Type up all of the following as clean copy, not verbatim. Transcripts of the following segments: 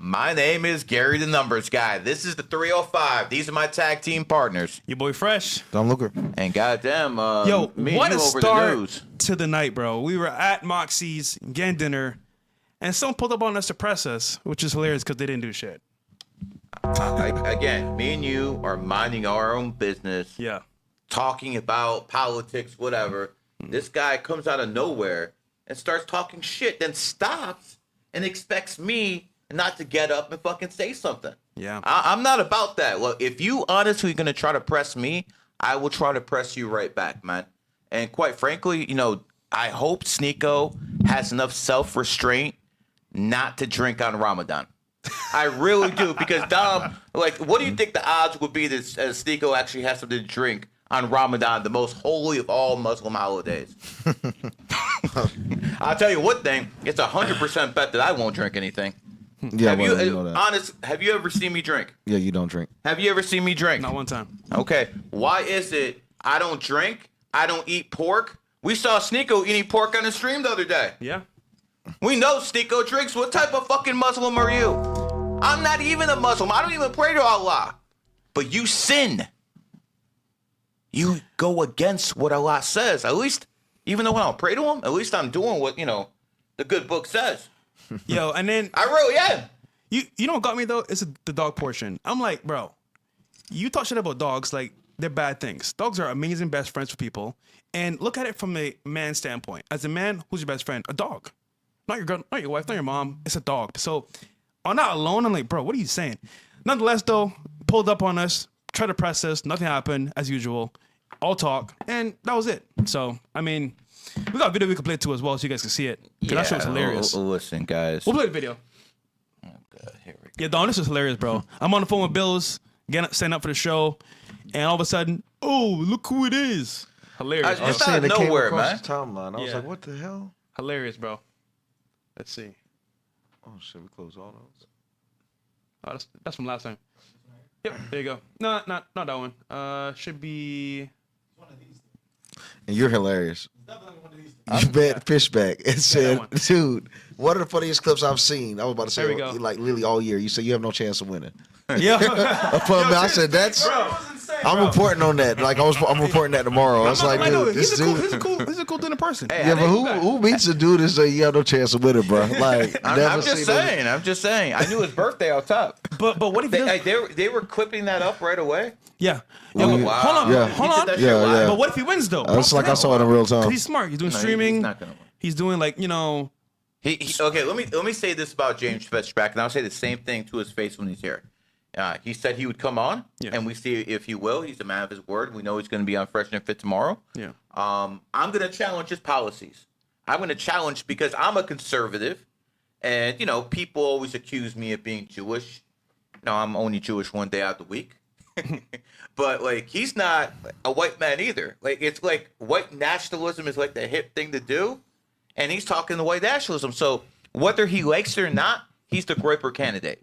My name is Gary the Numbers Guy. This is the 305. These are my tag team partners. Your boy Fresh. I'm Lucre. And goddamn, Yo, me what and a you over start the news. to the night, bro. We were at Moxie's getting dinner, and someone pulled up on us to press us, which is hilarious because they didn't do shit. Again, me and you are minding our own business. Yeah. Talking about politics, whatever. This guy comes out of nowhere and starts talking shit, then stops and expects me not to get up and fucking say something. Yeah. I'm not about that. Look, if you honestly gonna try to press me, I will try to press you right back, man. And quite frankly, you know, I hope Sneako has enough self-restraint not to drink on Ramadan. I really do, because Dom, like, what do you think the odds would be that Sneako actually has something to drink on Ramadan, the most holy of all Muslim holidays? I'll tell you one thing, it's 100% bet that I won't drink anything. Yeah, have well, you, know that. honest, have you ever seen me drink? Yeah, you don't drink. Have you ever seen me drink? Not one time. Okay, why is it I don't drink, I don't eat pork? We saw Sneako eating pork on the stream the other day. Yeah. We know Sneako drinks. What type of fucking Muslim are you? I'm not even a Muslim. I don't even pray to Allah. But you sin. You go against what Allah says. At least, even though I don't pray to him, at least I'm doing what, you know, the good book says. Yo, and then I really am. you know what got me though? It's the dog portion. I'm like, bro, you talk shit about dogs like they're bad things. Dogs are amazing best friends for people. And look at it from a man's standpoint. As a man, who's your best friend? A dog. Not your girl, not your wife, not your mom. It's a dog. So on that alone, I'm like, bro, what are you saying? Nonetheless, though, pulled up on us, tried to press us. Nothing happened, as usual. All talk. And that was it. So, I mean, we got a video we can play too as well so you guys can see it. That shit was hilarious. Listen, guys. We'll play the video. Oh, God, here we go. Yeah, Don, this is hilarious, bro. I'm on the phone with Bills, setting up for the show, and all of a sudden, oh, look who it is. Hilarious. It's bro. out of nowhere, man. The timeline. I was Yeah. like, what the hell? Hilarious, bro. Let's see. Oh shit, we closed all those. Oh, that's from last time. Yep, there you go. No, not that one. Should be. And you're hilarious. You bet Fishback and said, one. dude, one of the funniest clips I've seen. I was about to say, There we go. like literally all year. You said you have no chance of winning. Yeah. I said that's. I'm reporting on that. Like I'm reporting that tomorrow. I was like, dude, this dude. He's a cool dinner person. Hey, Yeah, but who beats a dude and say you have no chance of winning, bro? Like, I'm just saying. I'm just saying. I knew his birthday out top. But what if he does? They were clipping that up right away. Yeah. Oh, Yeah, wow. Hold on. Yeah. Hold He did on. that shit Yeah, live. yeah. But what if he wins though? It's like I saw it in real time. He's smart. He's doing No, streaming. He's not gonna win. He's doing like, you know. Okay, let me say this about James Fishback, and I'll say the same thing to his face when he's here. He said he would come on, and we see if he will. He's a man of his word. We know he's going to be on Fresh and Fit tomorrow. Yeah. I'm going to challenge his policies. I'm going to challenge because I'm a conservative, and you know people always accuse me of being Jewish. No, I'm only Jewish one day out of the week. But like he's not a white man either. Like it's like white nationalism is like the hip thing to do, and he's talking to white nationalism. So whether he likes it or not, he's the Groiper candidate.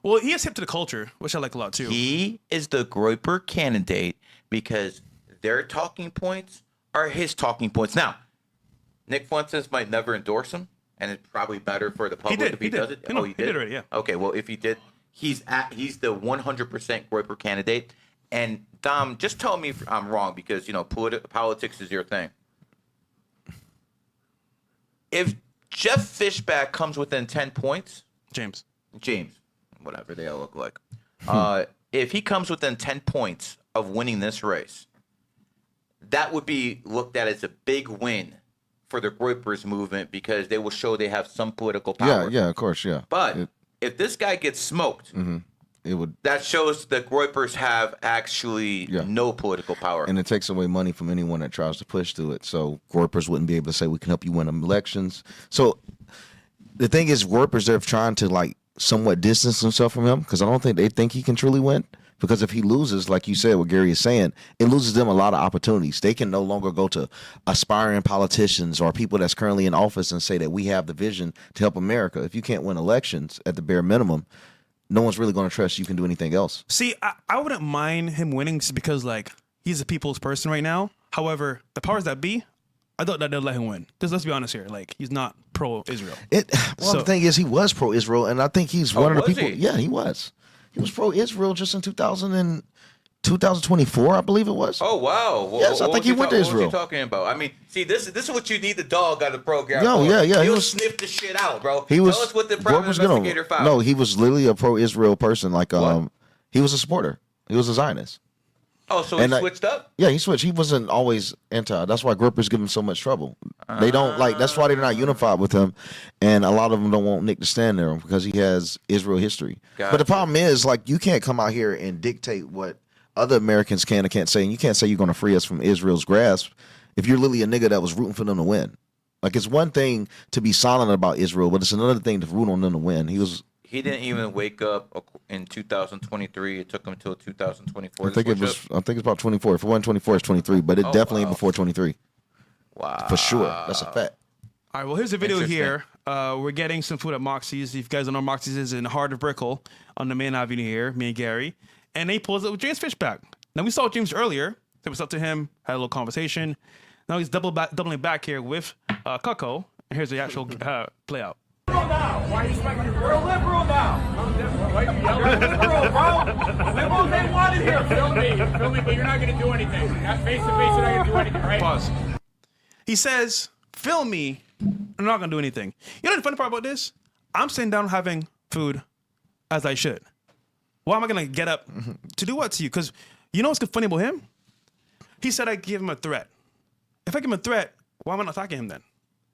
Well, he is hip to the culture, which I like a lot too. He is the Groiper candidate because their talking points are his talking points. Now, Nick Fuentes might never endorse him, and it's probably better for the public if he does it. No, he did already, yeah. Okay, well, if he did, he's the 100% Groiper candidate. And Dom, just tell me if I'm wrong because you know politics is your thing. If Jeff Fishback comes within 10 points, James. whatever they all look like. If he comes within 10 points of winning this race, that would be looked at as a big win for the Groipers movement because they will show they have some political power. Yeah, of course, yeah. But if this guy gets smoked, it would, that shows the Groipers have actually no political power. and it takes away money from anyone that tries to push through it. So Groipers wouldn't be able to say we can help you win elections. So the thing is, Groipers, they're trying to like somewhat distance themselves from him because I don't think they think he can truly win. Because if he loses, like you said, what Gary is saying, it loses them a lot of opportunities. They can no longer go to aspiring politicians or people that's currently in office and say that we have the vision to help America. If you can't win elections at the bare minimum, no one's really going to trust you can do anything else. See, I wouldn't mind him winning just because like he's a people's person right now. However, the powers that be, I thought that they'd let him win. Just let's be honest here. Like he's not pro-Israel. The thing is, he was pro-Israel, and I think he's one of the was people. he? Yeah, he was. He was pro-Israel just in 2024, I believe it was. Oh wow! Yes, I think he went to Israel. What was he talking about? I mean, see, this is what you need the dog on the program. No, for. yeah. He'll sniff the shit out, bro. He was. Tell us what the Gorp private was investigator found. No, he was literally a pro-Israel person. Like, What? he was a supporter. He was a Zionist. Oh, so he And switched up? Yeah, he switched. He wasn't always anti. That's why grippers give him so much trouble. They don't like. That's why they're not unified with him, and a lot of them don't want Nick to stand there because he has Israel history. But the problem is, like, you can't come out here and dictate what other Americans can or can't say, and you can't say you're going to free us from Israel's grasp if you're literally a nigga that was rooting for them to win. Like, it's one thing to be silent about Israel, but it's another thing to root on them to win. He didn't even wake up in 2023. It took him until 2024. I think it's about 24. If it wasn't 24, it's 23. But it definitely ain't before 23. Wow. For sure. That's a fact. All right, well, here's the video here. We're getting some food at Moxie's. If you guys don't know, Moxie's is in the heart of Brickell on the main avenue here, me and Gary. And he pulls up with James Fishback. Now, we saw James earlier. So we was up to him, had a little conversation. Now he's doubling back here with Cucko. And here's the actual play out. Now. Why are you expecting we're a liberal now? Why are you yelling? We're liberal, bro. Liberals ain't wanted here. Feel me, but you're not going to do anything. Face to face, you're not going to do anything, right? Pause. He says, film me. I'm not going to do anything. You know the funny part about this? I'm sitting down having food as I should. Why am I going to get up to do what to you? Because you know what's funny about him? He said I give him a threat. If I give him a threat, why am I not attacking him then?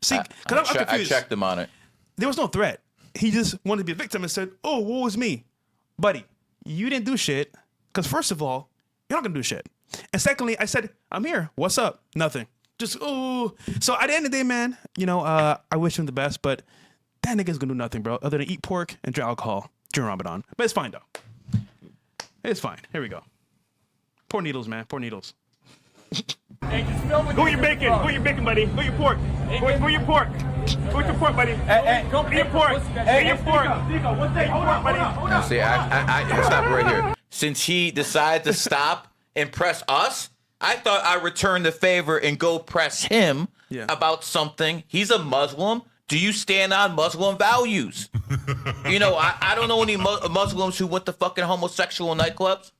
See, because I'm confused. I checked him on it. There was no threat. He just wanted to be a victim and said, oh, woe was me. Buddy, you didn't do shit. Because first of all, you're not going to do shit. And secondly, I said, I'm here. What's up? Nothing. Just, oh. So at the end of the day, man, you know, I wish him the best, but that nigga's going to do nothing, bro, other than eat pork and drink alcohol during Ramadan. But it's fine, though. It's fine. Here we go. Poor needles, man. Poor needles. Hey, just film with Who you bacon? Who you bacon, buddy? Who you pork? Who you pork? Who's your pork, buddy? Hey, Who your pork? Hey, your pork. Nico, what's that? Hold on, Now, see, I stop right here. Since he decided to stop and press us, I thought I'd return the favor and go press him about something. He's a Muslim. Do you stand on Muslim values? You know, I don't know any Muslims who went to fucking homosexual nightclubs.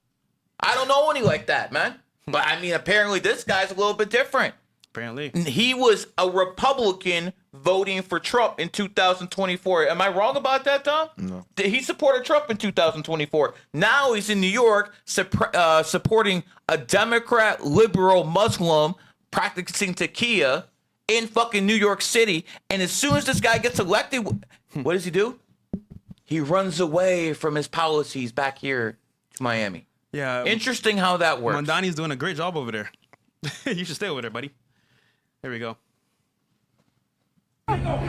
I don't know any like that, man. But I mean, apparently this guy's a little bit different. Apparently. He was a Republican voting for Trump in 2024. Am I wrong about that, Tom? No. He supported Trump in 2024. Now he's in New York supporting a Democrat, liberal, Muslim practicing taqiyya in fucking New York City. And as soon as this guy gets elected, what does he do? He runs away from his policies back here to Miami. Yeah. Interesting how that works. Mondani's doing a great job over there. You should stay over there, buddy. Here we go. Everyone's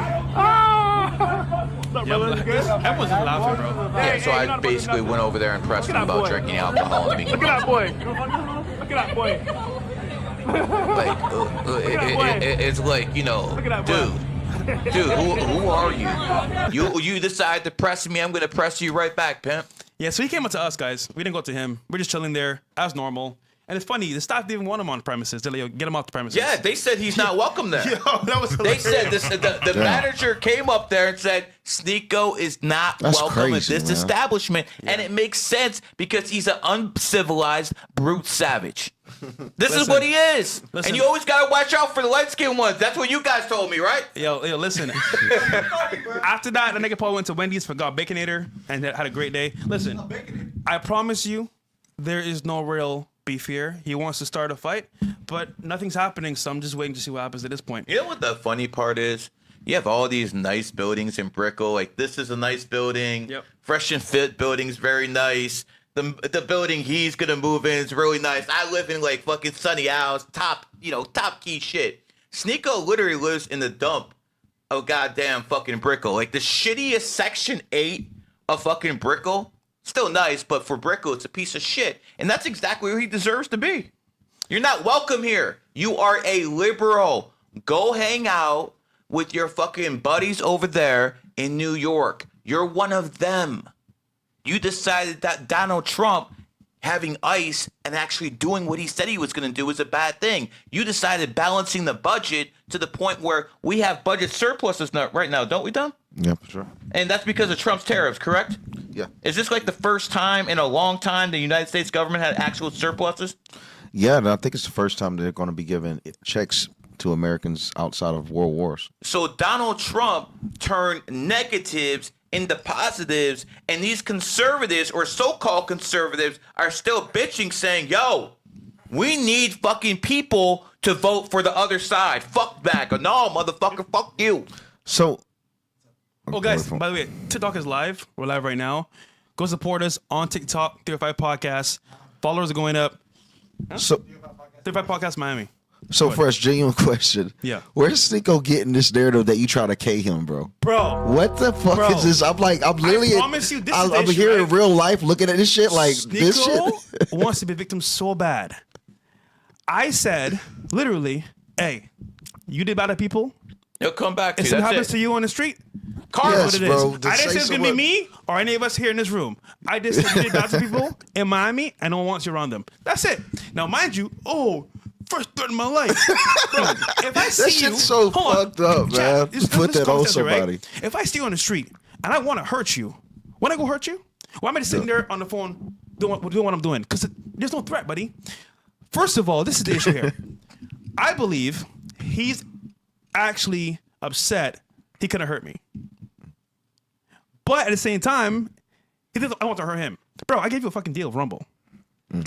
laughing, bro. Yeah, so I basically went over there and pressed him about drinking alcohol and being Look at that boy. Look at that boy. like, it's like, you know, dude, who are you? You decide to press me, I'm gonna press you right back, pimp. Yeah, so he came up to us, guys. We didn't go to him. We're just chilling there as normal. And it's funny, the staff didn't even want him on the premises. They're like, yo, get him off the premises. Yeah, they said he's not welcome there. Yo, that was They hilarious. said this. The manager came up there and said Sneako is not That's welcome crazy, at this man. establishment, and it makes sense because he's an uncivilized brute savage. This is what he is, Listen. and you always gotta watch out for the light skinned ones. That's what you guys told me, right? Yo, listen. After that, the nigga probably went to Wendy's, got Baconator, and had a great day. Listen, I promise you, there is no real beef here. He wants to start a fight, but nothing's happening, so I'm just waiting to see what happens at this point. You know what the funny part is? You have all these nice buildings in Brickell. Like, this is a nice building. Yep. Fresh and Fit building's very nice. The building he's gonna move in is really nice. I live in like fucking Sunny House, top key shit. Sneako literally lives in the dump of goddamn fucking Brickell. Like the shittiest Section 8 of fucking Brickell. Still nice, but for Brickell, it's a piece of shit. And that's exactly where he deserves to be. You're not welcome here. You are a liberal. Go hang out with your fucking buddies over there in New York. You're one of them. You decided that Donald Trump having ICE and actually doing what he said he was going to do is a bad thing. You decided balancing the budget to the point where we have budget surpluses right now, don't we, Dom? Yeah, for sure. And that's because of Trump's tariffs, correct? Yeah. Is this like the first time in a long time the United States government had actual surpluses? Yeah, and I think it's the first time they're going to be giving checks to Americans outside of world wars. So Donald Trump turned negatives into positives, and these conservatives or so-called conservatives are still bitching saying, yo, we need fucking people to vote for the other side. Fuck back. Or no, motherfucker, fuck you. So, Oh, guys, by the way, TikTok is live. We're live right now. Go support us on TikTok, 35 Podcasts. Followers are going up. so 35 Podcasts Miami. first, genuine question. Yeah. Where's Sneako getting this narrative that you try to K him, bro? Bro. What the fuck Bro. is this? I'm literally. I promise you, this is the I'm issue, here in right? real life looking at this shit like this shit. Nico wants to be a victim so bad. I said, literally, hey, you did bad to people. He'll come back to If you. something That's happens it. to you on the street, Yes, what it is. bro, I just didn't say say it's gonna be something. me or any of us here in this room. I just said you did bad to people in Miami, and no one wants you around them. That's it. Now, mind you, first threat in my life, bro. If I see That you, shit's so hold on, fucked up, chat, man. this- Put this that on concept, right? somebody. If I see you on the street and I want to hurt you, when I go hurt you, why am I just sitting there on the phone doing what I'm doing? Because there's no threat, buddy. First of all, this is the issue here. I believe he's actually upset he couldn't hurt me. But at the same time, he doesn't, I want to hurt him. Bro, I gave you a fucking deal of Rumble.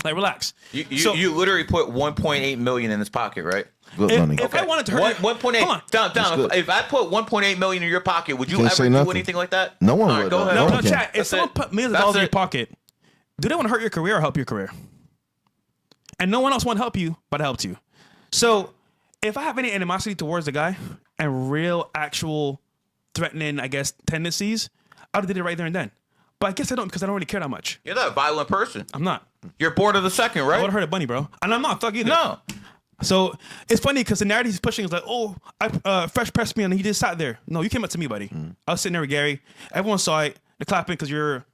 Like, relax. You literally put 1.8 million in his pocket, right? Good money. If I wanted to hurt you, 1.8. hold on. Down. good. If I put 1.8 million in your pocket, would you Can't ever say do nothing. anything like that? No one All right, would, go though. ahead. No No, one can. chat. If That's someone it. put millions of That's dollars in your it. pocket, do they want to hurt your career or help your career? And no one else want to help you, but I helped you. So if I have any animosity towards the guy and real, actual threatening, I guess, tendencies, I would have did it right there and then. But I guess I don't because I don't really care that much. You're not a violent person. I'm not. You're born of the second, I would right? have hurt a bunny, bro. And I'm not. Fuck either. No. So it's funny because the narrative he's pushing is like, Fresh pressed me and he just sat there. No, you came up to me, buddy. I was sitting there with Gary. Everyone saw it. They're clapping because you're a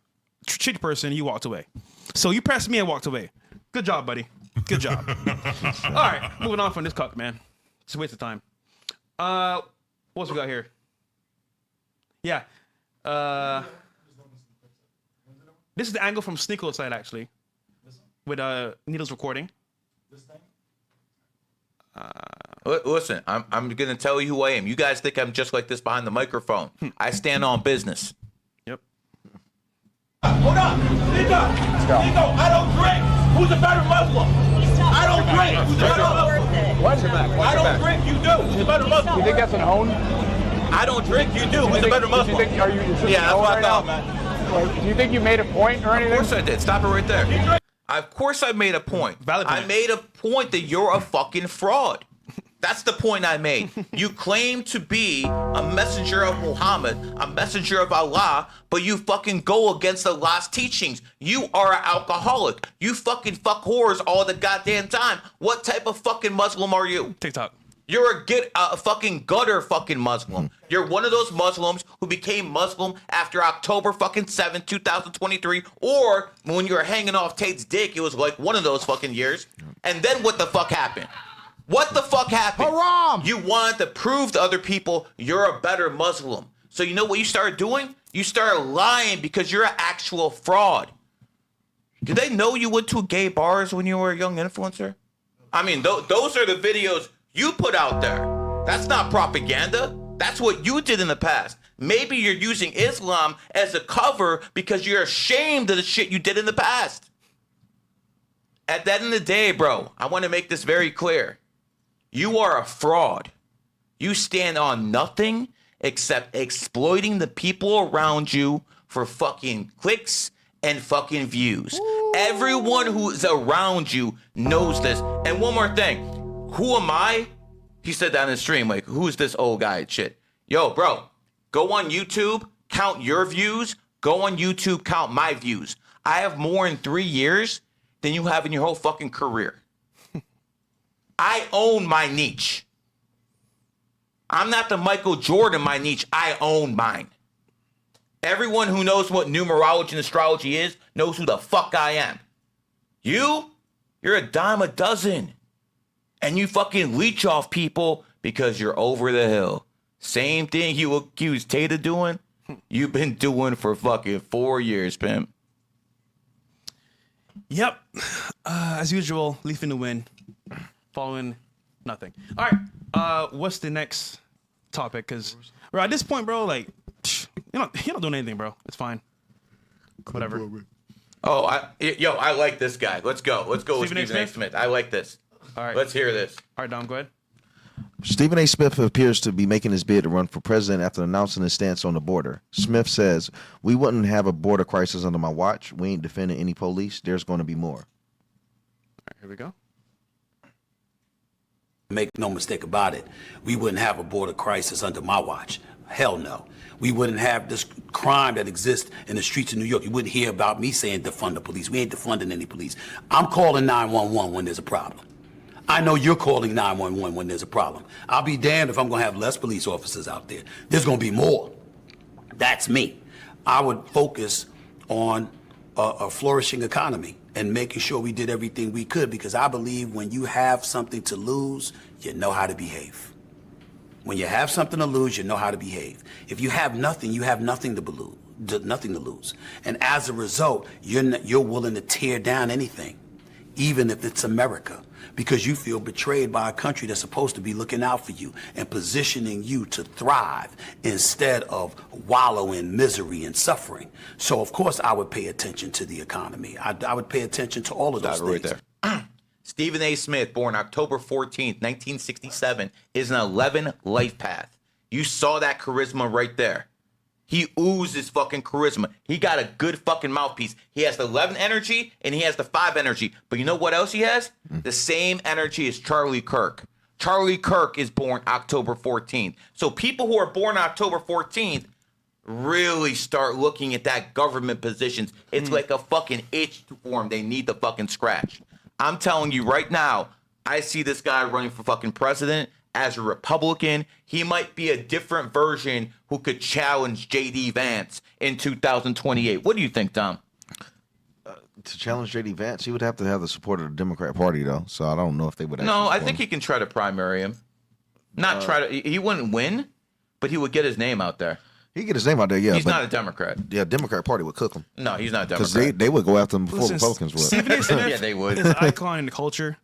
shitty person and you walked away. So you pressed me and walked away. Good job, buddy. Good job. All right, moving on from this cuck, man. It's a waste of time. What else we got here? Yeah. This is the angle from Sneako's side, actually. With Needle's recording. Listen, I'm gonna tell you who I am. You guys think I'm just like this behind the microphone. I stand on business. Yep. Hold on. Nico, I don't drink. Who's a better Muslim? I don't drink. Who's a better Muslim? Watch your back. I don't drink. You do. Who's a better Muslim? You think that's an own? I don't drink. You do. Who's a better Muslim? Are you Yeah, that's what I thought, man. Like, do you think you made a point or anything? Of course I did. Stop it right there. Of course I made a point. Valid point. I made a point that you're a fucking fraud. That's the point I made. You claim to be a messenger of Muhammad, a messenger of Allah, but you fucking go against Allah's teachings. You are an alcoholic. You fucking fuck whores all the goddamn time. What type of fucking Muslim are you? TikTok. You're a fucking gutter fucking Muslim. You're one of those Muslims who became Muslim after October fucking 7th, 2023, or when you were hanging off Tate's dick, it was like one of those fucking years. And then what the fuck happened? What the fuck happened? Haram! You wanted to prove to other people you're a better Muslim. So you know what you started doing? You started lying because you're an actual fraud. Did they know you went to gay bars when you were a young influencer? I mean, those are the videos you put out there. That's not propaganda. That's what you did in the past. Maybe you're using Islam as a cover because you're ashamed of the shit you did in the past. At the end of the day, bro, I want to make this very clear. You are a fraud. You stand on nothing except exploiting the people around you for fucking clicks and fucking views. Everyone who's around you knows this. And one more thing. Who am I? He said that in the stream, like, who's this old guy and shit? Yo, bro, go on YouTube, count your views. Go on YouTube, count my views. I have more in 3 years than you have in your whole fucking career. I own my niche. I'm not the Michael Jordan, my niche. I own mine. Everyone who knows what numerology and astrology is knows who the fuck I am. You're a dime a dozen. And you fucking leech off people because you're over the hill. Same thing you accused Tate of doing, you've been doing for fucking 4 years, pimp. Yep. As usual, Leaf in the wind. Following nothing. All right. What's the next topic? Because bro, at this point, bro, like, you're not doing anything, bro. It's fine. Whatever. Oh, I like this guy. Let's go with Stephen A. Stephen A. Smith. I like this. All right. Let's hear this. All right, Dom, go ahead. Stephen A. Smith appears to be making his bid to run for president after announcing his stance on the border. Smith says, "We wouldn't have a border crisis under my watch. We ain't defending any police. There's going to be more." All right, here we go. Make no mistake about it, we wouldn't have a border crisis under my watch. Hell no. We wouldn't have this crime that exists in the streets of New York. You wouldn't hear about me saying defund the police. We ain't defunding any police. I'm calling 911 when there's a problem. I know you're calling 911 when there's a problem. I'll be damned if I'm going to have less police officers out there. There's going to be more. That's me. I would focus on a flourishing economy and making sure we did everything we could, because I believe when you have something to lose, you know how to behave. When you have something to lose, you know how to behave. If you have nothing, you have nothing to lose. And as a result, you're willing to tear down anything, even if it's America, because you feel betrayed by a country that's supposed to be looking out for you and positioning you to thrive instead of wallow in misery and suffering. So, of course, I would pay attention to the economy. I would pay attention to all of those things. Right there. Stephen A. Smith, born October 14th, 1967, is an 11 Lifepath. You saw that charisma right there. He oozes fucking charisma. He got a good fucking mouthpiece. He has the 11 energy and he has the 5 energy. But you know what else he has? The same energy as Charlie Kirk. Charlie Kirk is born October 14th. So people who are born October 14th really start looking at that government positions. It's like a fucking itch to form. They need the fucking scratch. I'm telling you right now, I see this guy running for fucking president as a Republican. He might be a different version who could challenge J.D. Vance in 2028. What do you think, Tom? To challenge J.D. Vance, he would have to have the support of the Democrat Party, though. So I don't know if they would. No, I think he can try to primary him. He wouldn't win, but he would get his name out there. He get his name out there, yeah. He's not a Democrat. Yeah, Democrat Party would cook him. No, he's not a Because Democrat. they would go after him before Listen, Republicans would. Stephen A. Smith Yeah, they would. is an icon in the culture.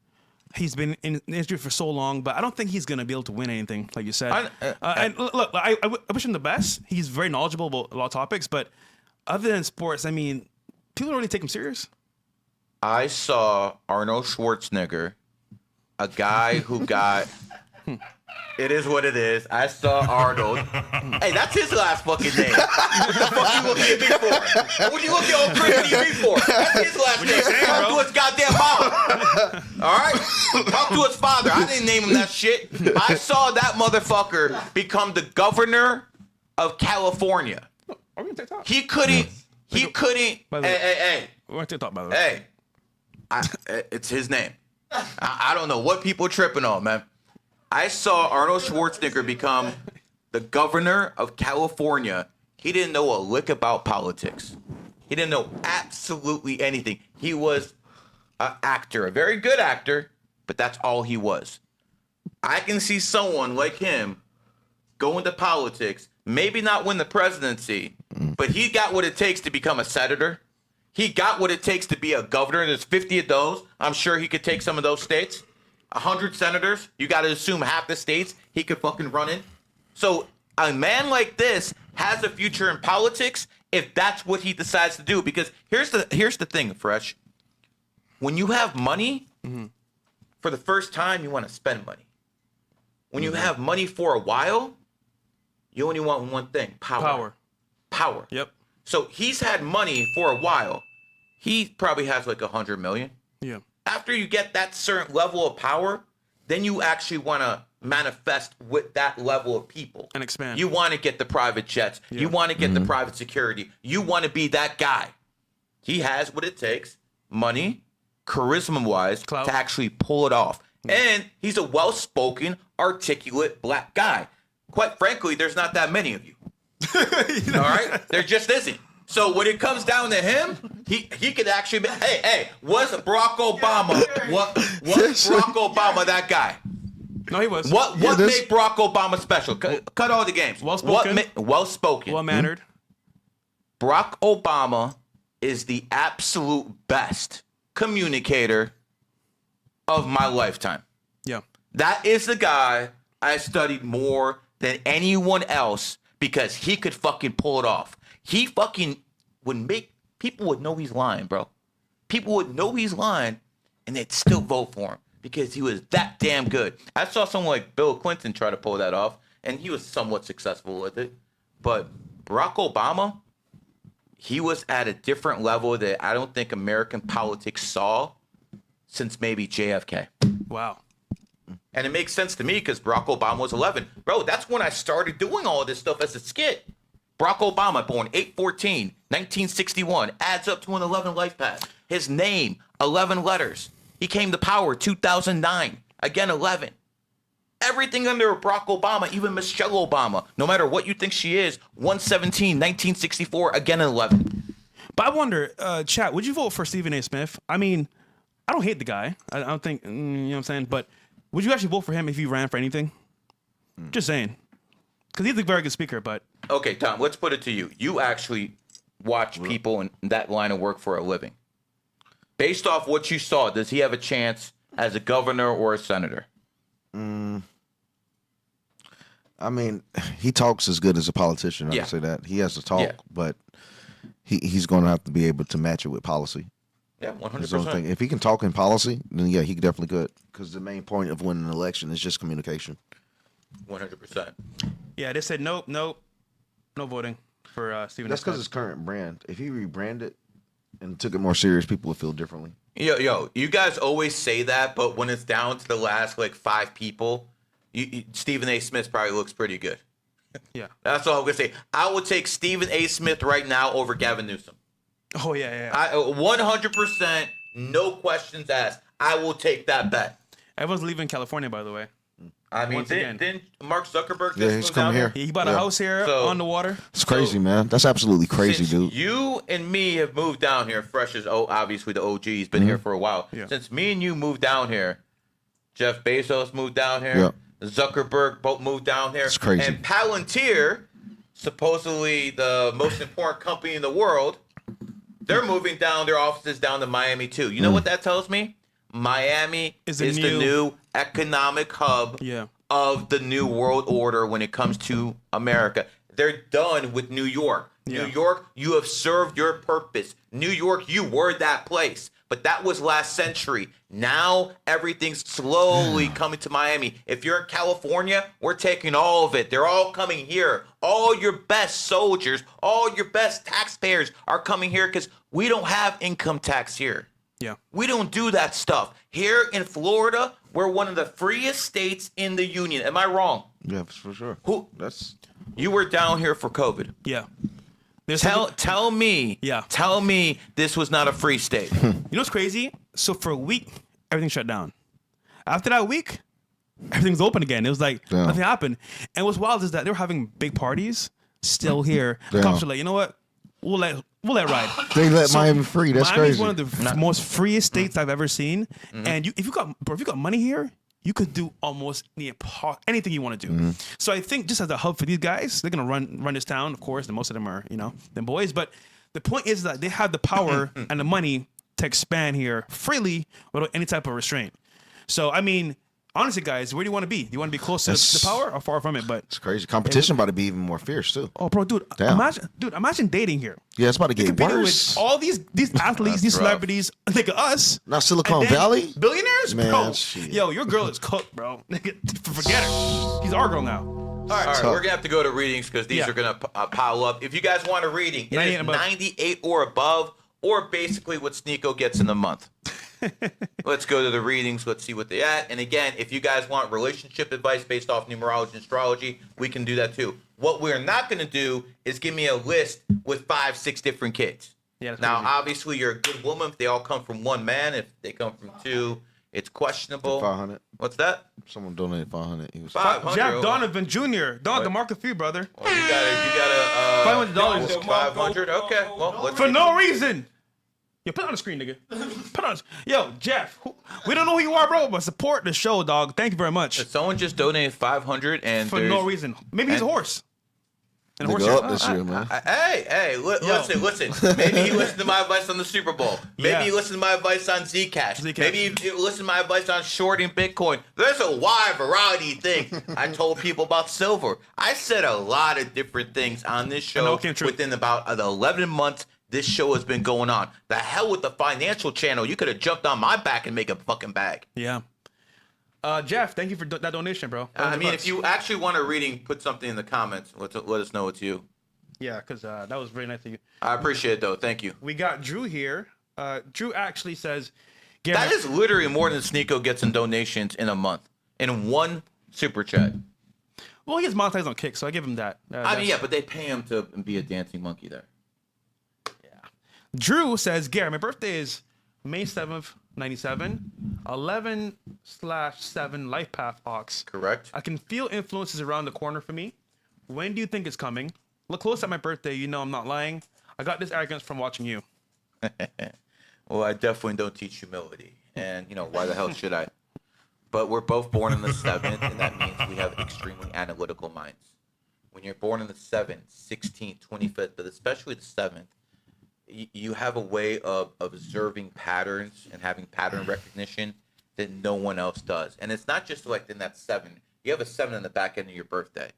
He's been in the industry for so long, but I don't think he's going to be able to win anything, like you said. And look, I wish him the best. He's very knowledgeable about a lot of topics, but other than sports, I mean, people don't really take him serious. I saw Arnold Schwarzenegger, a guy who got... It is what it is. I saw Arnold. Hey, that's his last fucking name. What the fuck you looking at me for? What you looking at old Chris TV for? That's his last name. Talk to his goddamn mom. All right? Talk to his father. I didn't name him that shit. I saw that motherfucker become the governor of California. Are we on TikTok? He couldn't. Hey. We're on TikTok, by the way. Hey. It's his name. I don't know what people are tripping on, man. I saw Arnold Schwarzenegger become the governor of California. He didn't know a lick about politics. He didn't know absolutely anything. He was an actor, a very good actor, but that's all he was. I can see someone like him go into politics, maybe not win the presidency, but he got what it takes to become a senator. He got what it takes to be a governor. There's 50 of those. I'm sure he could take some of those states. 100 senators, you got to assume half the states he could fucking run in. So a man like this has a future in politics if that's what he decides to do. Because here's the thing, Fresh. When you have money, for the first time, you want to spend money. When you have money for a while, you only want one thing: power. Yep. So he's had money for a while. He probably has like 100 million. Yeah. After you get that certain level of power, then you actually want to manifest with that level of people. And expand. You want to get the private jets. Yeah. You want to get the private security. You want to be that guy. He has what it takes, money, charisma-wise, Clout. to actually pull it off. And he's a well-spoken, articulate black guy. Quite frankly, there's not that many of you. All right? There just isn't. So when it comes down to him, he could actually be, hey, was Barack Obama was Barack Obama that guy? No, he was. What made Barack Obama special? Cut all the games. Well spoken. Well spoken. Well mannered. Barack Obama is the absolute best communicator of my lifetime. Yeah. That is the guy I studied more than anyone else because he could fucking pull it off. He fucking would make people would know he's lying, bro. People would know he's lying and they'd still vote for him because he was that damn good. I saw someone like Bill Clinton try to pull that off and he was somewhat successful with it. But Barack Obama, he was at a different level that I don't think American politics saw since maybe JFK. Wow. And it makes sense to me because Barack Obama was 11. Bro, that's when I started doing all this stuff as a skit. Barack Obama, born 8/14, 1961, adds up to an 11 life path. His name, 11 letters. He came to power 2009, again 11. Everything under Barack Obama, even Michelle Obama, no matter what you think she is, 117, 1964, again 11. But I wonder, chat, would you vote for Stephen A. Smith? I mean, I don't hate the guy. I don't think, you know what I'm saying? But would you actually vote for him if he ran for anything? Just saying. Because he's a very good speaker, but... Okay, Tom, let's put it to you. You actually watch people in that line of work for a living. Based off what you saw, does he have a chance as a governor or a senator? I mean, he talks as good as a politician. I Yeah. would say that. He has to talk, Yeah. but he's going to have to be able to match it with policy. Yeah, That's the only thing. 100%. If he can talk in policy, then yeah, he definitely could. Because the main point of winning an election is just communication. 100%. Yeah, they said no voting for Stephen A. That's because Smith. his current brand. If he rebranded and took it more serious, people would feel differently. Yo, you guys always say that, but when it's down to the last like 5 people, Stephen A. Smith probably looks pretty good. Yeah. That's all I'm gonna say. I would take Stephen A. Smith right now over Gavin Newsom. Oh, yeah. 100%, no questions asked. I will take that bet. Everyone's leaving California, by the way. I mean, Once again. didn't Mark Zuckerberg Yeah, just he's move coming down here. He bought a Yeah. house here So- on the water. It's crazy, man. That's absolutely crazy, Since dude. you and me have moved down here, fresh as obviously the OG's been here for a while. Yeah. Since me and you moved down here, Jeff Bezos moved down here. Yeah. Zuckerberg both moved down here. It's crazy. And Palantir, supposedly the most important company in the world, they're moving down their offices down to Miami too. You know what that tells me? Miami Is is the the new- new economic hub Yeah. of the new world order when it comes to America. They're done with New York. Yeah. New York, you have served your purpose. New York, you were that place. But that was last century. Now everything's slowly coming to Miami. If you're in California, we're taking all of it. They're all coming here. All your best soldiers, all your best taxpayers are coming here because we don't have income tax here. Yeah. We don't do that stuff. Here in Florida, we're one of the freest states in the union. Am I wrong? Yeah, for sure. Who? That's You were down here for COVID. Yeah. There's Tell me. Yeah. Tell me this was not a free state. You know what's crazy? So for a week, everything shut down. After that week, everything's open again. It was like Damn. nothing happened. And what's wild is that they were having big parties still here. Damn. Cops are like, you know what? We'll let ride. they let Miami free. That's Miami's crazy. one of the most freest states I've ever seen. And if you got money here, you could do almost anything you want to do. So I think just as a hub for these guys, they're gonna run this town. Of course, and most of them are them boys. But the point is that they have the power and the money to expand here freely without any type of restraint. So I mean, honestly, guys, where do you want to be? Do you want to be close to the power or far from it? But It's crazy. Competition about to be even more fierce too. oh, bro, dude, Damn. imagine dating here. Yeah, it's about to get Competing worse. with all these athletes, these rough. celebrities, nigga, us. Not Silicon And then Valley? billionaires, Man, bro. shit. Yo, your girl is cooked, bro. Nigga, forget her. She's our girl now. All right, Tough. we're going to have to go to readings because these Yeah. are going to pile up. If you guys want a reading, it 98 is above. 98 or above, or basically what Sneako gets in a month. Let's go to the readings. Let's see what they're at. And again, if you guys want relationship advice based off numerology and astrology, we can do that too. What we're not going to do is give me a list with 5-6 different kids. Yeah, that's Now, crazy. obviously, you're a good woman if they all come from one man. If they come from two, It's questionable. 500. What's that? Someone donated 500. He was 500. Jack Donovan Jr. Don, the market fee, brother. Well, you got a $500. 500. Okay. Well, let's For see. no reason. Yo, put it on the screen, nigga. Put it on. Yo, Jeff, we don't know who you are, bro, but support the show, dog. Thank you very much. Someone just donated 500 and For no reason. Maybe he's a horse. And a horse Nigga shirt. up this year, man. Listen. Maybe he listened to my advice on the Super Bowl. Maybe Yeah. he listened to my advice on Zcash. Zcash. Maybe he listened to my advice on shorting Bitcoin. There's a wide variety of things. I told people about silver. I said a lot of different things on this show it came true. within about 11 months. This show has been going on. The hell with the financial channel. You could have jumped on my back and make a fucking bag. Yeah. Jeff, thank you for that donation, bro. I mean, $100. if you actually want a reading, put something in the comments. Let us know it's you. Yeah, because that was very nice of you. I appreciate it, though. Thank you. We got Drew here. Drew actually says, Gary, That is literally more than Sneako gets in donations in a month. In one super chat. well, he is monetized on Kick, so I give him that. I mean, yeah, but they pay him to be a dancing monkey there. Drew says, Gary, my birthday is May 7th, 97, 11/7 Lifepath Ox. Correct? I can feel influences around the corner for me. When do you think it's coming? Look close at my birthday. You know I'm not lying. I got this arrogance from watching you. Well, I definitely don't teach humility. And, why the hell should I? But we're both born on the 7th, and that means we have extremely analytical minds. When you're born on the 7th, 16th, 25th, but especially the 7th, you have a way of observing patterns and having pattern recognition that no one else does. And it's not just like in that 7. You have a 7 in the back end of your birthday.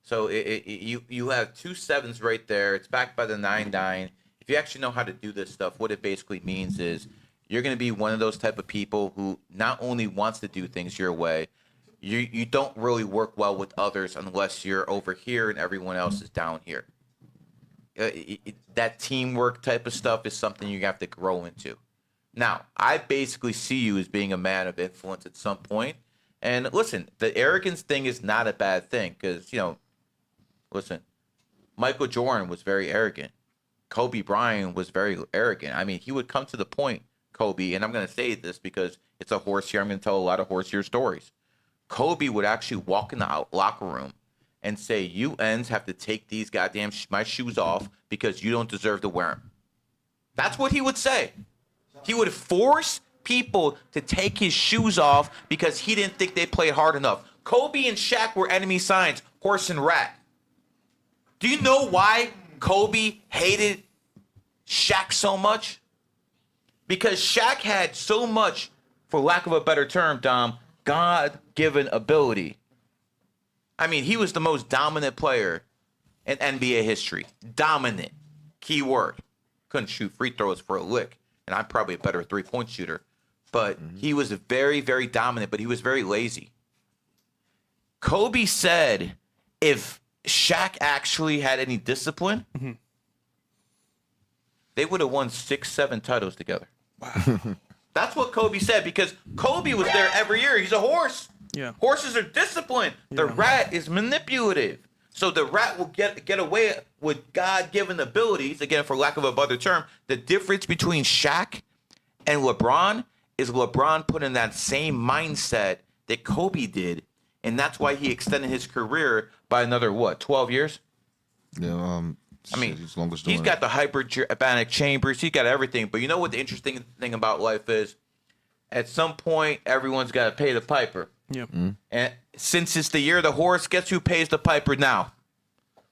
So you have 2 7s right there. It's backed by the 9-9. If you actually know how to do this stuff, what it basically means is you're going to be one of those type of people who not only wants to do things your way, you don't really work well with others unless you're over here and everyone else is down here. That teamwork type of stuff is something you have to grow into. Now, I basically see you as being a man of influence at some point. And listen, the arrogance thing is not a bad thing because, listen, Michael Jordan was very arrogant. Kobe Bryant was very arrogant. I mean, he would come to the point, Kobe, and I'm going to say this because it's a horse here. I'm going to tell a lot of horse here stories. Kobe would actually walk in the locker room and say, you ends have to take these goddamn my shoes off because you don't deserve to wear them. That's what he would say. He would force people to take his shoes off because he didn't think they played hard enough. Kobe and Shaq were enemy signs, horse and rat. Do you know why Kobe hated Shaq so much? Because Shaq had so much, for lack of a better term, Dom, God-given ability. I mean, he was the most dominant player in NBA history. Dominant. Key word. Couldn't shoot free throws for a lick. And I'm probably a better three-point shooter. But he was very, very dominant, but he was very lazy. Kobe said if Shaq actually had any discipline, they would have won 6-7 titles together. Wow. That's what Kobe said because Kobe was there every year. He's a horse. Yeah. Horses are disciplined. The rat is manipulative. So the rat will get away with God-given abilities, again, for lack of a better term. The difference between Shaq and LeBron is LeBron put in that same mindset that Kobe did, and that's why he extended his career by another, 12 years? Yeah, I mean, he's got the hyperbaric chambers. He's got everything. But you know what the interesting thing about life is? At some point, everyone's got to pay the piper. Yeah. And since it's the year of the horse, guess who pays the piper now?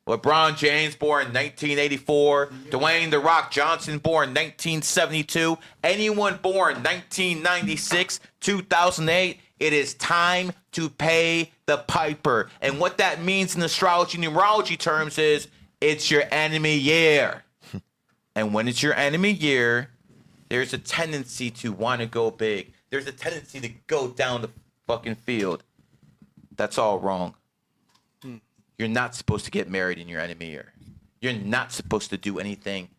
LeBron James, born 1984. Dwayne "The Rock" Johnson, born 1972. Anyone born 1996, 2008, it is time to pay the piper. And what that means in astrology, numerology terms is it's your enemy year. And when it's your enemy year, there's a tendency to want to go big. There's a tendency to go down the fucking field. That's all wrong. You're not supposed to get married in your enemy year. You're not supposed to do anything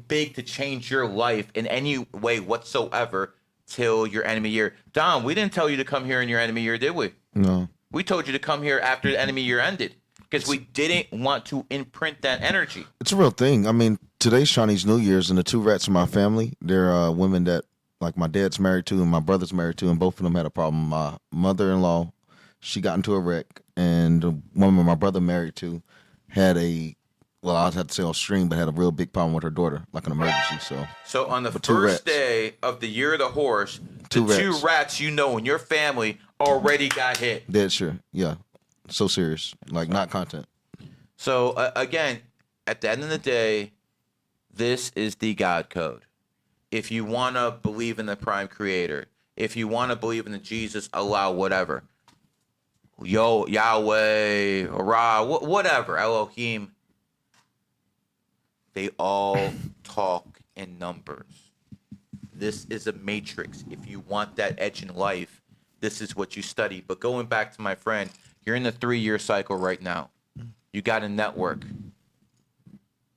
big to change your life in any way whatsoever till your enemy year. Dom, we didn't tell you to come here in your enemy year, did we? No. We told you to come here after the enemy year ended because we didn't want to imprint that energy. It's a real thing. I mean, today's Chinese New Year's, and the 2 rats in my family, they're women that like my dad's married to and my brother's married to, and both of them had a problem. My mother-in-law, she got into a wreck, and the woman my brother married to had well, I'd have to say on stream, but had a real big problem with her daughter, like an emergency. So on the But 2 first rats. day of the year of the horse, Two the 2 rats. rats you know in your family already got hit. Dead sure, yeah, so serious, like not content. So again, at the end of the day, this is the God code. If you want to believe in the prime creator, if you want to believe in the Jesus, Allah, whatever, Yahweh, Ra, whatever, Elohim, they all talk in numbers. This is a matrix. If you want that edge in life, this is what you study. But going back to my friend, you're in the 3-year cycle right now. You got a network.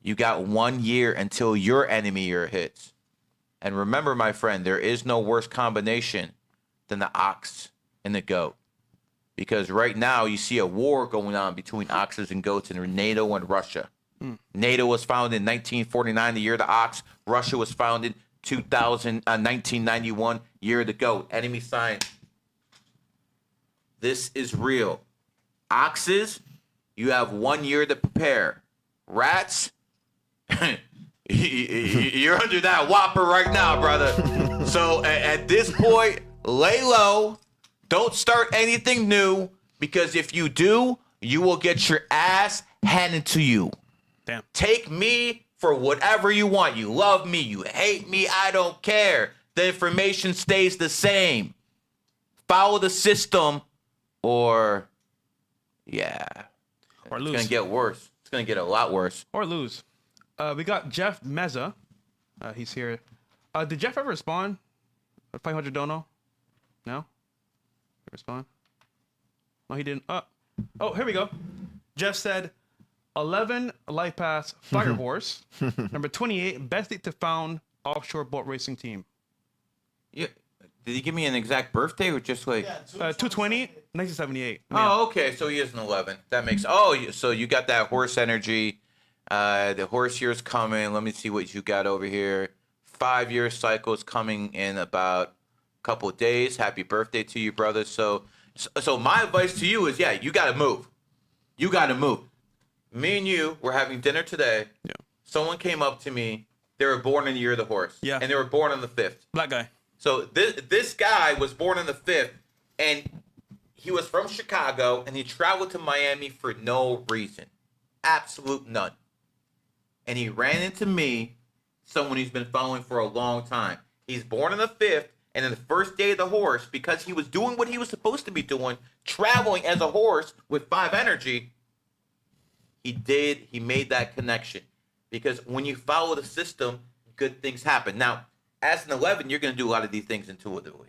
You got 1 year until your enemy year hits. And remember, my friend, there is no worse combination than the ox and the goat. Because right now you see a war going on between oxes and goats in NATO and Russia. NATO was founded in 1949, the year of the ox. Russia was founded 1991, year of the goat. Enemy sign. This is real. Oxes, you have 1 year to prepare. Rats, you're under that whopper right now, brother. So at this point, lay low. Don't start anything new, because if you do, you will get your ass handed to you. Damn. Take me for whatever you want. You love me, you hate me, I don't care. The information stays the same. Follow the system, or Or it's lose. gonna get worse. It's gonna get a lot worse. Or lose. We got Jeff Meza. He's here. Did Jeff ever respond? 500 dono? No? He respond? No, he didn't. Oh, here we go. Jeff said, 11, Lifepath, Fire Horse. Number 28, best date to found offshore boat racing team. Yeah. Did he give me an exact birthday or just like? 220, 1978. Oh, okay. So he is an 11. That makes. So you got that horse energy. The horse year's coming. Let me see what you got over here. 5-year cycle's coming in about a couple of days. Happy birthday to you, brother. So my advice to you is, you got to move. You got to move. Me and you were having dinner today. Yeah. Someone came up to me. They were born in the year of the horse. Yeah. And they were born on the 5th. Black guy. So this guy was born on the 5th, and he was from Chicago, and he traveled to Miami for no reason. Absolute none. And he ran into me, someone he's been following for a long time. He's born on the 5th, and in the first day of the horse, because he was doing what he was supposed to be doing, traveling as a horse with 5 energy, he made that connection. Because when you follow the system, good things happen. Now, as an 11, you're going to do a lot of these things intuitively.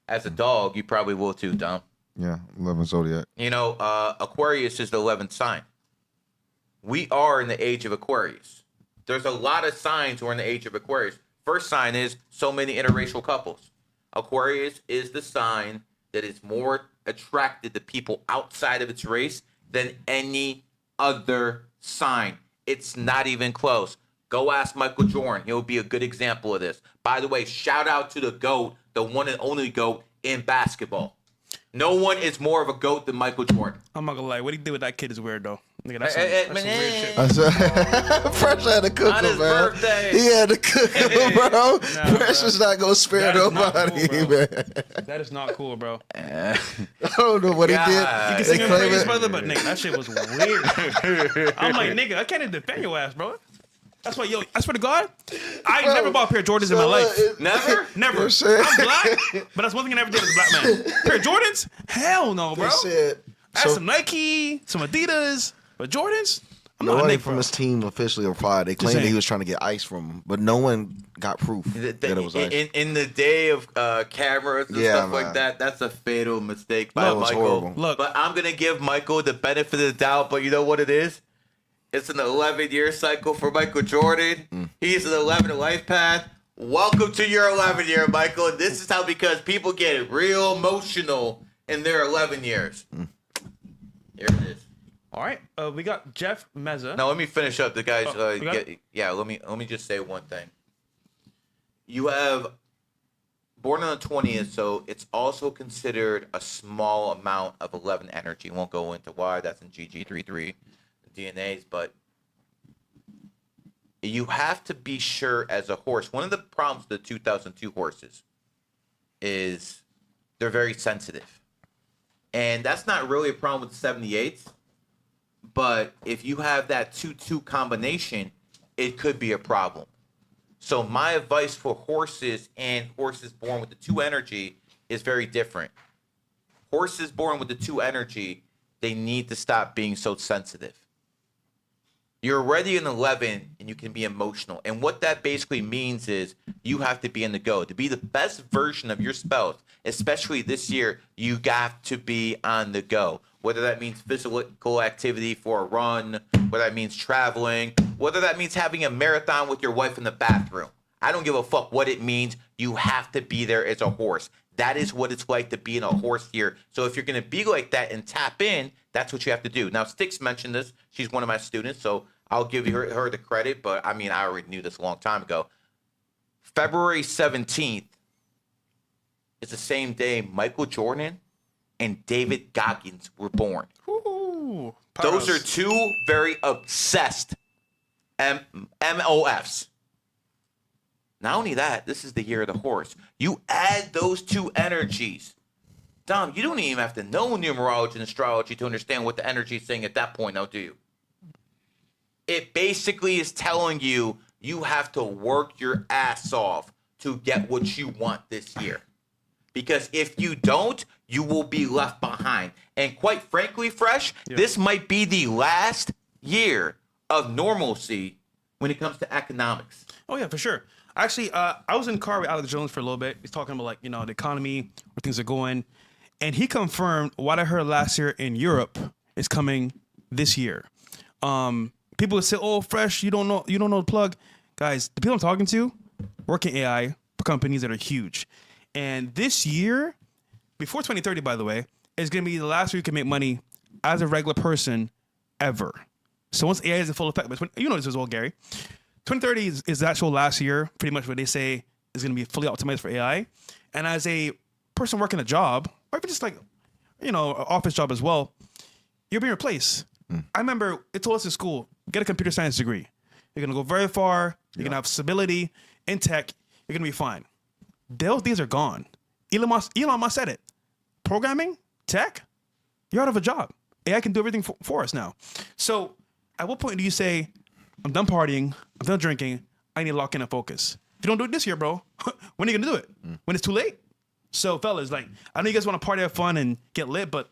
As a dog, you probably will too, Dom. Yeah, 11 Zodiac. You know, Aquarius is the 11th sign. We are in the age of Aquarius. There's a lot of signs who are in the age of Aquarius. First sign is so many interracial couples. Aquarius is the sign that is more attracted to people outside of its race than any other sign. It's not even close. Go ask Michael Jordan. He'll be a good example of this. By the way, shout out to the GOAT, the one and only GOAT in basketball. No one is more of a GOAT than Michael Jordan. I'm not gonna lie. What he did with that kid is weird, though. Nigga, that's some weird shit. Precious had to cook On him, his man. birthday. He had to cook him, bro. Precious not gonna spare That is not nobody, cool, bro. man. That is not cool, bro. I don't know what he did. God. You can They sing him claim praise, it. brother, but nigga, that shit was weird. I'm like, nigga, I can't even defend your ass, bro. That's why, I swear to God, I ain't never bought a pair of Jordans in my life. Never? Never. said- I'm black, but that's one thing I never did as a black man. Pair of Jordans? Hell no, bro. They said, I had some Nike, some Adidas, but Jordans? I'm not a nobody Nick, from bro. his team officially replied. They claimed that he was trying to get ice from him, but no one got proof that it was ice. In the day of cameras and Yeah, stuff man. like that, that's a fatal mistake by That was Michael. horrible. Look. But I'm going to give Michael the benefit of the doubt, but you know what it is? It's an 11-year cycle for Michael Jordan. He's an 11 life path. Welcome to your 11-year, Michael. And this is how, because people get real emotional in their 11 years. Here it is. All right, we got Jeff Meza. Now let me finish up. The guys, Oh, we got it? let me just say one thing. You have Born on the 20th, so it's also considered a small amount of 11 energy. Won't go into why. That's in GG33 DNAs, but you have to be sure as a horse. One of the problems with the 2002 horses is they're very sensitive. And that's not really a problem with the 78s, but if you have that 2-2 combination, it could be a problem. So my advice for horses and horses born with the 2 energy is very different. Horses born with the 2 energy, they need to stop being so sensitive. You're already an 11 and you can be emotional. And what that basically means is you have to be in the go. To be the best version of yourself, especially this year, you got to be on the go. Whether that means physical activity for a run, whether that means traveling, whether that means having a marathon with your wife in the bathroom. I don't give a fuck what it means. You have to be there as a horse. That is what it's like to be in a horse year. So if you're going to be like that and tap in, that's what you have to do. Now, Styx mentioned this. She's one of my students, so I'll give her the credit. But, I mean, I already knew this a long time ago. February 17th is the same day Michael Jordan and David Goggins were born. Ooh, Those are 2 very obsessed MOFs. Not only that, this is the year of the horse. You add those 2 energies. Dom, you don't even have to know numerology and astrology to understand what the energy is saying at that point now, do you? It basically is telling you you have to work your ass off to get what you want this year. Because if you don't, you will be left behind. And quite frankly, Fresh, this might be the last year of normalcy when it comes to economics. Oh yeah, for sure. Actually, I was in the car with Alex Jones for a little bit. He's talking about, like, you know, the economy, where things are going, and he confirmed what I heard last year in Europe is coming this year. People would say, "Oh, Fresh, you don't know the plug." Guys, the people I'm talking to work in AI for companies that are huge, and this year, before 2030, by the way, is going to be the last year you can make money as a regular person ever. So once AI is in full effect, but you know this as well, Gary. 2030 is the actual last year, pretty much what they say is going to be fully optimized for AI. And as a person working a job, or even just like, you know, an office job as well, you're being replaced. I remember it told us in school, get a computer science degree. You're going to go very far. You're going to have stability in tech. You're going to be fine. Those days are gone. Elon Musk said it. Programming, tech, you're out of a job. AI can do everything for us now. So at what point do you say, I'm done partying, I'm done drinking, I need to lock in and focus? If you don't do it this year, bro, when are you going to do it? When it's too late? So fellas, like, I know you guys want to party, have fun, and get lit, but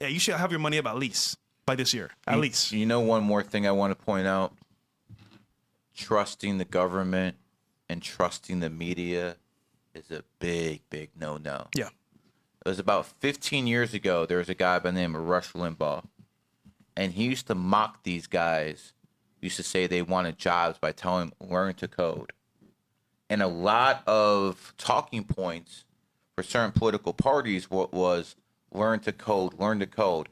yeah, you should have your money up at least by this year, at least. You know, one more thing I want to point out. Trusting the government and trusting the media is a big, big no-no. Yeah. It was about 15 years ago, there was a guy by the name of Rush Limbaugh, and he used to mock these guys. He used to say they wanted jobs by telling them, learn to code. And a lot of talking points for certain political parties was learn to code, learn to code.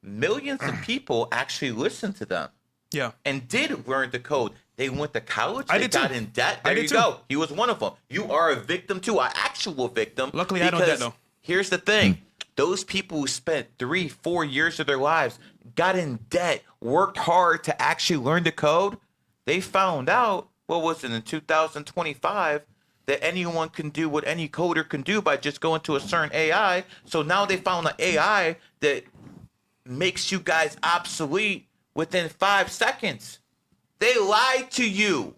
Millions of people actually listened to them. Yeah. And did learn to code. They went to college. I They did too. got in debt. I There did you too. go. He was one of them. You are a victim too, an actual victim. Luckily, I don't because debt, though. Here's the thing. Those people who spent 3-4 years of their lives, got in debt, worked hard to actually learn to code, they found out, what was it, in 2025, that anyone can do what any coder can do by just going to a certain AI. So now they found an AI that makes you guys obsolete within 5 seconds. They lied to you.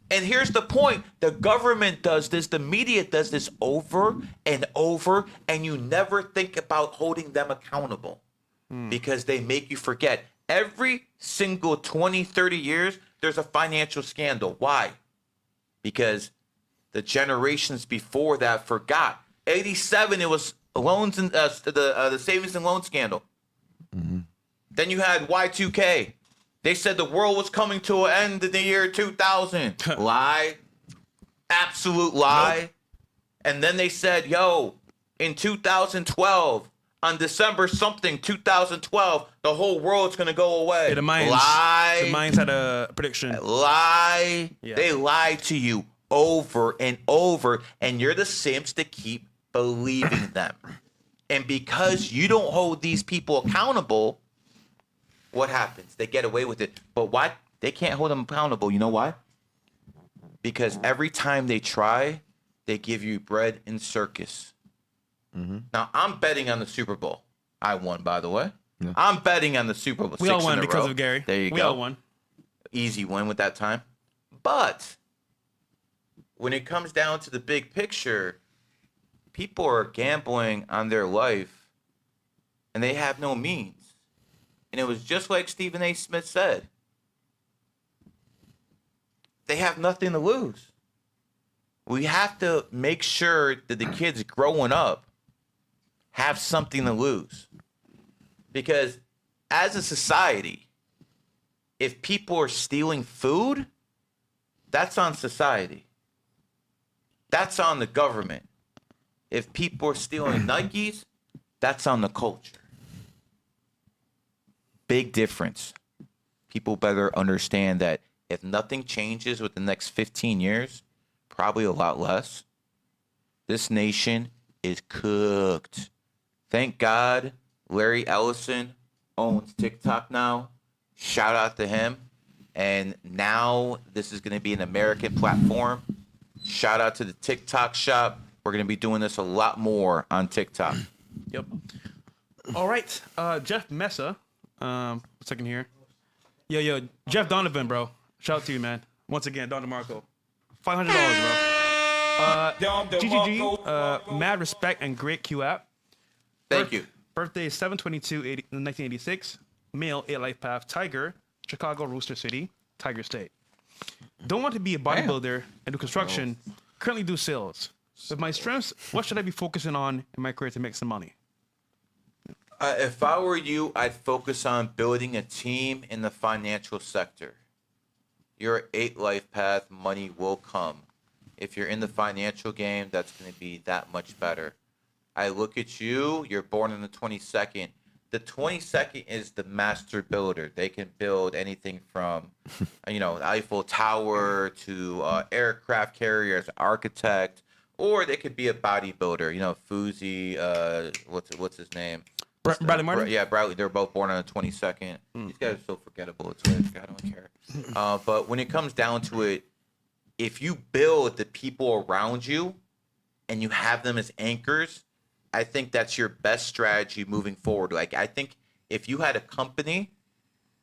And here's the point. The government does this. The media does this over and over. And you never think about holding them accountable because they make you forget. Every single 20, 30 years, there's a financial scandal. Why? Because the generations before that forgot. 87, it was loans and the savings and loan scandal. Then you had Y2K. They said the world was coming to an end in the year 2000. Lie. Absolute lie. Nope. And then they said, yo, in 2012, on December something, 2012, the whole world's going to go away. Yeah, the Mayans, lie. The Mayans had a prediction. Lie. Yeah. They lied to you over and over, and you're the simps that keep believing them. And because you don't hold these people accountable, what happens? They get away with it. But why? They can't hold them accountable. You know why? Because every time they try, they give you bread and circus. Now, I'm betting on the Super Bowl. I won, by the way. Yeah. I'm betting on the Super Bowl. We all won because row. of Gary. There you go. We all won. Easy win with that time. But when it comes down to the big picture, people are gambling on their life and they have no means. And it was just like Stephen A. Smith said. They have nothing to lose. We have to make sure that the kids growing up have something to lose. Because as a society, if people are stealing food, that's on society. That's on the government. If people are stealing Nikes, that's on the culture. Big difference. People better understand that if nothing changes within the next 15 years, probably a lot less, this nation is cooked. Thank God Larry Ellison owns TikTok now. Shout out to him. And now this is going to be an American platform. Shout out to the TikTok shop. We're going to be doing this a lot more on TikTok. Yep. All right. Jeff Mesa. Second here. Yo, Jeff Donovan, bro. Shout out to you, man. Once again, Don DeMarco. $500, bro. GGG. Mad respect and great Q app. Thank you. Birthday is 7/22/1986. Male, 8 Lifepath. Tiger, Chicago, Rooster City, Tiger State. Don't want to be a bodybuilder and do construction. Currently do sales. With my strengths, what should I be focusing on in my career to make some money? If I were you, I'd focus on building a team in the financial sector. You're 8 Lifepath, money will come. If you're in the financial game, that's going to be that much better. I look at you, you're born on the 22nd. The 22nd is the master builder. They can build anything from, Eiffel Tower to aircraft carriers, architect, or they could be a bodybuilder. Fuzi, what's his name? Bradley Martin? Yeah, Bradley. They're both born on the 22nd. These guys are so forgettable. It's like, I don't care. But when it comes down to it, if you build the people around you and you have them as anchors, I think that's your best strategy moving forward. Like, I think if you had a company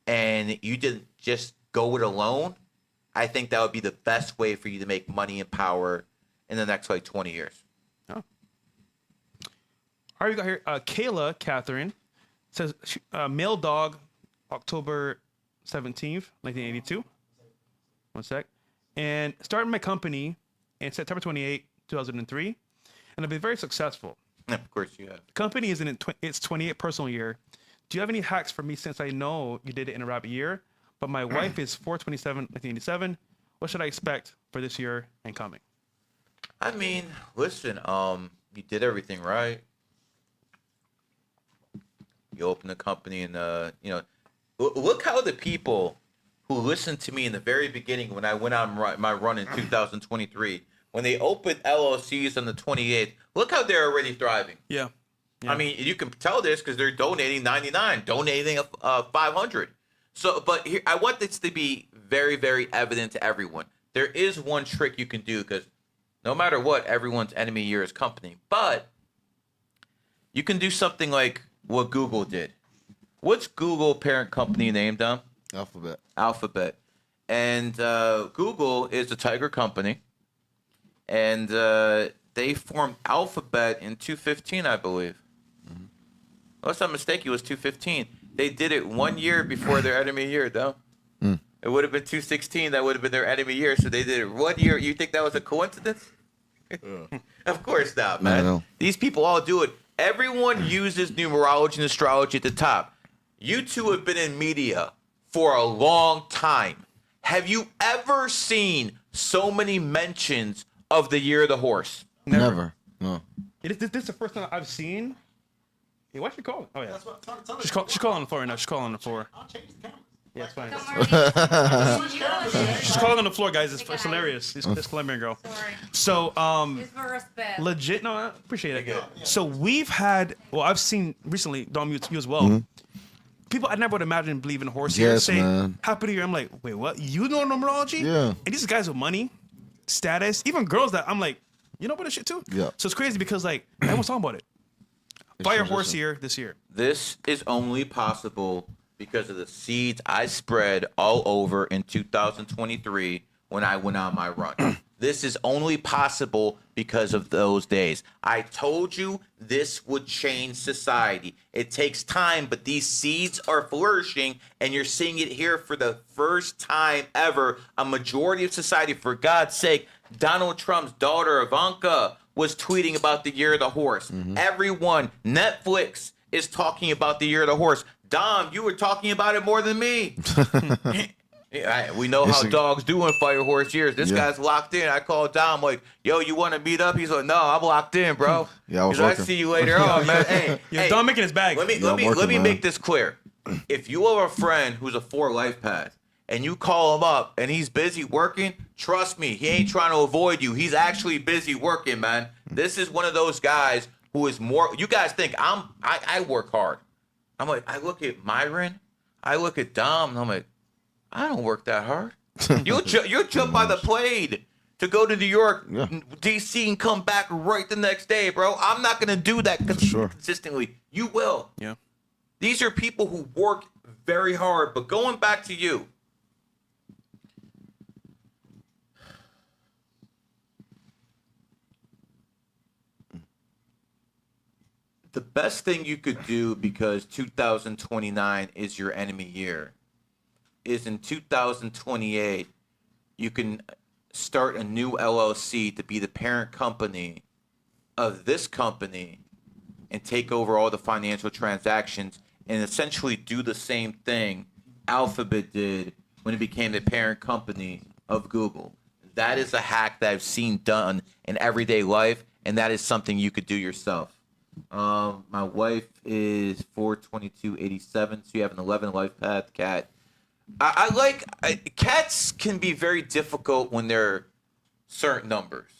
and you didn't just go it alone, I think that would be the best way for you to make money and power in the next 20 years. Oh. All right, we got here Kayla Catherine says male dog, October 17th, 1982. One sec. And started my company in September 28, 2003, and I've been very successful. Yeah, of course you have. The company is in its 28th personal year. Do you have any hacks for me since I know you did it in a rabbit year? But my wife is 4/27/1987. What should I expect for this year and coming? I mean, listen, you did everything right. You opened the company and, look how the people who listened to me in the very beginning when I went on my run in 2023, when they opened LLCs on the 28th, look how they're already thriving. Yeah. I mean, you can tell this because they're donating 99, donating 500. So, but here, I want this to be very, very evident to everyone. There is one trick you can do because no matter what, everyone's enemy year is company. But you can do something like what Google did. What's Google parent company named, Dom? Alphabet. And Google is a tiger company. And they formed Alphabet in 2015, I believe. Unless I'm mistaken, it was 2015. They did it 1 year before their enemy year, though. It would have been 2016. That would have been their enemy year. So they did it 1 year. You think that was a coincidence? Of course not, man. No. These people all do it. Everyone uses numerology and astrology at the top. You two have been in media for a long time. Have you ever seen so many mentions of the year of the horse? Never. No. This is the first time I've seen. Hey, why's she calling? Oh, yeah. She's calling on the floor right now. She's calling on the floor. I'll change the camera. Yeah, it's fine. Don't worry. She's calling on the floor, guys. It's hilarious. This Colombian girl. Sorry. So, It's for respect. legit. No, I appreciate it. So we've had. Well, I've seen recently. Dom, you as well. People I never would imagine believe in horse here. Yes, Say man. happy to hear. I'm like, wait, what? You know numerology? Yeah. And these guys with money, status, even girls that I'm like, you know about this shit too? Yeah. So it's crazy because like everyone's talking about it. Fire horse here this year. This is only possible because of the seeds I spread all over in 2023 when I went on my run. This is only possible because of those days. I told you this would change society. It takes time, but these seeds are flourishing, and you're seeing it here for the first time ever. A majority of society, for God's sake, Donald Trump's daughter, Ivanka, was tweeting about the year of the horse. Everyone, Netflix is talking about the year of the horse. Dom, you were talking about it more than me. We know how dogs do in fire horse years. This guy's locked in. I called Dom like, yo, you want to meet up? He's like, no, I'm locked in, bro. Yeah, I was I working. see you later on, man. Hey, Yeah, Dom making his bag. let me I'm working, man. make this clear. If you have a friend who's a 4 Lifepath and you call him up and he's busy working, trust me, he ain't trying to avoid you. He's actually busy working, man. This is one of those guys who is more. You guys think I work hard. I'm like, I look at Myron, I look at Dom, and I'm like, I don't work that hard. You'll jump by the plane to go to New York, DC, and come back right the next day, bro. I'm not gonna do that consistently. You will. Yeah. These are people who work very hard. But going back to you, the best thing you could do, because 2029 is your enemy year, is in 2028, you can start a new LLC to be the parent company of this company and take over all the financial transactions and essentially do the same thing Alphabet did when it became the parent company of Google. That is a hack that I've seen done in everyday life, and that is something you could do yourself. My wife is 42287, so you have an 11 Lifepath cat. I like cats can be very difficult when they're certain numbers.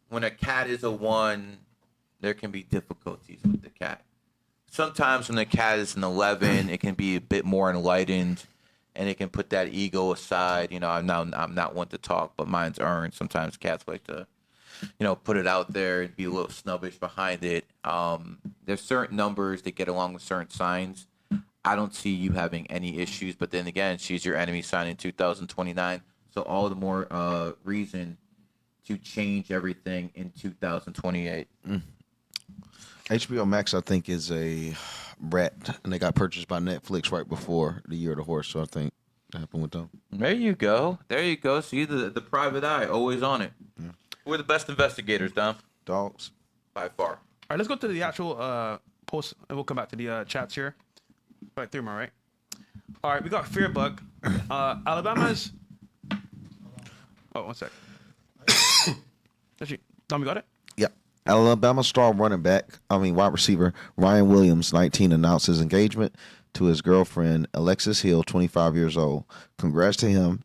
When a cat is a 1, there can be difficulties with the cat. Sometimes when the cat is an 11, it can be a bit more enlightened, and it can put that ego aside. You know, I'm not one to talk, but mine's earned. Sometimes cats like to, put it out there and be a little snobbish behind it. There's certain numbers that get along with certain signs. I don't see you having any issues, but then again, she's your enemy sign in 2029, so all the more reason to change everything in 2028. HBO Max, I think, is a brat, and they got purchased by Netflix right before the year of the horse. So I think that happened with them. There you go. See the private eye, always on it. We're the best investigators, Dom, Dogs. by far. All right, let's go to the actual post, and we'll come back to the chats here. Right, 3 more, right? All right, we got Fearbuck. Alabama's. Oh, one sec. Actually, Dom, you got it? Yep. Alabama star wide receiver Ryan Williams, 19, announced his engagement to his girlfriend Alexis Hill, 25 years old. Congrats to him,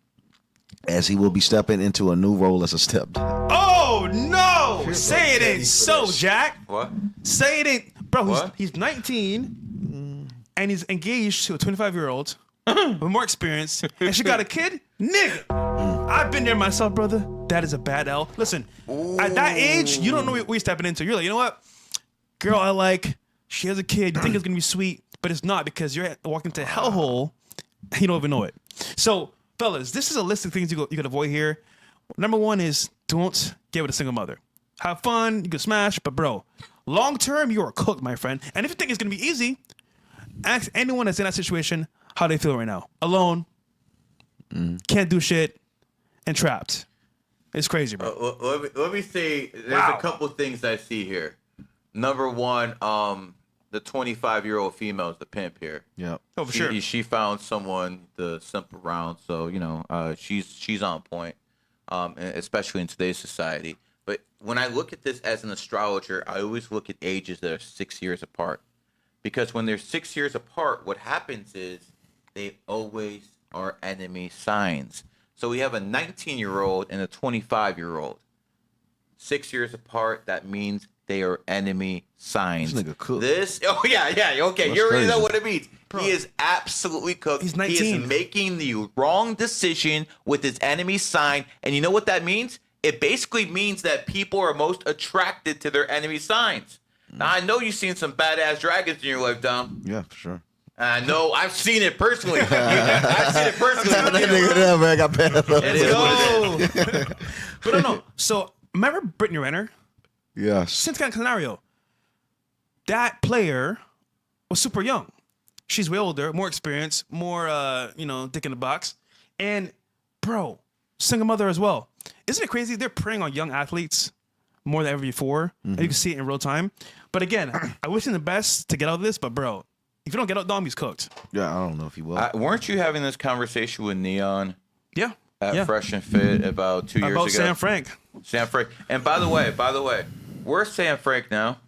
as he will be stepping into a new role as a stepdad. Oh no! Say it ain't so, Jack. What? Say it ain't, bro. What? He's 19, and he's engaged to a 25-year-old with more experience, and she got a kid. Nigga, I've been there myself, brother. That is a bad L. Listen, at that age, you don't know what you're stepping into. You're like, you know what? Girl, I like. She has a kid. You think it's gonna be sweet, but it's not, because you're walking into a hellhole. And you don't even know it. So, fellas, this is a list of things you could avoid here. Number 1 is don't get with a single mother. Have fun, you can smash, but bro, long term, you are cooked, my friend. And if you think it's gonna be easy, ask anyone that's in that situation how they feel right now. Alone, can't do shit, and trapped. It's crazy, bro. Let me say, there's a couple things I see here. Number 1, the 25-year-old female is the pimp here. Yep. Oh, for sure. She found someone to simp around, so she's on point, especially in today's society. But when I look at this as an astrologer, I always look at ages that are 6 years apart, because when they're 6 years apart, what happens is they always are enemy signs. So we have a 19-year-old and a 25-year-old. 6 years apart, that means they are enemy signs. This nigga cooked. Okay, That's you already crazy. know what it means. He is absolutely cooked. He's He 19. is making the wrong decision with his enemy sign. And you know what that means? It basically means that people are most attracted to their enemy signs. Now, I know you've seen some badass dragons in your life, Dom. Yeah, for sure. I know. I've seen it personally. I've seen it personally. That nigga there, man, got bad. It is what it is. But no. So remember Brittany Renner? Yes. Since kind of scenario, that player was super young. She's way older, more experienced, more dick in the box, and bro, single mother as well. Isn't it crazy? They're preying on young athletes more than ever before, and you can see it in real time. But again, I wish him the best to get out of this. But bro, if you don't get out, Dom, he's cooked. Yeah, I don't know if he will. Weren't you having this conversation with Neon Yeah, at Fresh and Fit about 2 years ago? about Sam Frank. Sam Frank. And by the way, where's Sam Frank now?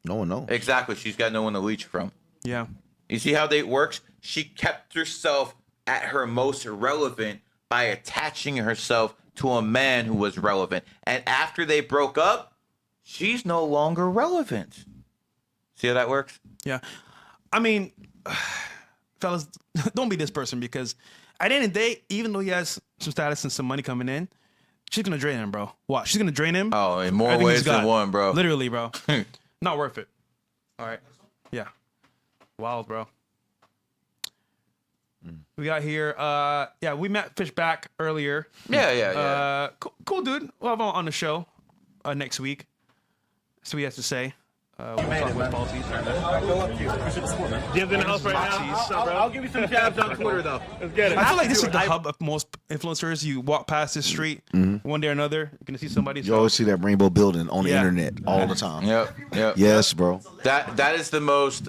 No one knows. Exactly. She's got no one to leech from. Yeah, You see how that works? She kept herself at her most relevant by attaching herself to a man who was relevant. And after they broke up, she's no longer relevant. See how that works? yeah. I mean, fellas, don't be this person because at the end of the day, even though he has some status and some money coming in, she's gonna drain him, bro. What? She's gonna drain him? Oh, in more Everything ways he's than got. one, bro. Literally, bro. Not worth it. All right. Yeah. Wild, bro. We got here. We met Fishback earlier. Yeah. Cool dude. We'll have him on the show next week. So he has to say. We'll talk about policies. Jim's in the house right now. I'll give you some jabs on Twitter, though. Let's get it. I feel like this is the hub of most influencers. You walk past this street one day or another, you're gonna see somebody. You always see that rainbow building on the Yeah. internet all the time. Yep. Yes, bro. That is the most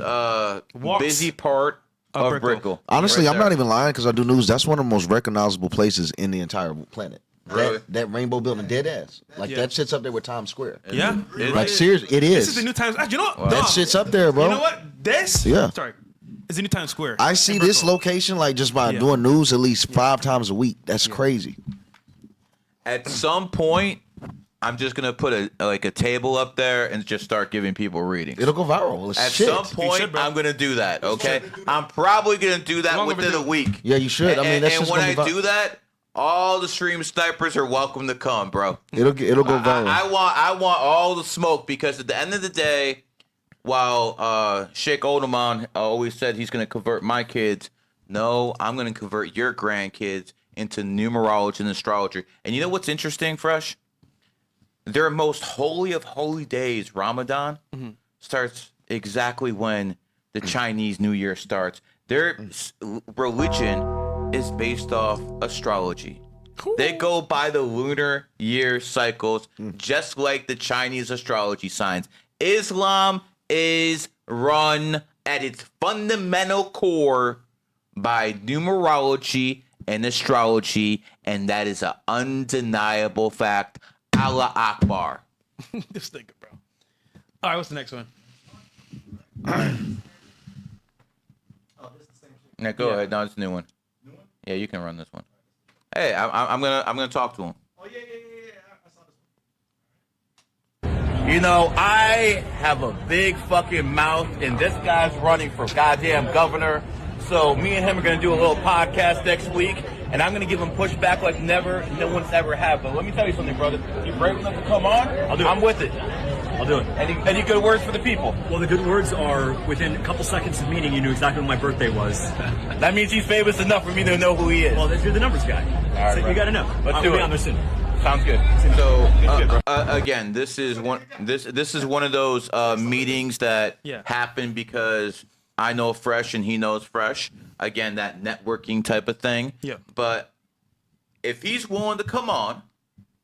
Walks busy part of Brickell. Brickell. Honestly, Right I'm there. not even lying because I do news. That's one of the most recognizable places in the entire planet. Really? That rainbow building, dead ass. Like Yeah. that sits up there with Times Square. Yeah. It Like is. seriously, it This is. is the new Times. You know what? That Dom, shit's up there, bro. You know what? This. Yeah. Sorry. It's the new Times Square. I see in this Brickell. location like just by Yeah. doing news at least 5 times a week. That's crazy. At some point, I'm just gonna put a table up there and just start giving people readings. It'll go viral. It's At shit. some point, should, bro. I'm gonna do that. Okay, I'm probably gonna do that Long within a overdue. week. Yeah, you should. I mean, that's and just when gonna I be do that, all the stream snipers are welcome to come, bro. It'll go viral. I want all the smoke because at the end of the day, while Sheikh Olderman always said he's gonna convert my kids, no, I'm gonna convert your grandkids into numerology and astrology. And you know what's interesting, Fresh? Their most holy of holy days, Ramadan, starts exactly when the Chinese New Year starts. Their religion is based off astrology. They go by the lunar year cycles, just like the Chinese astrology signs. Islam is run at its fundamental core by numerology and astrology, and that is an undeniable fact. Allah Akbar. This nigga, bro. All right, what's the next one? Now go ahead. No, it's a new one. Yeah, you can run this one. Hey, I'm gonna talk to him. You know, I have a big fucking mouth, and this guy's running for goddamn governor. So me and him are gonna do a little podcast next week, and I'm gonna give him pushback like no one's ever had. But let me tell you something, brother. You brave enough to come on? I'll do it. I'm with it. I'll do it. Any good words for the people? Well, the good words are within a couple seconds of meeting, you knew exactly when my birthday was. That means he's famous enough for me to know who he is. Well, you're the numbers guy. right, So bro. you got to know. Let's I'll do be it. on there soon. Sounds good. So shit, bro. again, this is one of those meetings that happen because I know Fresh and he knows Fresh. Again, that networking type of thing. Yeah. But if he's willing to come on,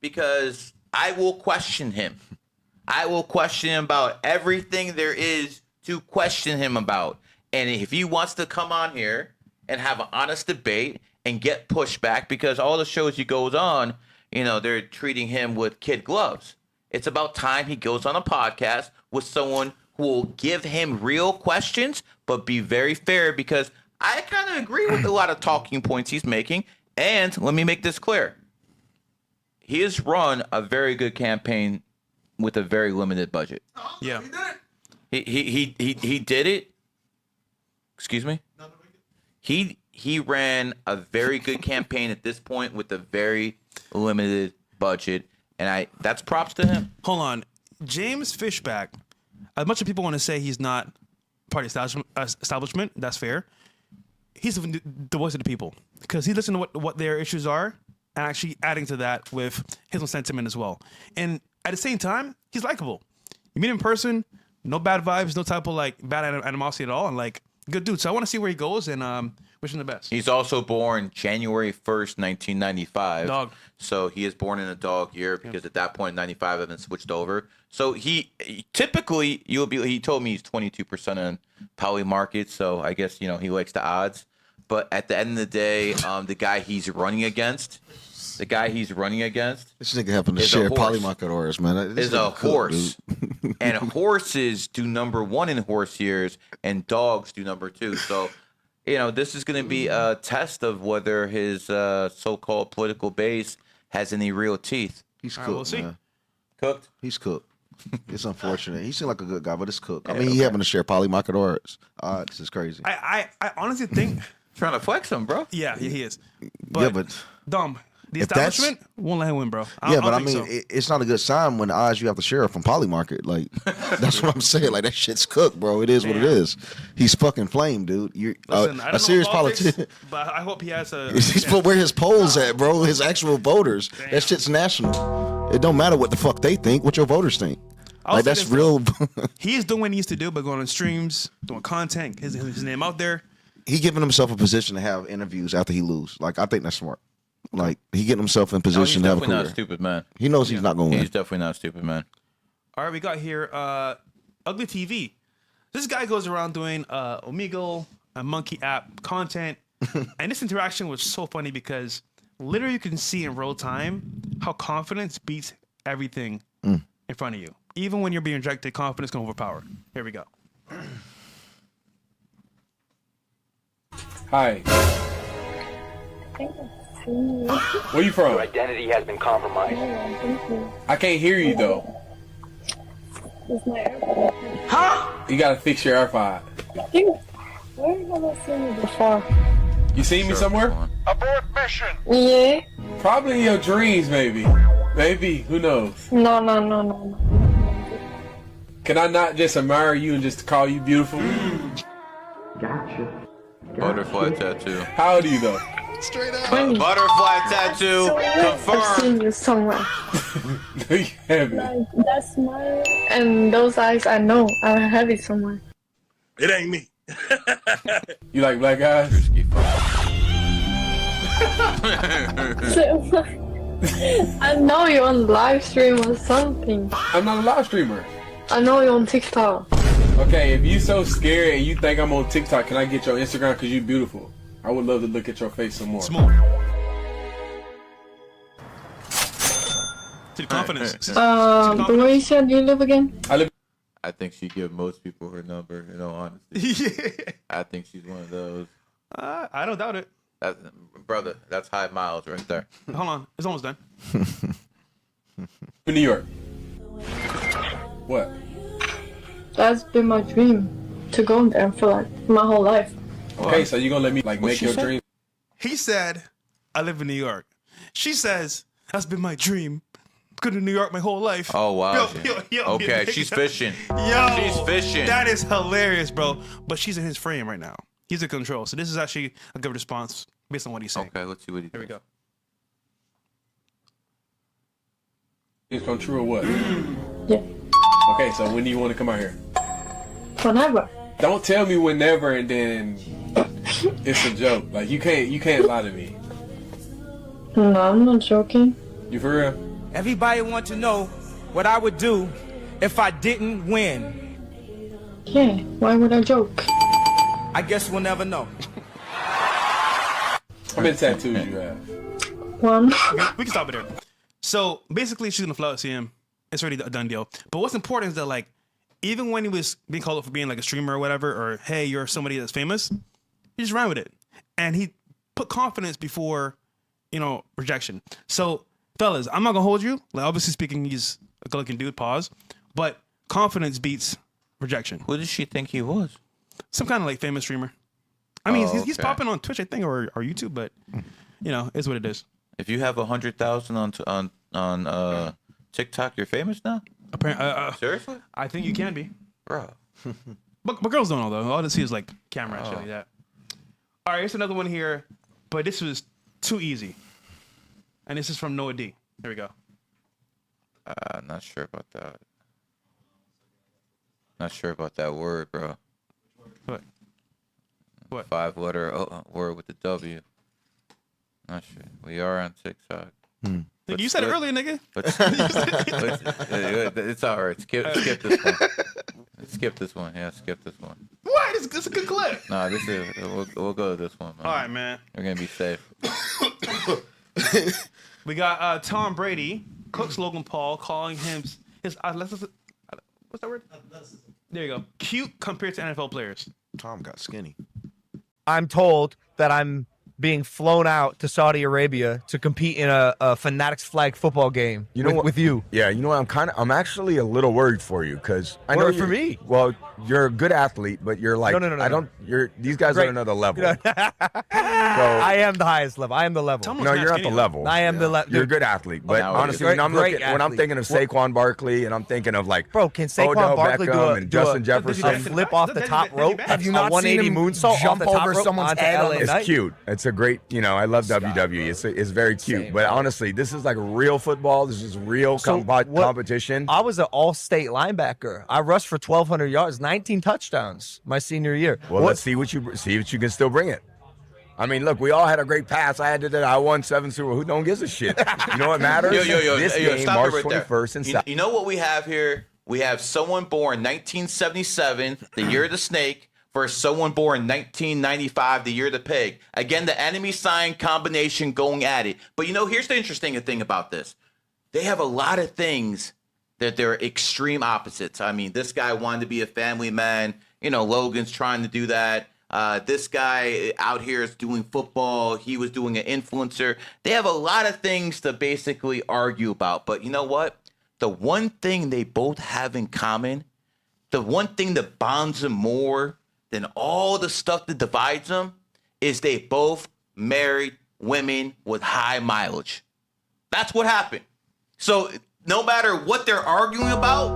because I will question him. I will question him about everything there is to question him about. And if he wants to come on here and have an honest debate and get pushback, because all the shows he goes on, you know, they're treating him with kid gloves. It's about time he goes on a podcast with someone who will give him real questions, but be very fair, because I kind of agree with a lot of talking points he's making. And let me make this clear. He has run a very good campaign with a very limited budget. Yeah. He did it. Excuse me? He ran a very good campaign at this point with a very limited budget. And that's props to him. Hold on. James Fishback, as much as people want to say he's not part of the establishment, that's fair. He's the voice of the people because he listens to what their issues are and actually adding to that with his own sentiment as well. And at the same time, he's likable. You meet him in person, no bad vibes, no type of like bad animosity at all, and like good dude. So I want to see where he goes and wish him the best. He's also born January 1st, 1995. Dog. So he is born in a dog year because at that point, 95 had been switched over. So he typically he told me he's 22% in poly market. So I guess, he likes the odds. But at the end of the day, the guy he's running against, this nigga happen to is share a horse. polymarket orders, man. This is a nigga cook, horse. dude. And horses do number 1 in horse years, and dogs do number 2. So, this is going to be a test of whether his so-called political base has any real teeth. He's All cooked, right, we'll see. man. Cooked? He's cooked. It's unfortunate. He seemed like a good guy, but it's cooked. I mean, he happened to share polymarket orders. This is crazy. I honestly think, Trying to flex him, bro. yeah, he is. Yeah, but dumb. The if that's- establishment won't let him win, bro. yeah, but I don't mean, think so. it's not a good sign when the odds you have to share are from polymarket. Like, that's what I'm saying. Like, that shit's cooked, bro. It is what it Damn. is. He's fucking flame, dude. You're Listen, I don't a serious know politics, politician. but I hope he has a. He's where his polls at, bro. His actual voters. Damn. That shit's national. It don't matter what the fuck they think. What your voters think. I'll Like, say that's this, real. He's doing what he needs to do by going on streams, doing content, his name out there. He giving himself a position to have interviews after he lose. Like, I think that's smart. Like, he getting himself in No, he's position to have a definitely career. not a stupid man. He knows he's not going to win. He's definitely not a stupid man. All right, we got here Ugly TV. This guy goes around doing Omegle, a monkey app content. And this interaction was so funny because literally you can see in real time how confidence beats everything in front of you. Even when you're being rejected, confidence can overpower. Here we go. Hi. Where you from? Identity has been compromised. I can't hear you though. It's my AirPod. You gotta fix your AirPod. Where have I seen you before? You seen me somewhere? Abort mission! Yeah. Probably in your dreams, maybe. Maybe. Who knows? No. Can I not just admire you and just call you beautiful? Gotcha. Butterfly tattoo. How old are you though? Straight up. Butterfly tattoo. I've Confirmed. seen you somewhere. No, you haven't. Like, that smile and those eyes, I know. I have it somewhere. It ain't me. You like black guys? I know you're on live stream or something. I'm not a live streamer. I know you're on TikTok. Okay, if you so scared and you think I'm on TikTok, can I get your Instagram because you beautiful? I would love to look at your face some more. Smooth. To the confidence. Where you said you live again? I think she give most people her number, in all honesty. Yeah. I think she's one of those. I don't doubt it. Brother, that's high miles right there. Hold on. It's almost done. In New York. What? That's been my dream, to go there for like my whole life. Okay, so you gonna let me like make she your say? dream? He said, I live in New York. She says, that's been my dream. Go to New York my whole life. Oh, wow. Yo, Okay, nigga. she's fishing. Yo, She's fishing. That is hilarious, bro. But she's in his frame right now. He's in control. So this is actually a good response based on what he's saying. Okay, let's see what he Here we does. go. It's come true or what? Yeah. Okay, so when do you want to come out here? Whenever. Don't tell me whenever and then it's a joke. Like you can't lie to me. No, I'm not joking. You for real? Everybody want to know what I would do if I didn't win. Yeah, why would I joke? I guess we'll never know. How many tattoos you have? One. We can stop it there. So basically, she's gonna flout to him. It's already a done deal. But what's important is that like, even when he was being called up for being like a streamer or whatever, or hey, you're somebody that's famous, He just ran with it. And he put confidence before, rejection. So, fellas, I'm not going to hold you. Like, obviously speaking, he's a good-looking dude, pause. But confidence beats rejection. Who did she think he was? Some kind of like famous streamer. I mean, he's okay. popping on Twitch, I think, or YouTube, but, it's what it is. If you have 100,000 on TikTok, you're famous now? Apparently, Seriously? I think you can be. Bro. But girls don't know, though. All they see is like camera and shit like that. All right, here's another one here, but this was too easy. And this is from Noah D. Here we go. Not sure about that. Not sure about that word, bro. What? 5-letter word with the W. Not sure. We are on TikTok. Nigga, you said it earlier, nigga. It's all right. Skip this one. Skip this one. Yeah, skip this one. What? It's a good clip. Nah, we'll go to this one, man. All right, man. We're gonna be safe. We got Tom Brady cooks Logan Paul, calling him his what's that word? There you go. Cute compared to NFL players. Tom got skinny. I'm told that I'm being flown out to Saudi Arabia to compete in a Fanatics flag football game with you. Yeah, you know what? I'm actually a little worried for you because I know Worried for me? Well, you're a good athlete, but you're like No. These guys are another level. I am the highest level. I am the level. No, you're not the level. I am the level. You're a good athlete, but honestly, when I'm thinking of Saquon Barkley and I'm thinking of like can Saquon Odell Barkley Beckham and Justin Jefferson, flip off the top rope? Have you not 180 seen him moonsault jump off the top over rope someone's onto head? LA It's Knight? cute. It's a great. I love WWE. It's very cute. But honestly, this is like real football. This is real competition. I was an all-state linebacker. I rushed for 1,200 yards, 19 touchdowns my senior year. Well, let's see what you can still bring it. I mean, look, we all had a great pass. I won 7 Super Bowl. Who don't gives a shit? You know what matters? This game, stop March it right 21st in South. You know what we have here? We have someone born 1977, the year of the snake, versus someone born 1995, the year of the pig. Again, the enemy sign combination going at it. But here's the interesting thing about this. They have a lot of things that they're extreme opposites. I mean, this guy wanted to be a family man. Logan's trying to do that. This guy out here is doing football. He was doing an influencer. They have a lot of things to basically argue about. But you know what? The one thing they both have in common, the one thing that bonds them more than all the stuff that divides them, is they both married women with high mileage. That's what happened. So no matter what they're arguing about,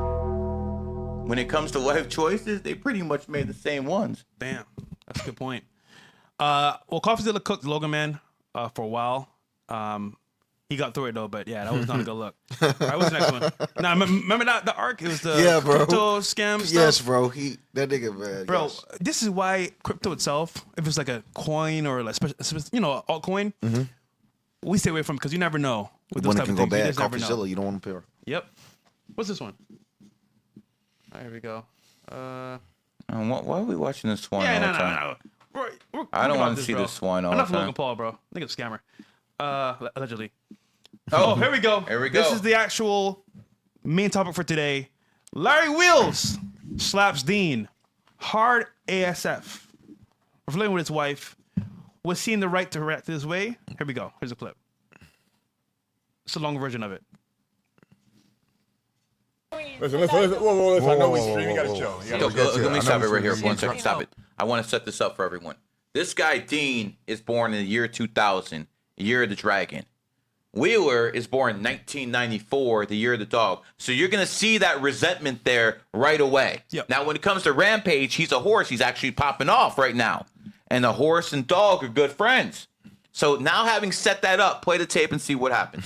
when it comes to life choices, they pretty much made the same ones. Damn, that's a good point. Well, Coffeezilla cooked Logan, man, for a while. He got through it though, but yeah, that was not a good look. All right, what's the next one? Now, remember the arc? It was the crypto scam stuff. Yes, bro. That nigga, man. Bro, yes. This is why crypto itself, if it's like a coin or like an altcoin, we stay away from it because you never know with those When it type can of go things. You bad, just never know. Coffeezilla, you don't want to pair. Yep. What's this one? All right, here we go. Why are we watching this swine all the time? No. I don't want to see this swine all the Enough time. Logan Paul, bro. I think it's a scammer. Allegedly. Oh, here we go. Here we go. This is the actual main topic for today. Larry Wheels slaps Deen. Hard ASF. Flirting with his wife. Was seeing the right to react this way. Here we go. Here's a clip. It's a long version of it. Listen. Whoa. I know we stream. You gotta chill. Let me stop it right here for 1 second. Stop it. I want to set this up for everyone. This guy, Deen, is born in the year 2000, year of the dragon. Wheeler is born in 1994, the year of the dog. So you're going to see that resentment there right away. Yep. Now, when it comes to Rampage, he's a horse. He's actually popping off right now. And the horse and dog are good friends. So now having set that up, play the tape and see what happens.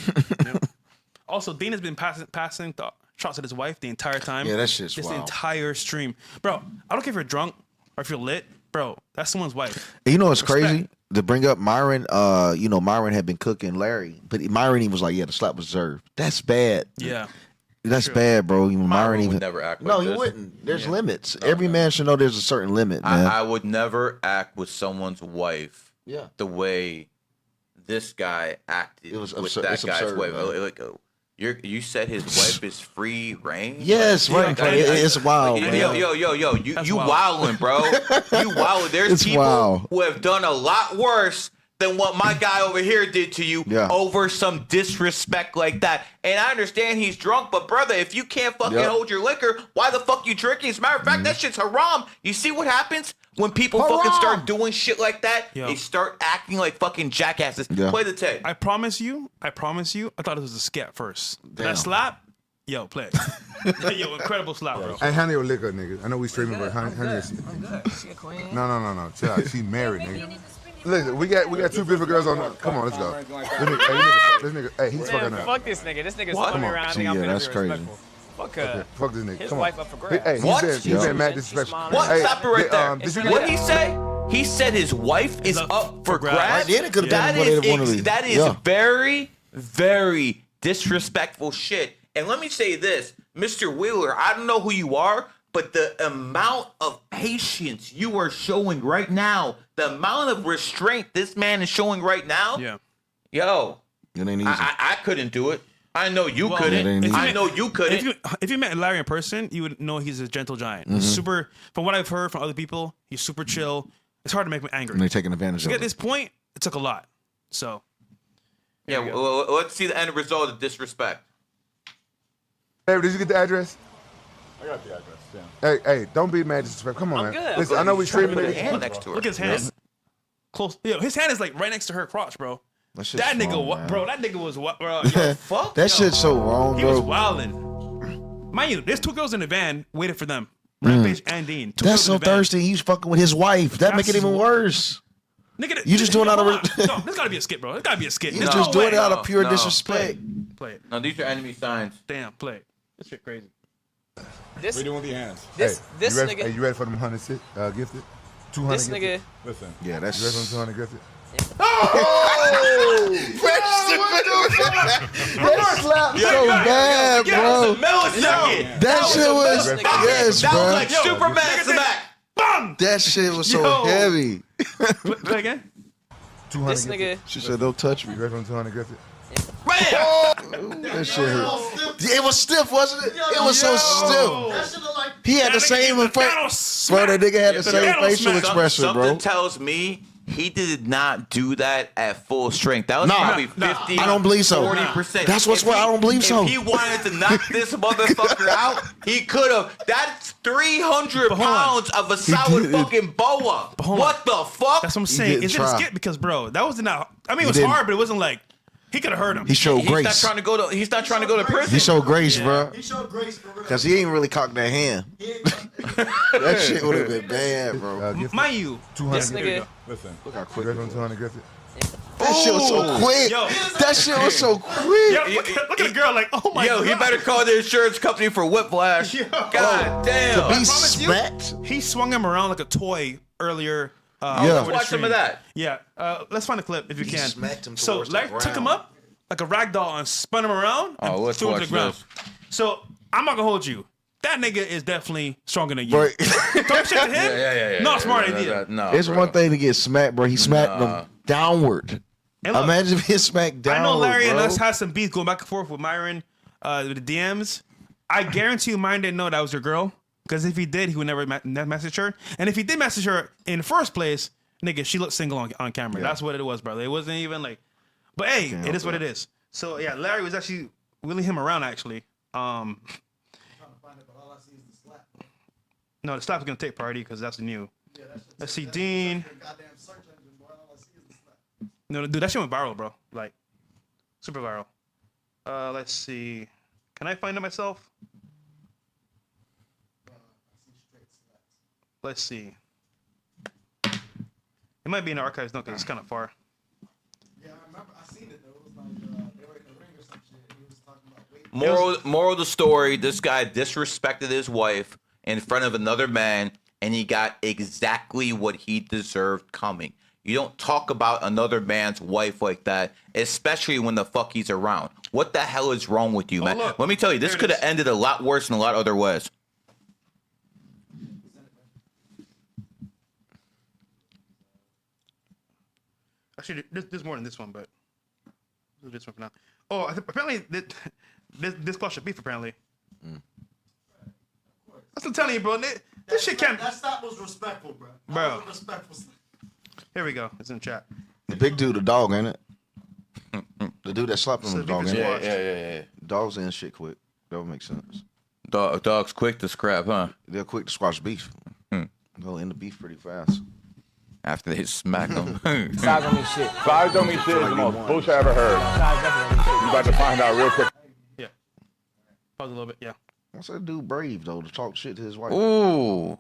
Also, Deen has been passing shots at his wife the entire time. Yeah, that shit's This wild. entire stream. Bro, I don't care if you're drunk or if you're lit. Bro, that's someone's wife. And you know what's Respect. crazy? To bring up Myron, Myron had been cooking Larry, but Myron even was like, yeah, the slap was deserved. That's bad. Yeah. That's bad, bro. Even Myron would even never act like No, this. he wouldn't. There's limits. Every man should know there's a certain limit, man. I would never act with someone's wife the way this guy acted It was with absurd. that It's guy's absurd, wife. man. Like, You said his wife is free reign? Yes, right. It's wild, man. Yo, you wildin', bro. You wildin'. There's It's people wild. who have done a lot worse than what my guy over here did to you over some disrespect like that. And I understand he's drunk, but brother, if you can't fucking hold your liquor, why the fuck you drinking? As a matter of fact, that shit's haram. You see what happens when people fucking start doing shit like that? They start acting like fucking jackasses. Play the tape. I promise you, I thought it was a skit at first. That slap, yo, play it. Yo, incredible slap, bro. Hey, honey your liquor, nigga. I know we streaming, but honey your She a queen. No. Chill out. She married, nigga. Listen, we got two beautiful girls on. Come on, let's go. This nigga, hey, he's fucking up. Fuck this nigga. This nigga's fucking around. I think I'm that's crazy. Fuck fuck this nigga. His Come wife on. up for grabs. Hey, he's been mad disrespectful. What? Hey, Stop it right there. What he he say? He said his wife is up for grabs. That is very, very disrespectful shit. And let me say this, Mr. Wheeler, I don't know who you are, but the amount of patience you are showing right now, the amount of restraint this man is showing right now, yo, it ain't easy. I couldn't do it. I know you couldn't. I know you couldn't. If you met Larry in person, you would know he's a gentle giant. He's super, from what I've heard from other people, he's super chill. It's hard to make me angry. And they're taking advantage to of get it. this point, it took a lot. So, yeah, well, let's see the end result of disrespect. Hey, did you get the address? I got the address, Hey, don't be mad disrespectful. Come on, I'm man. good. Listen, I know we streaming. Put a hand next to her. Look at his hand. Close. Yo, his hand is like right next to her crotch, bro. That nigga, bro. That nigga was what, bro? Yo, fuck. That shit's so wrong, He bro. was wildin'. Mind you, there's two girls in the van waiting for them. Rampage and Deen. That's so thirsty. He's fucking with his wife. That make it even worse. Nigga, You just doing it out of no, this gotta be a skit, bro. This gotta be a skit. You just doing it out of pure disrespect. Play it. No, these are enemy signs. Damn, play it. This shit crazy. What are you doing with your hands? This you ready, nigga. Hey, you ready for them 100 gifted? 200 This gifted? nigga. Listen. Yeah, that's. You ready for them 200 gifted? That slapped so bad, bro. That shit was yes, That bro. was like Superman smack. That shit was so heavy. Play again. 200 This nigga. She said, "Don't touch me." You ready for them 200 gifted? That shit hurt. It was stiff, wasn't it? It was so stiff. He had the same effect. Bro, that nigga had the same facial expression, bro. Something tells me he did not do that at full strength. That was probably 50. I don't believe so. 40%. That's what's why I don't believe so. If he wanted to knock this motherfucker out, he could have. That's 300 pounds of a solid fucking boa. What the fuck? That's what I'm saying. It's a skit because, bro, that wasn't not. I mean, it was hard, but it wasn't like he could have hurt him. He showed grace. He's not trying to go to prison. He showed grace, bro. He showed grace for real. Cause he ain't really cocked that hand. That shit would have been bad, bro. Mind you, 200 This nigga. Listen. Look how You quick. ready for them 200 gifted? That shit was so quick. Yo. That shit was so quick. Yo, look at the girl like, oh my god. Yo, he better call the insurance company for whiplash. God damn. To be smacked. He swung him around like a toy earlier. Let's watch some of that. Yeah, let's find a clip if you can. Smacked him So towards the Larry ground. took him up like a rag doll and spun him around and let's threw him to watch the ground. this. So I'm not gonna hold you. That nigga is definitely stronger than you. Right. Don't shit to him. Yeah. Not a smart idea. No, It's bro. one thing to get smacked, bro. He smacked him downward. And look, Imagine if he smacked downward, I know Larry bro. and us had some beef going back and forth with Myron, with the DMs. I guarantee you, Myron didn't know that was your girl. Because if he did, he would never message her. And if he did message her in the first place, nigga, she looked single on camera. Yeah. That's what it was, brother. It wasn't even like. But hey, it is what it is. So yeah, Larry was actually wheeling him around actually. No, the slap is gonna take priority because that's the new. Let's see, Deen. No, dude, that shit went viral, bro. Like, super viral. Let's see. Can I find it myself? Let's see. It might be in the archives, no, because it's kind of far. Yeah, I remember. I seen it though. It was like they were in the ring or some shit. He was talking about weight. Moral of the story: this guy disrespected his wife in front of another man, and he got exactly what he deserved coming. You don't talk about another man's wife like that, especially when the fuck he's around. What the hell is wrong with you, man? Look. Let me tell you, this could have ended a lot worse in a lot of other ways. Actually, there's more than this one, but we'll do this one for now. Oh, apparently This squad should beef apparently. I'm still telling you, bro. This shit can't. That stop was respectful, bro. Bro. That was respectful. Here we go. It's in the chat. The big dude, the dog, ain't it? The dude that slapped him So with the dog, ain't it? Yeah. Dogs end shit quick. That would make sense. Dogs quick to scrap, huh? They're quick to squash beef. They'll end the beef pretty fast. After they smack them. Size on this shit. Size on me shit is the most bullshit I ever heard. You about to find out real quick. Yeah. Pause a little bit. Yeah. What's that dude brave though to talk shit to his wife? Ooh.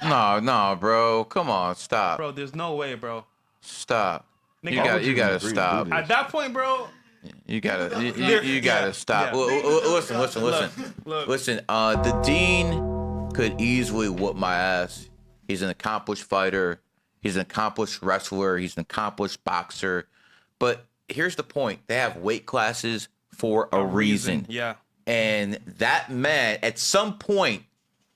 No, bro. Come on, stop. Bro, there's no way, bro. Stop. Nigga, You gotta stop. At that point, bro. You gotta stop. Listen. Look. Listen, the Deen could easily whoop my ass. He's an accomplished fighter. He's an accomplished wrestler. He's an accomplished boxer. But here's the point. They have weight classes for a reason. Yeah. And that man, at some point,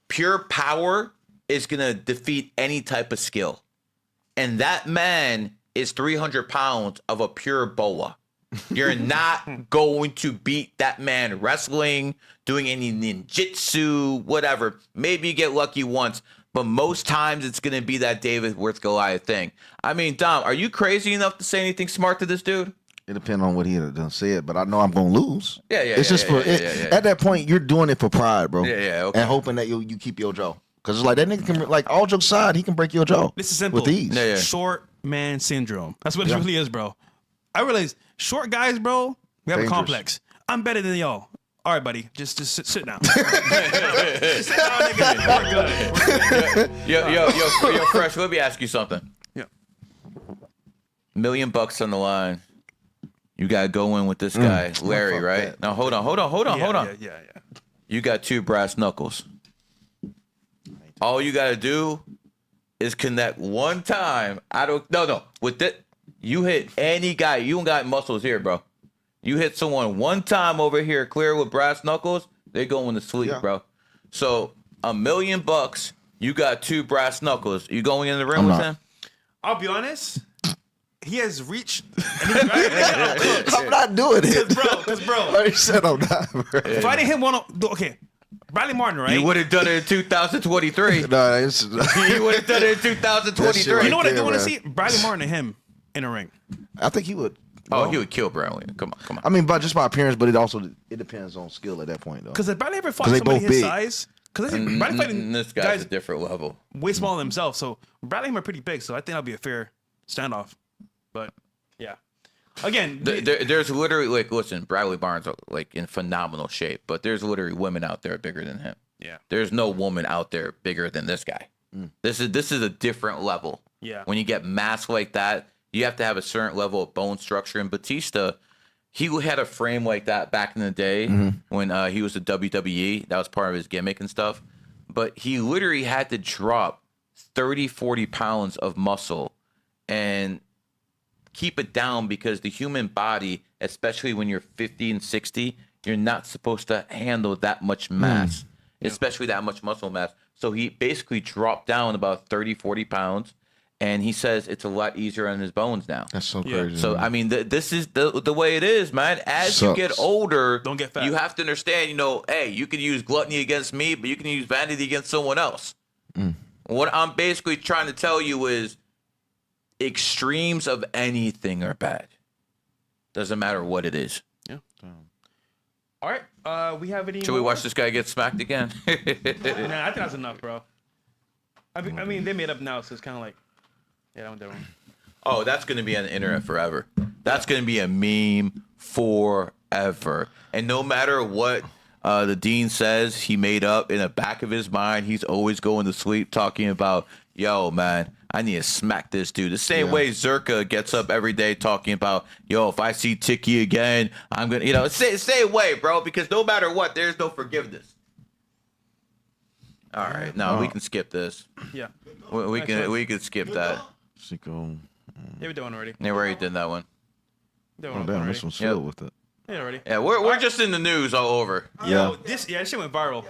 pure power is going to defeat any type of skill. And that man is 300 pounds of a pure boa. You're not going to beat that man wrestling, doing any ninjutsu, whatever. Maybe you get lucky once, but most times it's going to be that David versus Goliath thing. I mean, Dom, are you crazy enough to say anything smart to this dude? It depends on what he had done said, but I know I'm gonna lose. Yeah. It's just at that point you're doing it for pride, bro. Yeah. Okay. And hoping that you keep your jaw, because it's like that nigga can, like, all jokes aside, he can break your jaw. This is simple. With ease. Yeah. Short man syndrome. That's what it really is, bro. I realize short guys, bro, we have Dangerous. a complex. I'm better than y'all. All right, buddy. Just sit down. Just sit down, nigga. We're good. Yo, Fresh, let me ask you something. Yeah. $1 million on the line. You got to go in with this guy, Larry, right? that. Now, hold on. Yeah. You got 2 brass knuckles. All you got to do is connect one time. No. With that, you hit any guy. You don't got muscles here, bro. You hit someone one time over here, clear with brass knuckles, they going to sleep, bro. So $1 million, you got 2 brass knuckles. You going in the ring with him? I'll be honest. He has reached. I'm not doing it. Cause bro. I already said I'm not, bro. Fighting him okay. Bradley Martin, right? You would have done it in 2023. No, it's, you would have done it in 2023. You know what I do want to see? Bradley Martin and him in a ring. I think he would. Oh, he would kill Bradley. Come on. I mean, but just by appearance, but it depends on skill at that point, though. Because if Bradley ever fought they somebody both his big. size, because Bradley fighting this guy's a different level. way smaller than himself, so Bradley and him are pretty big, so I think that'll be a fair standoff. But yeah, again, there's literally, like, listen, Bradley Barnes like in phenomenal shape, but there's literally women out there bigger than him. Yeah, there's no woman out there bigger than this guy. This is a different level. Yeah, when you get mass like that, you have to have a certain level of bone structure. And Batista, he had a frame like that back in the day when he was a WWE. That was part of his gimmick and stuff. But he literally had to drop 30, 40 pounds of muscle and keep it down, because the human body, especially when you're 50 and 60, you're not supposed to handle that much mass, especially that much muscle mass. So he basically dropped down about 30, 40 pounds. And he says it's a lot easier on his bones now. That's so crazy. So, man. I mean, this is the way it is, man. As you get older, don't get fat. You have to understand, hey, you can use gluttony against me, but you can use vanity against someone else. What I'm basically trying to tell you is extremes of anything are bad. Doesn't matter what it is. Yeah. All right. We have any Should we watch this guy get smacked again? Nah, I think that's enough, bro. I mean, they made up now, so it's kind of like, yeah, that one. Oh, that's going to be on the internet forever. That's going to be a meme forever. And no matter what the Deen says he made up in the back of his mind, he's always going to sleep talking about, yo, man, I need to smack this dude. The same way Zerka gets up every day talking about, yo, if I see Tiki again, I'm going to, same way, bro, because no matter what, there's no forgiveness. All right, no, we can skip this. Yeah, we can skip that. Sneako. Yeah, we did one already. Yeah, we already did that one. Oh damn, this one's filled with it. Yeah, already. Yeah, we're just in the news all over. Yeah. This shit went viral.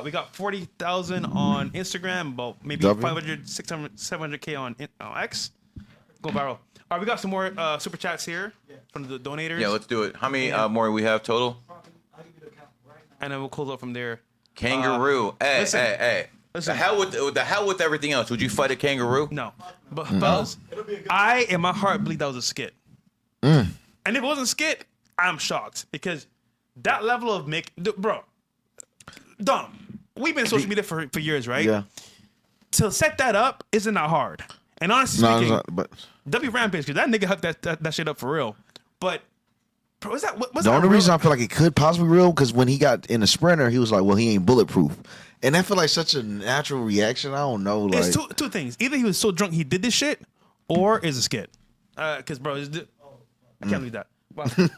We got 40,000 on Instagram, about maybe W? 500, 600, 700K on X. Go viral. All right, we got some more super chats here from the donators. Yeah, let's do it. How many more we have total? And then we'll close up from there. Kangaroo. Hey. Listen. The hell with everything else. Would you fight a kangaroo? No. But fellas, I in my heart believe that was a skit. And if it wasn't skit, I'm shocked because that level of bro, dumb. We've been on social media for years, right? Yeah. To set that up isn't that hard. And honestly speaking, W Rampage, because that nigga hooked that shit up for real. But bro, what's the only reason I feel like it could possibly be real because when he got in the sprinter, he was like, "Well, he ain't bulletproof," and I feel like such a natural reaction. I don't know. Like, it's two things. Either he was so drunk he did this shit, or is a skit. Because bro, I can't leave that. Wow. We got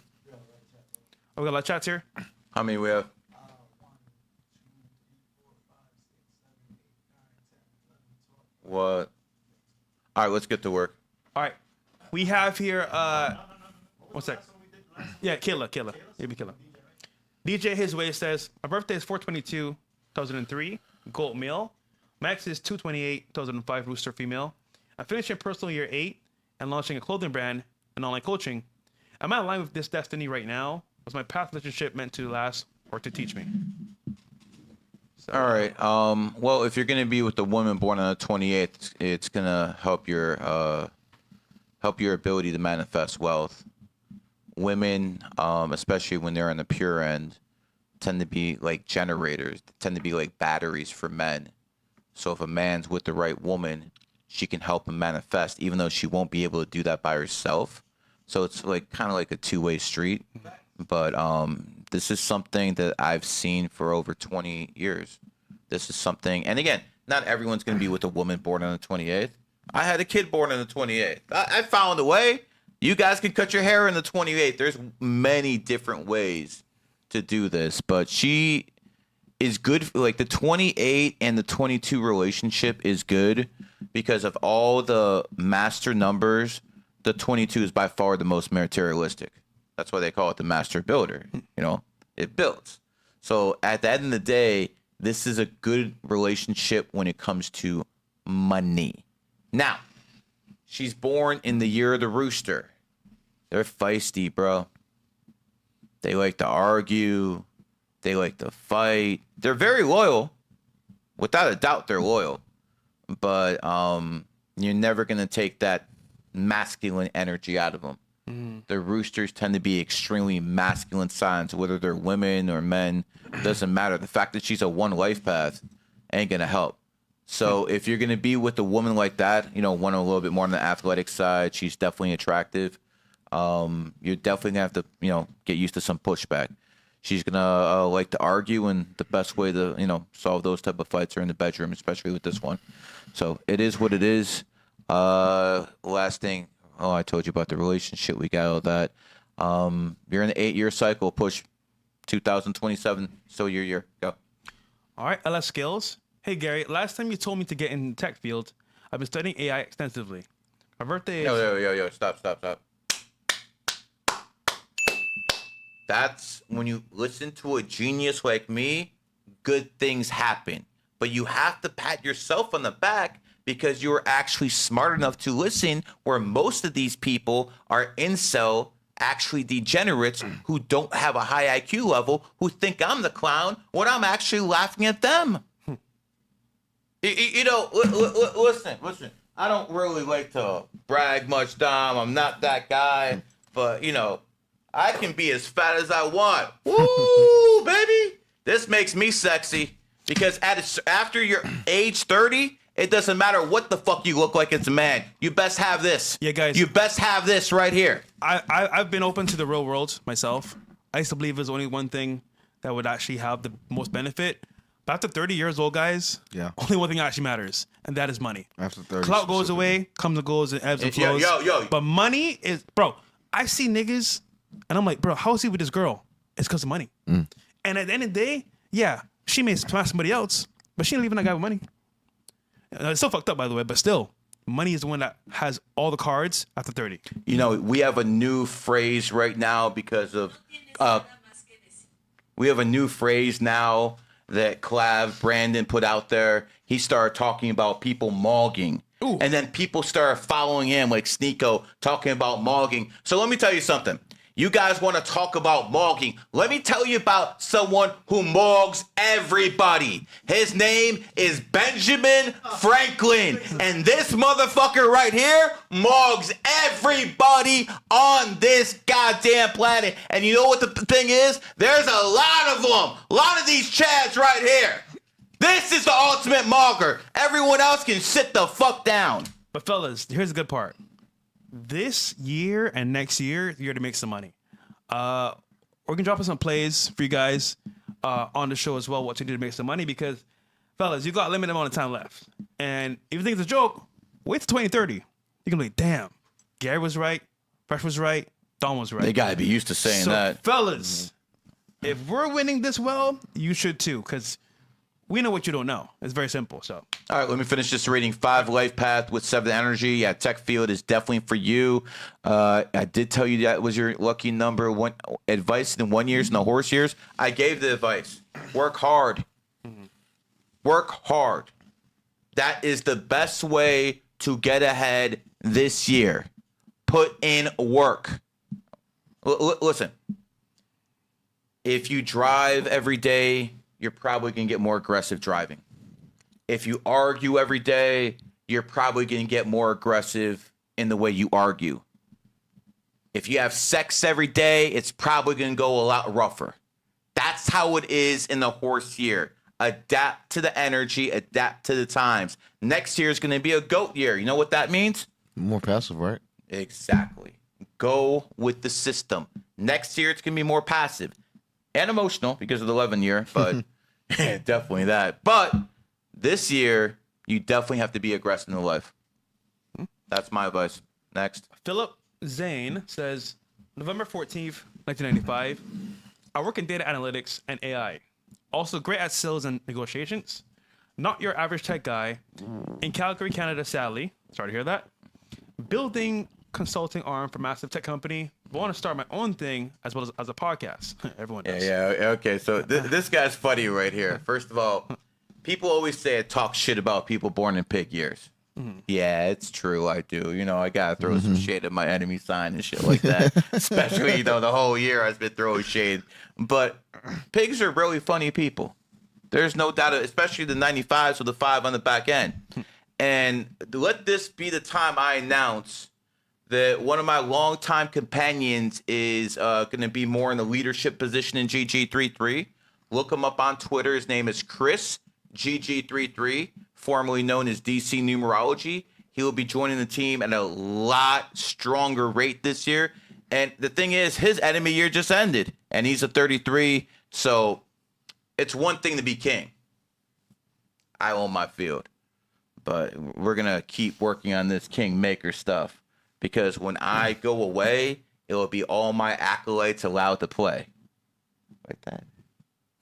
a lot of chats here. How many we have? What? All right, let's get to work. All right, we have here. One sec. Yeah, Killer. Maybe Killer. DJ His Way says, my birthday is 4/22/2003, gold male. Max is 2/28/2005, rooster female. I'm finishing personal year 8 and launching a clothing brand and online coaching. Am I aligned with this destiny right now? Was my past relationship meant to last or to teach me? So, all right. Well, if you're gonna be with a woman born on the 28th, it's gonna help your ability to manifest wealth. Women, especially when they're on the pure end, tend to be like generators. They tend to be like batteries for men. So if a man's with the right woman, she can help him manifest, even though she won't be able to do that by herself. So it's like kind of like a two-way street. But this is something that I've seen for over 20 years. This is something, and again, not everyone's going to be with a woman born on the 28th. I had a kid born on the 28th. I found a way. You guys can cut your hair on the 28th. There's many different ways to do this, but she is good. Like the 28 and the 22 relationship is good because of all the master numbers. The 22 is by far the most materialistic. That's why they call it the master builder. You know, it builds. So at the end of the day, this is a good relationship when it comes to money. Now, she's born in the year of the rooster. They're feisty, bro. They like to argue. They like to fight. They're very loyal. Without a doubt, they're loyal. But you're never going to take that masculine energy out of them. The roosters tend to be extremely masculine signs, whether they're women or men. It doesn't matter. The fact that she's a one life path ain't going to help. So if you're going to be with a woman like that, you know, one a little bit more on the athletic side, she's definitely attractive. You're definitely going to have to, you know, get used to some pushback. She's going to like to argue, and the best way to, you know, solve those type of fights are in the bedroom, especially with this one. So it is what it is. Last thing. Oh, I told you about the relationship. We got all that. You're in the 8-year cycle. Push 2027. So your year. Go. All right, LS Skills. Hey, Gary, last time you told me to get in the tech field, I've been studying AI extensively. My birthday is... Yo. Stop. That's when you listen to a genius like me, good things happen. But you have to pat yourself on the back because you were actually smart enough to listen, where most of these people are incel, actually degenerates who don't have a high IQ level, who think I'm the clown when I'm actually laughing at them. You know, listen. I don't really like to brag much, Dom. I'm not that guy. But, you know, I can be as fat as I want. Woo, baby. This makes me sexy because after you're age 30, it doesn't matter what the fuck you look like as a man. You best have this. Yeah, guys. You best have this right here. I've been open to the real world myself. I used to believe there's only one thing that would actually have the most benefit. But after 30 years old, guys, only one thing actually matters, and that is money. After 30. Clout goes away, comes and goes, and ebbs and flows. Yo. But money is... Bro, I see niggas, and I'm like, bro, how is he with this girl? It's because of money. And at the end of the day, yeah, she may smash somebody else, but she ain't leaving that guy with money. It's still fucked up, by the way, but still, money is the one that has all the cards after 30. You know, we have a new phrase right now because of... we have a new phrase now that Clav, Brandon put out there. He started talking about people mogging. And then people started following him, like Sneako, talking about Mogging. So let me tell you something. You guys want to talk about Mogging. Let me tell you about someone who mogs everybody. His name is Benjamin Franklin. And this motherfucker right here mogs everybody on this goddamn planet. And you know what the thing is? There's a lot of them. A lot of these Chads right here. This is the ultimate mogger. Everyone else can sit the fuck down. But fellas, here's the good part. This year and next year, you're to make some money. We're gonna drop some plays for you guys on the show as well, what you do to make some money, because fellas, you got a limited amount of time left. And if you think it's a joke, wait till 2030. You're gonna be like, damn, Gary was right, Fresh was right, Don was right. They gotta be used to saying that. Fellas, if we're winning this well, you should too, because we know what you don't know. It's very simple. So, all right, let me finish this reading. 5 Lifepath with 7 energy. Yeah, tech field is definitely for you. I did tell you that was your lucky number. One advice in 1 years and the horse years. I gave the advice. Work hard. Work hard. That is the best way to get ahead this year. Put in work. Listen, if you drive every day, you're probably going to get more aggressive driving. If you argue every day, you're probably going to get more aggressive in the way you argue. If you have sex every day, it's probably going to go a lot rougher. That's how it is in the horse year. Adapt to the energy, adapt to the times. Next year is going to be a goat year. You know what that means? More passive, right? Exactly. Go with the system. Next year, it's going to be more passive. And emotional because of the 11 year, but yeah, definitely that. But this year, you definitely have to be aggressive in life. That's my advice. Next. Philip Zane says, November 14th, 1995. I work in data analytics and AI. Also great at sales and negotiations. Not your average tech guy. In Calgary, Canada, sadly. Sorry to hear that. Building consulting arm for massive tech company. Want to start my own thing as well as a podcast. Everyone does. Yeah. Okay. So this guy's funny right here. First of all, people always say I talk shit about people born in pig years. Yeah, it's true. I do. You know, I gotta throw some shade at my enemy sign and shit like that. Especially, the whole year I've been throwing shade. But pigs are really funny people. There's no doubt, especially the 95s with the 5 on the back end. And let this be the time I announce that one of my longtime companions is going to be more in the leadership position in GG33. Look him up on Twitter. His name is Chris GG33, formerly known as DC Numerology. He will be joining the team at a lot stronger rate this year. And the thing is, his enemy year just ended, and he's a 33. So it's one thing to be king. I own my field. But we're going to keep working on this kingmaker stuff. Because when I go away, it will be all my accolades allowed to play. Like that.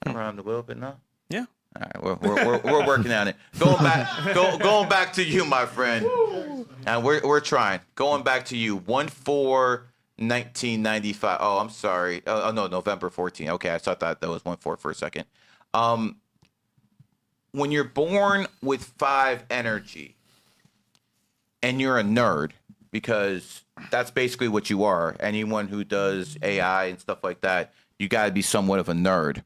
Around a little bit now? Yeah. All right, we're working on it. Going back to you, my friend. And we're trying. Going back to you. 1/4/1995. Oh, I'm sorry. Oh no, November 14. Okay, I thought that was 1/4 for a second. When you're born with 5 energy and you're a nerd, because that's basically what you are. Anyone who does AI and stuff like that, you got to be somewhat of a nerd.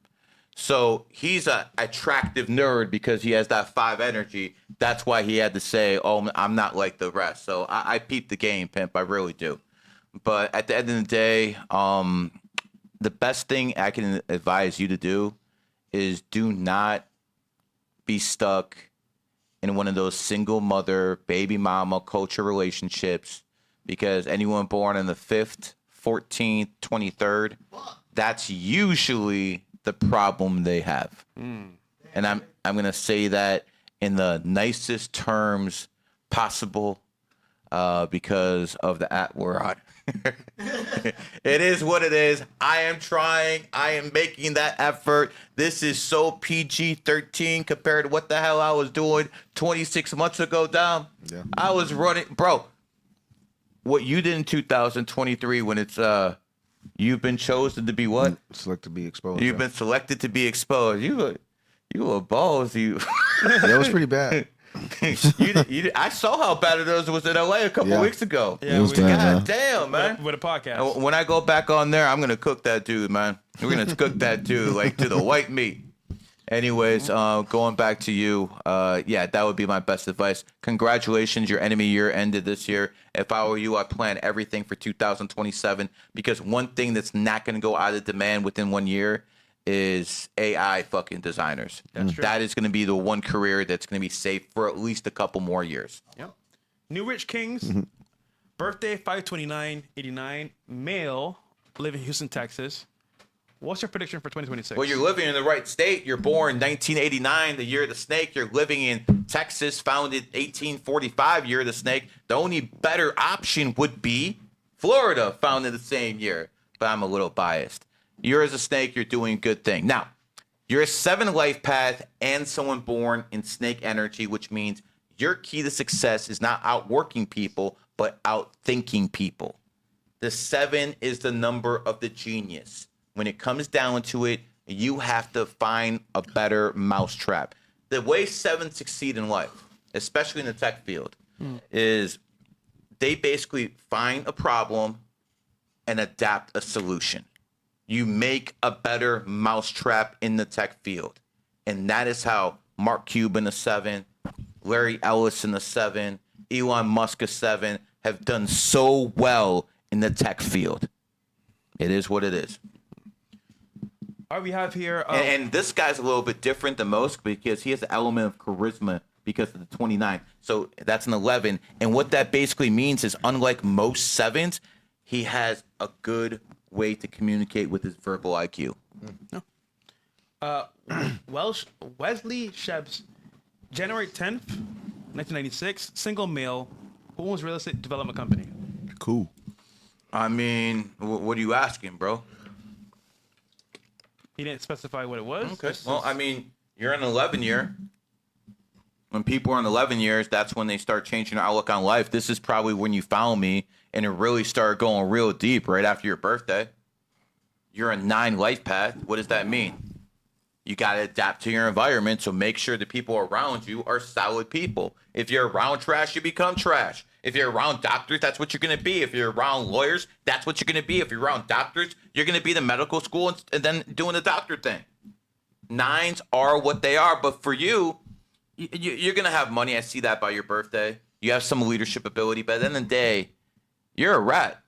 So he's an attractive nerd because he has that 5 energy. That's why he had to say, oh, I'm not like the rest. So I peep the game, pimp. I really do. But at the end of the day, the best thing I can advise you to do is do not be stuck in one of those single mother, baby mama culture relationships, because anyone born on the 5th, 14th, 23rd, that's usually the problem they have. And I'm going to say that in the nicest terms possible because of the at we're on. It is what it is. I am trying. I am making that effort. This is so PG-13 compared to what the hell I was doing 26 months ago, Dom. Yeah. I was running, bro. What you did in 2023 when it's you've been chosen to be what? Selected to be exposed. You've been selected to be exposed. You a balls. You. That was pretty bad. I saw how bad it was in LA a couple weeks ago. Yeah, it was God damn, man. With a podcast. When I go back on there, I'm gonna cook that dude, man. We're gonna cook that dude like to the white meat. Anyways, going back to you, yeah, that would be my best advice. Congratulations, your enemy year ended this year. If I were you, I'd plan everything for 2027 because one thing that's not gonna go out of demand within 1 year is AI fucking designers. That's true. That is gonna be the one career that's gonna be safe for at least a couple more years. Yep. New Rich Kings, birthday 5/29/89, male, live in Houston, Texas. What's your prediction for 2026? Well, you're living in the right state. You're born 1989, the year of the snake. You're living in Texas, founded 1845, year of the snake. The only better option would be Florida, founded the same year. But I'm a little biased. You're as a snake, you're doing a good thing. Now, you're a 7 life path and someone born in snake energy, which means your key to success is not outworking people, but outthinking people. The 7 is the number of the genius. When it comes down to it, you have to find a better mousetrap. The way 7 succeed in life, especially in the tech field, is they basically find a problem and adapt a solution. You make a better mousetrap in the tech field. And that is how Mark Cuban, a 7, Larry Ellison, a 7, Elon Musk, a 7, have done so well in the tech field. It is what it is. All right, we have here. And this guy's a little bit different than most because he has an element of charisma because of the 29. So that's an 11. And what that basically means is, unlike most 7s, he has a good way to communicate with his verbal IQ. Welsh, Wesley Shebs, January 10th, 1996, single male, who owns real estate development company. Cool. I mean, what are you asking, bro? He didn't specify what it was. Okay. Well, I mean, you're in 11 year. When people are in 11 years, that's when they start changing their outlook on life. This is probably when you found me and it really started going real deep right after your birthday. You're a 9 life path. What does that mean? You got to adapt to your environment, so make sure the people around you are solid people. If you're around trash, you become trash. If you're around doctors, that's what you're going to be. If you're around lawyers, that's what you're going to be. If you're around doctors, you're going to be the medical school and then doing the doctor thing. 9s are what they are, but for you, you're going to have money. I see that by your birthday. You have some leadership ability, but at the end of the day, you're a rat.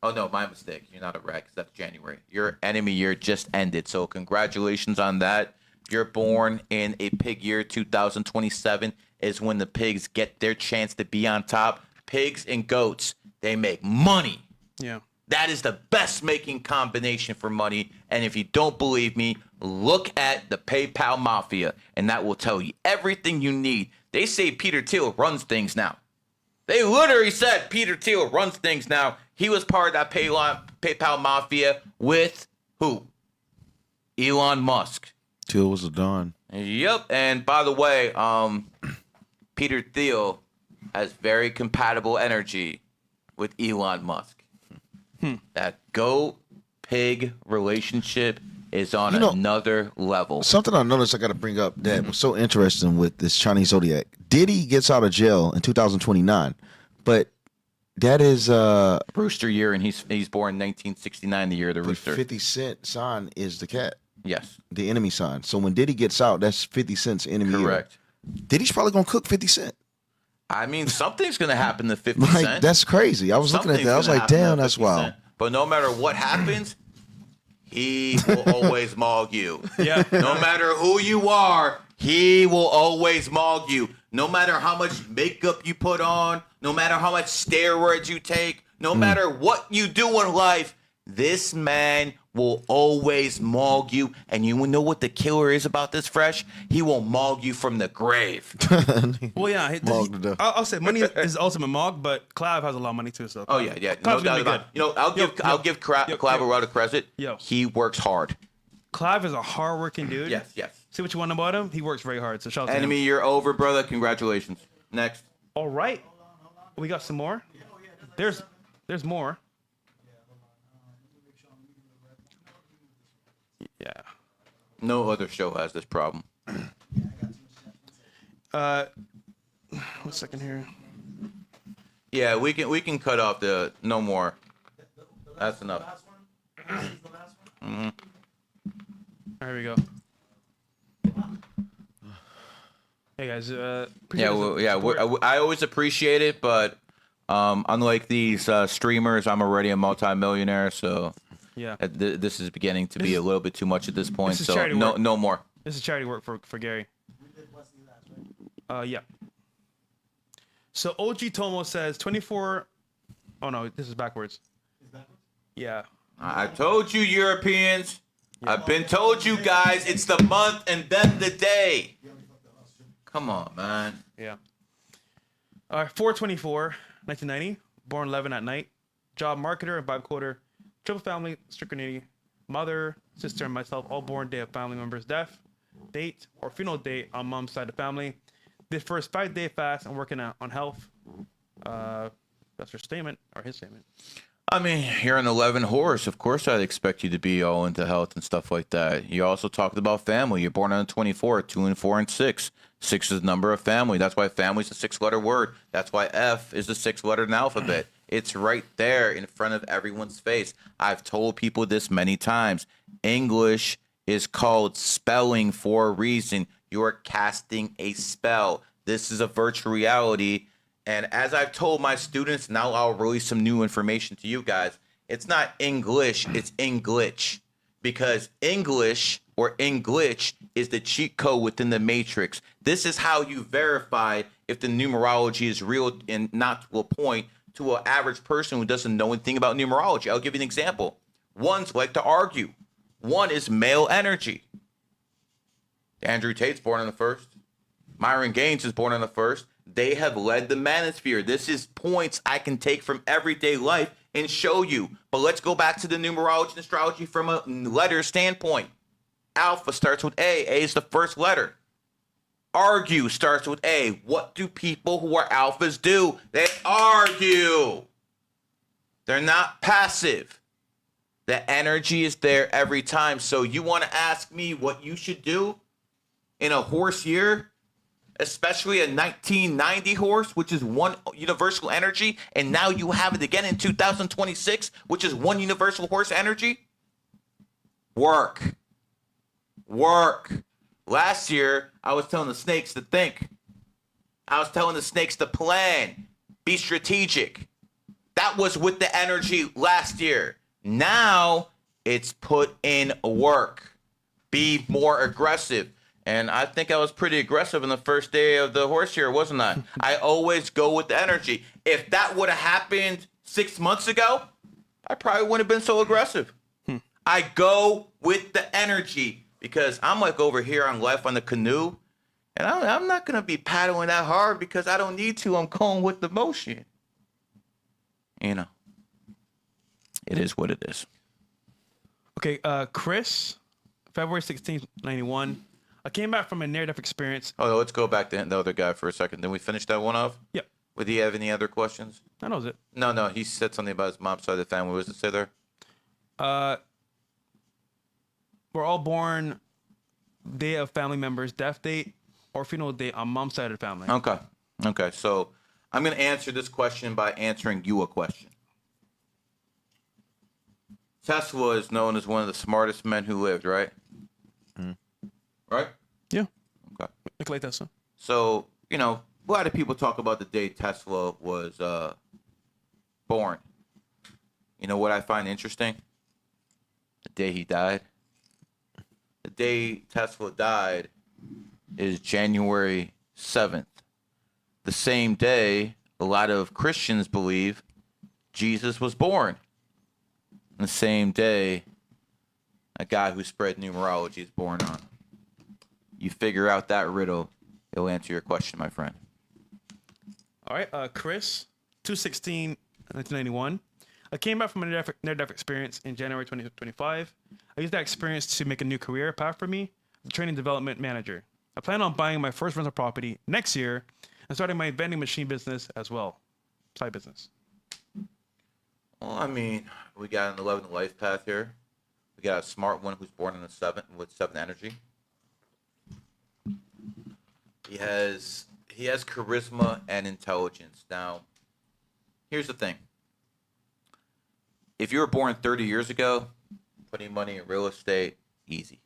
Oh, no, my mistake. You're not a rat because that's January. Your enemy year just ended, so congratulations on that. You're born in a pig year. 2027 is when the pigs get their chance to be on top. Pigs and goats, they make money. Yeah. That is the best making combination for money. And if you don't believe me, look at the PayPal Mafia, and that will tell you everything you need. They say Peter Thiel runs things now. They literally said Peter Thiel runs things now. He was part of that PayPal Mafia with who? Elon Musk. Thiel was a Don. Yep. And by the way, Peter Thiel has very compatible energy with Elon Musk. That goat pig relationship is on another level. Something I noticed I got to bring up that was so interesting with this Chinese Zodiac. Diddy gets out of jail in 2029, but that is Rooster year, and he's born 1969, the year of the rooster. 50 Cent sign is the cat. Yes. The enemy sign. So when Diddy gets out, that's 50 Cent's enemy. Correct. Diddy's probably gonna cook 50 Cent. I mean, something's gonna happen to 50 Like, Cent. that's crazy. I was looking at that. I was like, damn, that's wild. But no matter what happens, he will always maul you. Yeah. No matter who you are, he will always maul you. No matter how much makeup you put on, no matter how much steroids you take, no matter what you do in life, this man will always maul you. And you know what the killer is about this, Fresh? He will maul you from the grave. Well, yeah. I'll say money is the ultimate mog, but Clav has a lot of money too. So Oh yeah. No Clav's doubt gonna be about it. good. You know, I'll give Clav a lot of credit. Yo. He works hard. Clav is a hardworking dude. Yes. See what you want about him? He works very hard. So shout out to him. Enemy, you're over, brother. Congratulations. Next. All right. We got some more. There's more. Yeah. No other show has this problem. 1 second here. Yeah, we can cut off the no more. That's enough. Mm-hmm. There we go. Hey guys, I always appreciate it, but unlike these streamers, I'm already a multi-millionaire, so yeah, this is beginning to be a little bit too much at this point. This is So no more. This is charity work for Gary. Yeah. So OG Tomo says 24. Oh no, this is backwards. Yeah. I told you, Europeans. I've been told you guys. It's the month and then the day. Come on, man. Yeah. 4/24, 1990. Born 11 at night. Job marketer and vibe quoter. Triple family, Strickernity. Mother, sister, and myself all born day of family members' death. Date or funeral date on mom's side of family. Did first 5-day fast and working on health. That's her statement or his statement. I mean, you're an 11 horse. Of course, I'd expect you to be all into health and stuff like that. You also talked about family. You're born on the 24, 2 and 4 and 6. 6 is the number of family. That's why family is a 6-letter word. That's why F is the 6th letter in the alphabet. It's right there in front of everyone's face. I've told people this many times. English is called spelling for a reason. You are casting a spell. This is a virtual reality. And as I've told my students, now I'll release some new information to you guys. It's not English, it's Englitch. Because English or Englitch is the cheat code within the matrix. This is how you verify if the numerology is real and not to a point to an average person who doesn't know anything about numerology. I'll give you an example. Ones like to argue. One is male energy. Andrew Tate's born on the 1st. Myron Gaines is born on the 1st. They have led the manosphere. This is points I can take from everyday life and show you. But let's go back to the numerology and astrology from a letter standpoint. Alpha starts with A. A is the first letter. Argue starts with A. What do people who are alphas do? They argue. They're not passive. The energy is there every time. So you want to ask me what you should do in a horse year? Especially a 1990 horse, which is one universal energy, and now you have it again in 2026, which is one universal horse energy. Work. Last year, I was telling the snakes to think. I was telling the snakes to plan, be strategic. That was with the energy last year. Now, it's put in work. Be more aggressive. And I think I was pretty aggressive on the first day of the horse year, wasn't I? I always go with the energy. If that would have happened 6 months ago, I probably wouldn't have been so aggressive. I go with the energy because I'm like over here on life on the canoe, and I'm not going to be paddling that hard because I don't need to. I'm going with the motion. You know, it is what it is. Okay, Chris, February 16th, 91. I came back from a near-death experience. Oh, let's go back to the other guy for a second. Then we finish that one off? Yep. Would he have any other questions? That was it. No. He said something about his mom's side of the family. What does it say there? We're all born day of family members, death date, or funeral date on mom's side of the family. Okay. So I'm going to answer this question by answering you a question. Tesla is known as one of the smartest men who lived, right? Right? Yeah. Okay. Like Tesla. So, you know, a lot of people talk about the day Tesla was born. You know what I find interesting? The day he died. The day Tesla died is January 7th. The same day a lot of Christians believe Jesus was born. The same day a guy who spread numerology is born on. You figure out that riddle, it'll answer your question, my friend. All right, Chris, 2/16, 1991. I came back from a near-death experience in January 2025. I used that experience to make a new career path for me, as a training development manager. I plan on buying my first rental property next year and starting my vending machine business as well, side business. Well, I mean, we got an 11 life path here. We got a smart one who's born on the 7th with 7 energy. He has charisma and intelligence. Now, here's the thing. If you were born 30 years ago, putting money in real estate, easy.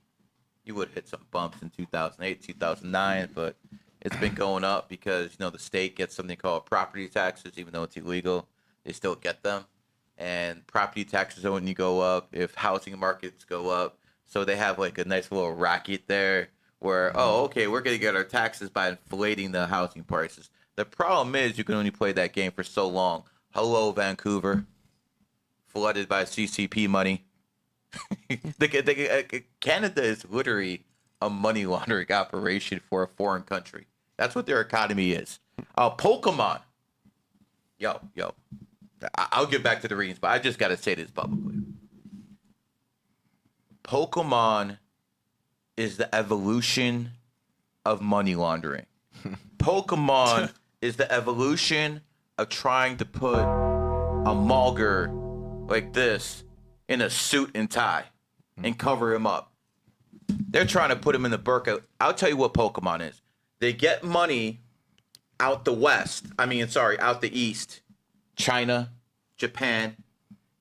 You would hit some bumps in 2008, 2009, but it's been going up because, the state gets something called property taxes, even though it's illegal. They still get them. And property taxes only go up if housing markets go up. So they have like a nice little racket there where, okay, we're going to get our taxes by inflating the housing prices. The problem is you can only play that game for so long. Hello, Vancouver. Flooded by CCP money. Canada is literally a money laundering operation for a foreign country. That's what their economy is. Pokemon. Yo. I'll get back to the readings, but I just got to say this publicly. Pokemon is the evolution of money laundering. Pokemon is the evolution of trying to put a Mogger like this in a suit and tie and cover him up. They're trying to put him in the burqa. I'll tell you what Pokemon is. They get money out the out the east. China, Japan,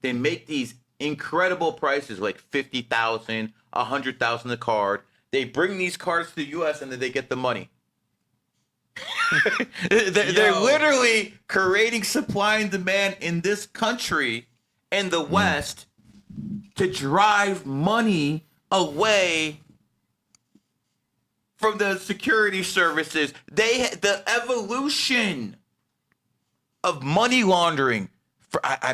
they make these incredible prices like $50,000, $100,000 a card. They bring these cards to the U.S. and then they get the money. They're literally creating supply and demand in this country and the West to drive money away from the security services. The evolution of money laundering. I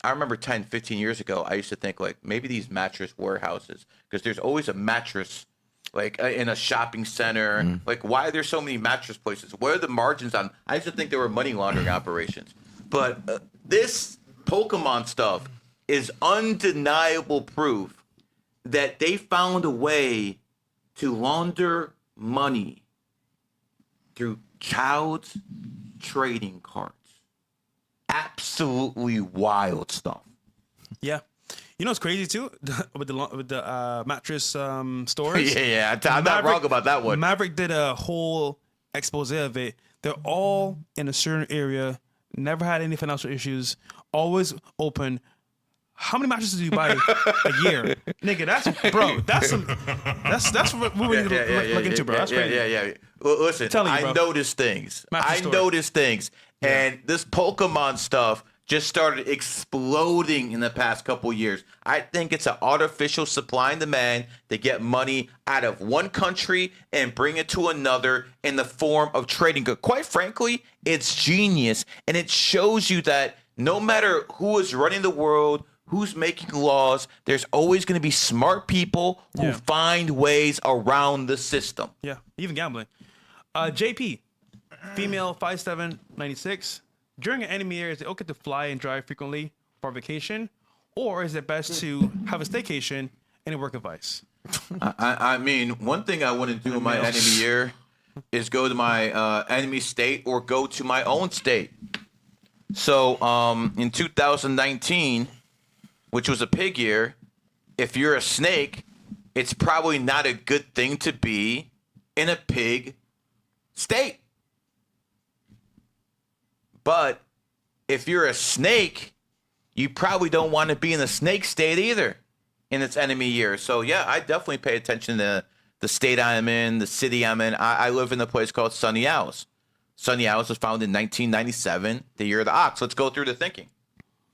remember 10, 15 years ago, I used to think like maybe these mattress warehouses, because there's always a mattress like in a shopping center. Like, why are there so many mattress places? What are the margins on? I used to think there were money laundering operations. But this Pokemon stuff is undeniable proof that they found a way to launder money through child's trading cards. Absolutely wild stuff. Yeah. You know what's crazy too with the mattress stores? Yeah. I'm not wrong about that one. Maverick did a whole expose of it. They're all in a certain area, never had any financial issues, always open. How many mattresses do you buy a year? Nigga, that's what we need to look into, bro. That's crazy. Yeah. Listen, I noticed things. And this Pokemon stuff just started exploding in the past couple years. I think it's an artificial supply and demand. They get money out of one country and bring it to another in the form of trading goods. Quite frankly, it's genius. And it shows you that no matter who is running the world, who's making laws, there's always going to be smart people who find ways around the system. Yeah, even gambling. JP, female, 5'7", 96. During an enemy year, is it okay to fly and drive frequently for vacation? Or is it best to have a staycation? Any work advice? I mean, one thing I wouldn't do in my enemy year is go to my enemy state or go to my own state. So in 2019, which was a pig year, if you're a snake, it's probably not a good thing to be in a pig state. But if you're a snake, you probably don't want to be in a snake state either in its enemy year. So, yeah, I definitely pay attention to the state I'm in, the city I'm in. I live in a place called Sunny Isles. Sunny Isles was founded in 1997, the year of the ox. Let's go through the thinking.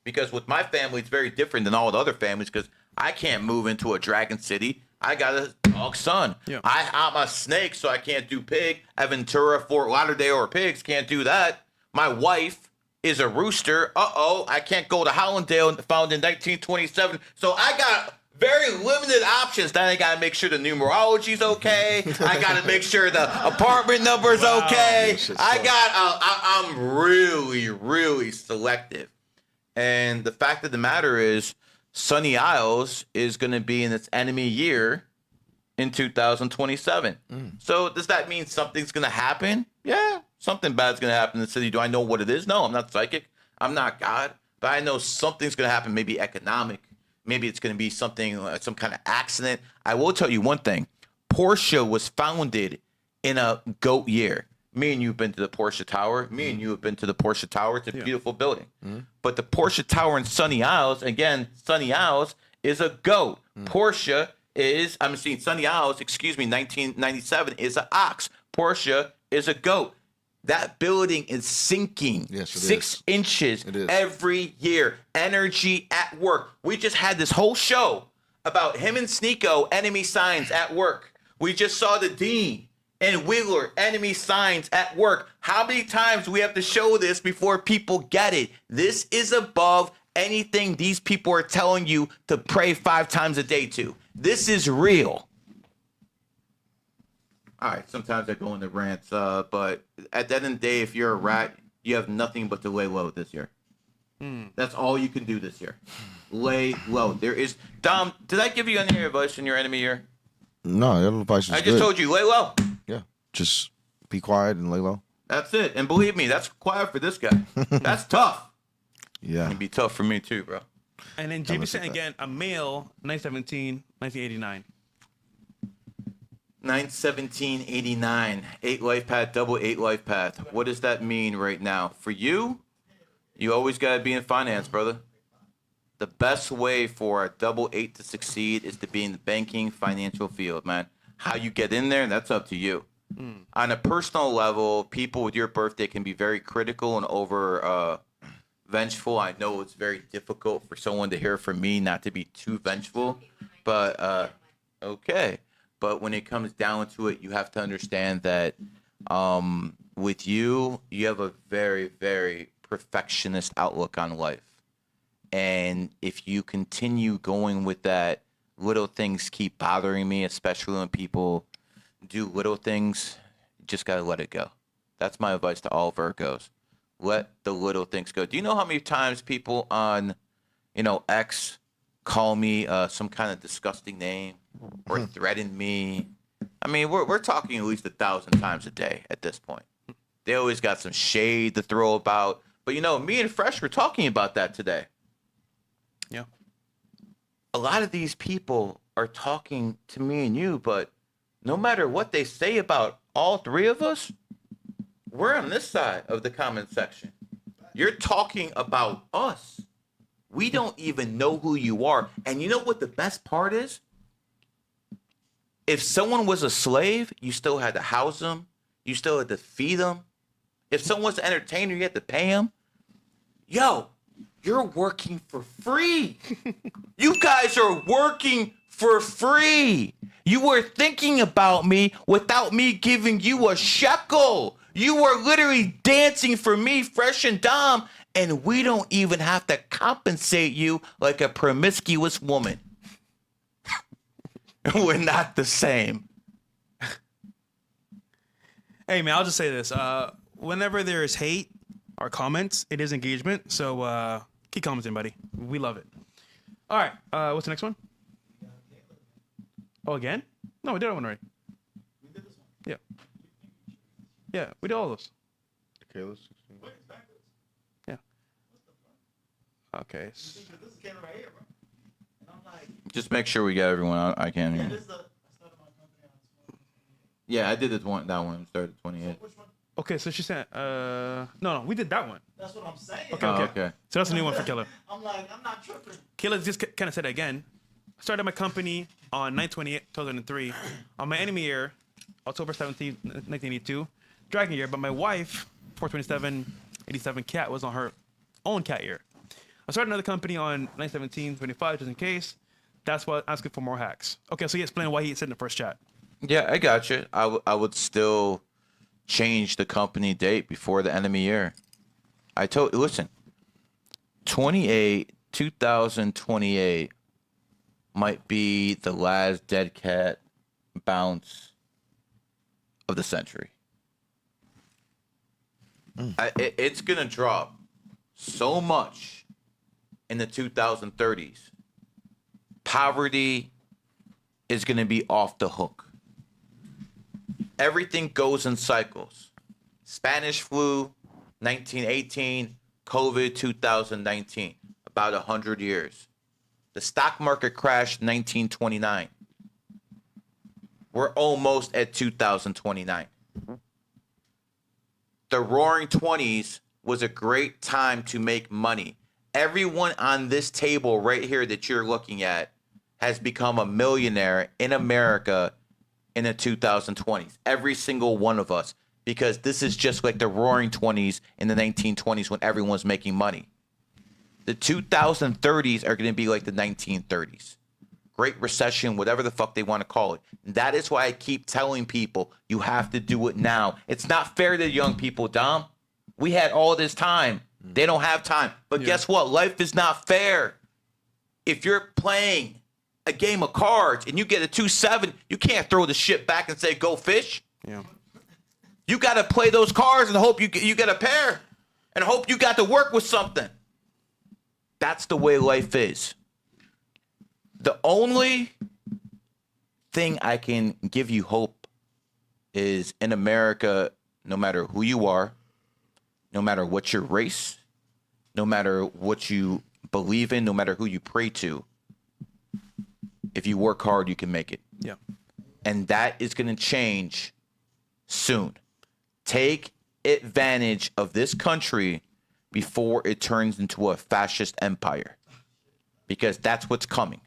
Because with my family, it's very different than all the other families because I can't move into a dragon city. I got a dog son. Yeah. I'm a snake, so I can't do pig. Aventura, Fort Lauderdale, or pigs can't do that. My wife is a rooster. I can't go to Hollandale, founded in 1927. So I got very limited options. Then I got to make sure the numerology's okay. I got to make sure the apartment number's okay. I'm really, really selective. And the fact of the matter is, Sunny Isles is going to be in its enemy year in 2027. So does that mean something's going to happen? Yeah, something bad's going to happen in the city. Do I know what it is? No, I'm not psychic. I'm not God. But I know something's going to happen, maybe economic. Maybe it's going to be something, some kind of accident. I will tell you one thing. Porsche was founded in a GOAT year. Me and you have been to the Porsche Tower. Me and you have been to the Porsche Tower. It's a beautiful building. But the Porsche Tower in Sunny Isles, again, Sunny Isles is a GOAT. Porsche is, I'm seeing Sunny Isles, 1997 is an ox. Porsche is a GOAT. That building is sinking 6 inches every year. Energy at work. We just had this whole show about him and Sneako, enemy signs at work. We just saw the Deen and Wheeler, enemy signs at work. How many times do we have to show this before people get it? This is above anything these people are telling you to pray 5 times a day to. This is real. All right, sometimes I go into rants, but at the end of the day, if you're a rat, you have nothing but to lay low this year. That's all you can do this year. Lay low. There is... Dom, did I give you any advice in your enemy year? No, that advice is I just told you, lay low. Yeah, just be quiet and lay low. That's it. And believe me, that's quiet for this guy. That's tough. Yeah. It'd be tough for me too, bro. And then JB sent again, a male, 9/17, 1989. 9/17/89. 8 Lifepath, double 8 Lifepath. What does that mean right now? For you, you always got to be in finance, brother. The best way for a double 8 to succeed is to be in the banking financial field, man. How you get in there, that's up to you. On a personal level, people with your birthday can be very critical and over vengeful. I know it's very difficult for someone to hear from me not to be too vengeful, but okay. But when it comes down to it, you have to understand that with you, you have a very, very perfectionist outlook on life. And if you continue going with that, little things keep bothering me, especially when people do little things, you just got to let it go. That's my advice to all Virgos. Let the little things go. Do you know how many times people on, X call me some kind of disgusting name or threaten me? I mean, we're talking at least 1,000 times a day at this point. They always got some shade to throw about. But, me and Fresh were talking about that today. Yeah. A lot of these people are talking to me and you, but no matter what they say about all three of us, we're on this side of the comment section. You're talking about us. We don't even know who you are. And you know what the best part is? If someone was a slave, you still had to house them. You still had to feed them. If someone was an entertainer, you had to pay them. Yo, you're working for free. You guys are working for free. You were thinking about me without me giving you a shekel. You were literally dancing for me, Fresh and Dom, and we don't even have to compensate you like a promiscuous woman. We're not the same. Hey, man, I'll just say this. Whenever there is hate or comments, it is engagement. So keep commenting, buddy. We love it. All right. What's the next one? Oh, again? No, we did that one already. We did this one. Yeah. Yeah, we did all those. Kayla's 16. Yeah. Okay. Just make sure we get everyone. I can't hear. Yeah, I did that one. Started 28. Okay, so she said, no, we did that one. That's what I'm saying. Okay. Okay. So that's a new one for Killer. I'm not tripping. Killer just kind of said it again. I started my company on 9/28/2003. On my enemy year, October 17th, 1982. Dragon year, but my wife, 4/27/87 cat, was on her own cat year. I started another company on 9/17/25 just in case. That's why I'm asking for more hacks. Okay, so he explained why he said in the first chat. Yeah, I got you. I would still change the company date before the enemy year. Listen, 2028 might be the last dead cat bounce of the century. It's going to drop so much in the 2030s. Poverty is going to be off the hook. Everything goes in cycles. Spanish flu, 1918, COVID, 2019, about 100 years. The stock market crashed 1929. We're almost at 2029. The Roaring 20s was a great time to make money. Everyone on this table right here that you're looking at has become a millionaire in America in the 2020s. Every single one of us. Because this is just like the Roaring 20s in the 1920s when everyone's making money. The 2030s are going to be like the 1930s. Great Recession, whatever the fuck they want to call it. And that is why I keep telling people you have to do it now. It's not fair to young people, Dom. We had all this time. They don't have time. But guess what? Life is not fair. If you're playing a game of cards and you get a 2-7, you can't throw the shit back and say, go fish. Yeah. You got to play those cards and hope you get a pair and hope you got to work with something. That's the way life is. The only thing I can give you hope is in America, no matter who you are, no matter what your race, no matter what you believe in, no matter who you pray to, if you work hard, you can make it. Yeah. And that is going to change soon. Take advantage of this country before it turns into a fascist empire, because that's what's coming.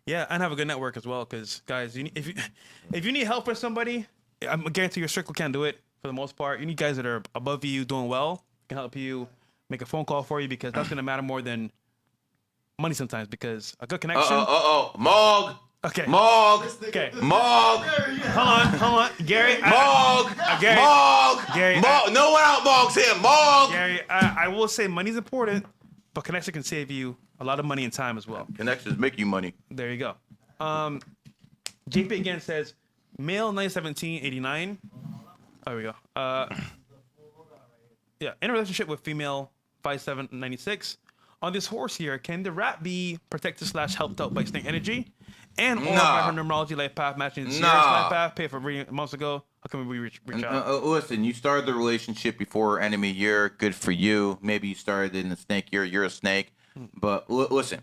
Yeah, and have a good network as well, because guys, if you need help with somebody, I guarantee your circle can't do it for the most part. You need guys that are above you doing well, can help you make a phone call for you, because that's gonna matter more than money sometimes, because a good connection. Mog. Okay. Mog. Okay. Mog. Hold on. Gary. Mog. Gary. Mog. Gary. Mog. No one out mogs him. Mog. Gary, I will say money's important, but connection can save you a lot of money and time as well. Connections make you money. There you go. JP again says, male 91789. There we go. Yeah, in a relationship with female 5796. On this horse here, can the rat be protected / helped out by snake energy? And or by her numerology life path matching the Sirius life path paid for reading months ago? How can we reach out? Listen, you started the relationship before enemy year. Good for you. Maybe you started in the snake year. You're a snake. But listen,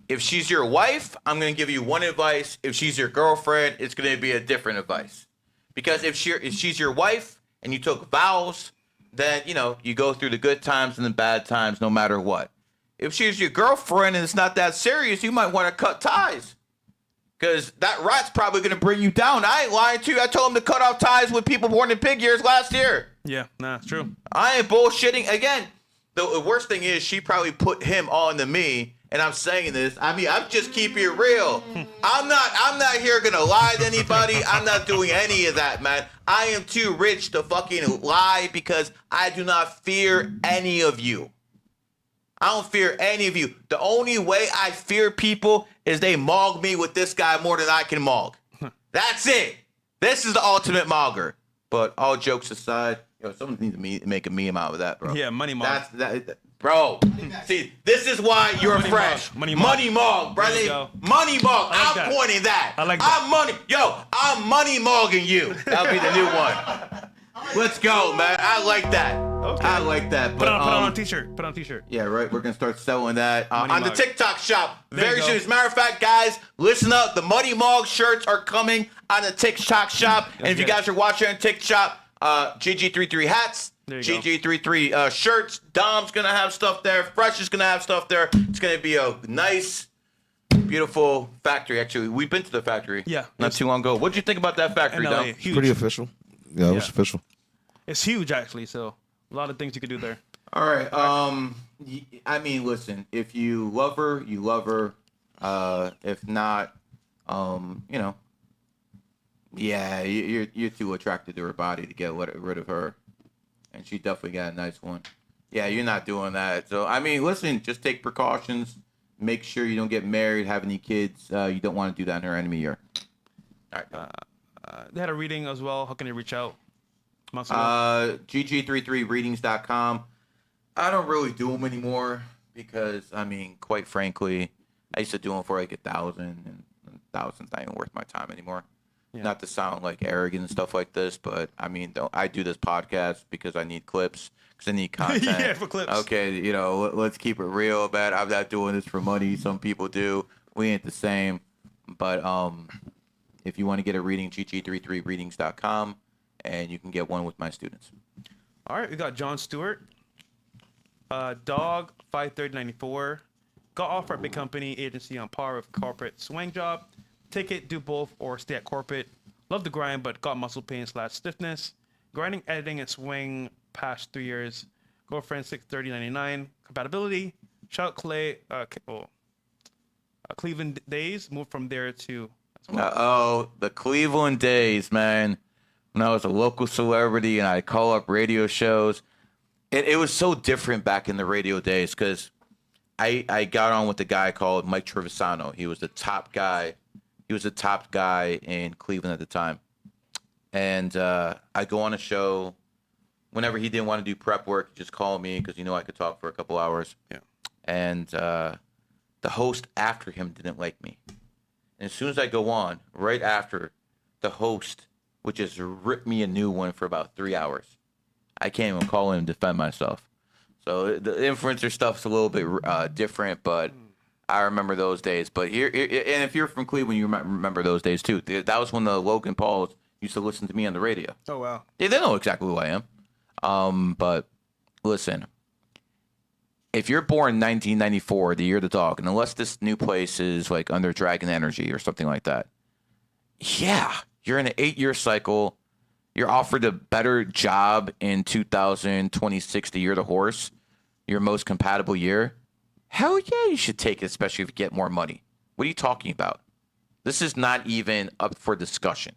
if she's your wife, I'm going to give you one advice. If she's your girlfriend, it's going to be a different advice. Because if she's your wife and you took vows, then, you go through the good times and the bad times no matter what. If she's your girlfriend and it's not that serious, you might want to cut ties. Because that rat's probably going to bring you down. I ain't lying to you. I told him to cut off ties with people born in pig years last year. Yeah, it's true. I ain't bullshitting. Again, the worst thing is she probably put him on to me, and I'm saying this. I mean, I'm just keeping it real. I'm not here going to lie to anybody. I'm not doing any of that, man. I am too rich to fucking lie because I do not fear any of you. I don't fear any of you. The only way I fear people is they mog me with this guy more than I can mog. That's it. This is the ultimate mogger. But all jokes aside, someone needs to make a meme out of that, bro. Yeah, money mog. Bro. See, this is why you're fresh. Money mog, brother. Money mog. I'm pointing that. I like that. I'm money mogging you. That'll be the new one. Let's go, man. I like that. Okay. I like that. But, put on a t-shirt. Put on a t-shirt. Yeah, right. We're going to start selling that on the mug. TikTok shop very soon. As a matter of fact, guys, listen up. The Money Mog shirts are coming on the TikTok shop. And if you guys are watching on TikTok, GG33 hats, GG33 shirts. Dom's going to have stuff there. Fresh is going to have stuff there. It's going to be a nice, beautiful factory. Actually, we've been to the factory not too long ago. What did you think about that factory, Dom? Pretty official. Yeah, it was official. It's huge, actually, so a lot of things you could do there. All right. I mean, listen, if you love her, you love her. If not, you're too attracted to her body to get rid of her. And she definitely got a nice one. Yeah, you're not doing that. So, I mean, listen, just take precautions. Make sure you don't get married, have any kids. You don't want to do that in her enemy year. All right. They had a reading as well. How can they reach out? GG33readings.com. I don't really do them anymore because, I mean, quite frankly, I used to do them for like 1,000, and 1,000's not even worth my time anymore. Yeah. Not to sound like arrogant and stuff like this, but I mean, I do this podcast because I need clips, because I need content. Yeah, for clips. Okay, let's keep it real, man. I'm not doing this for money. Some people do. We ain't the same. But If you want to get a reading, gg33readings.com, and you can get one with my students. All right, we got John Stewart. Dog 53094. Got offer at big company agency on par with corporate swing job. Take it, do both, or stay at corporate. Love the grind, but got muscle pain / stiffness. Grinding, editing, and swing past 3 years. Girlfriend 63099. Compatibility. Shout out Cleveland days. Moved from there to. Oh, the Cleveland days, man. When I was a local celebrity and I'd call up radio shows. It was so different back in the radio days because I got on with a guy called Mike Trevisano. He was the top guy. He was the top guy in Cleveland at the time. And I go on a show. Whenever he didn't want to do prep work, he just called me because I could talk for a couple hours. Yeah. And the host after him didn't like me. And as soon as I go on, right after, the host would just rip me a new one for about 3 hours. I can't even call in and defend myself. So the influencer stuff's a little bit different, but I remember those days. But here, and if you're from Cleveland, you remember those days too. That was when the Logan Pauls used to listen to me on the radio. Oh, wow. Yeah, they know exactly who I am. But listen, if you're born in 1994, the year of the dog, and unless this new place is like under Dragon Energy or something like that, yeah, you're in an 8-year cycle. You're offered a better job in 2026, the year of the horse, your most compatible year. Hell yeah, you should take it, especially if you get more money. What are you talking about? This is not even up for discussion.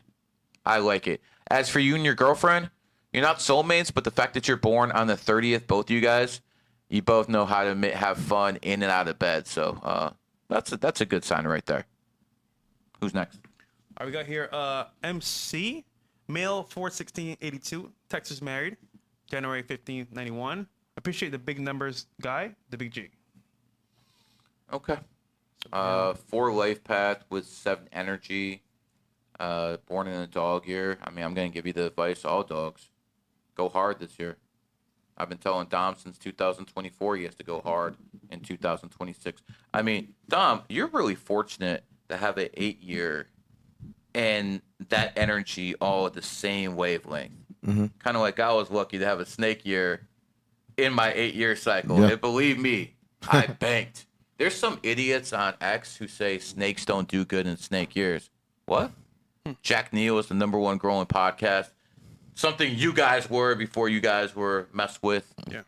I like it. As for you and your girlfriend, you're not soulmates, but the fact that you're born on the 30th, both of you guys, you both know how to have fun in and out of bed. So that's a good sign right there. Who's next? All right, we got here MC. Male 41682, Texas married, January 15th, 91. Appreciate the big numbers guy, the big G. Okay. 4 Lifepath with 7 energy. Born in a dog year. I mean, I'm going to give you the advice, all dogs. Go hard this year. I've been telling Dom since 2024 he has to go hard in 2026. I mean, Dom, you're really fortunate to have an 8-year and that energy all at the same wavelength. Mm-hmm. Kind of like I was lucky to have a snake year in my 8-year cycle. Yeah. And believe me, I banked. There's some idiots on X who say snakes don't do good in snake years. What? Jack Neal is the #1 growing podcast. Something you guys were before you guys were messed with. Yeah.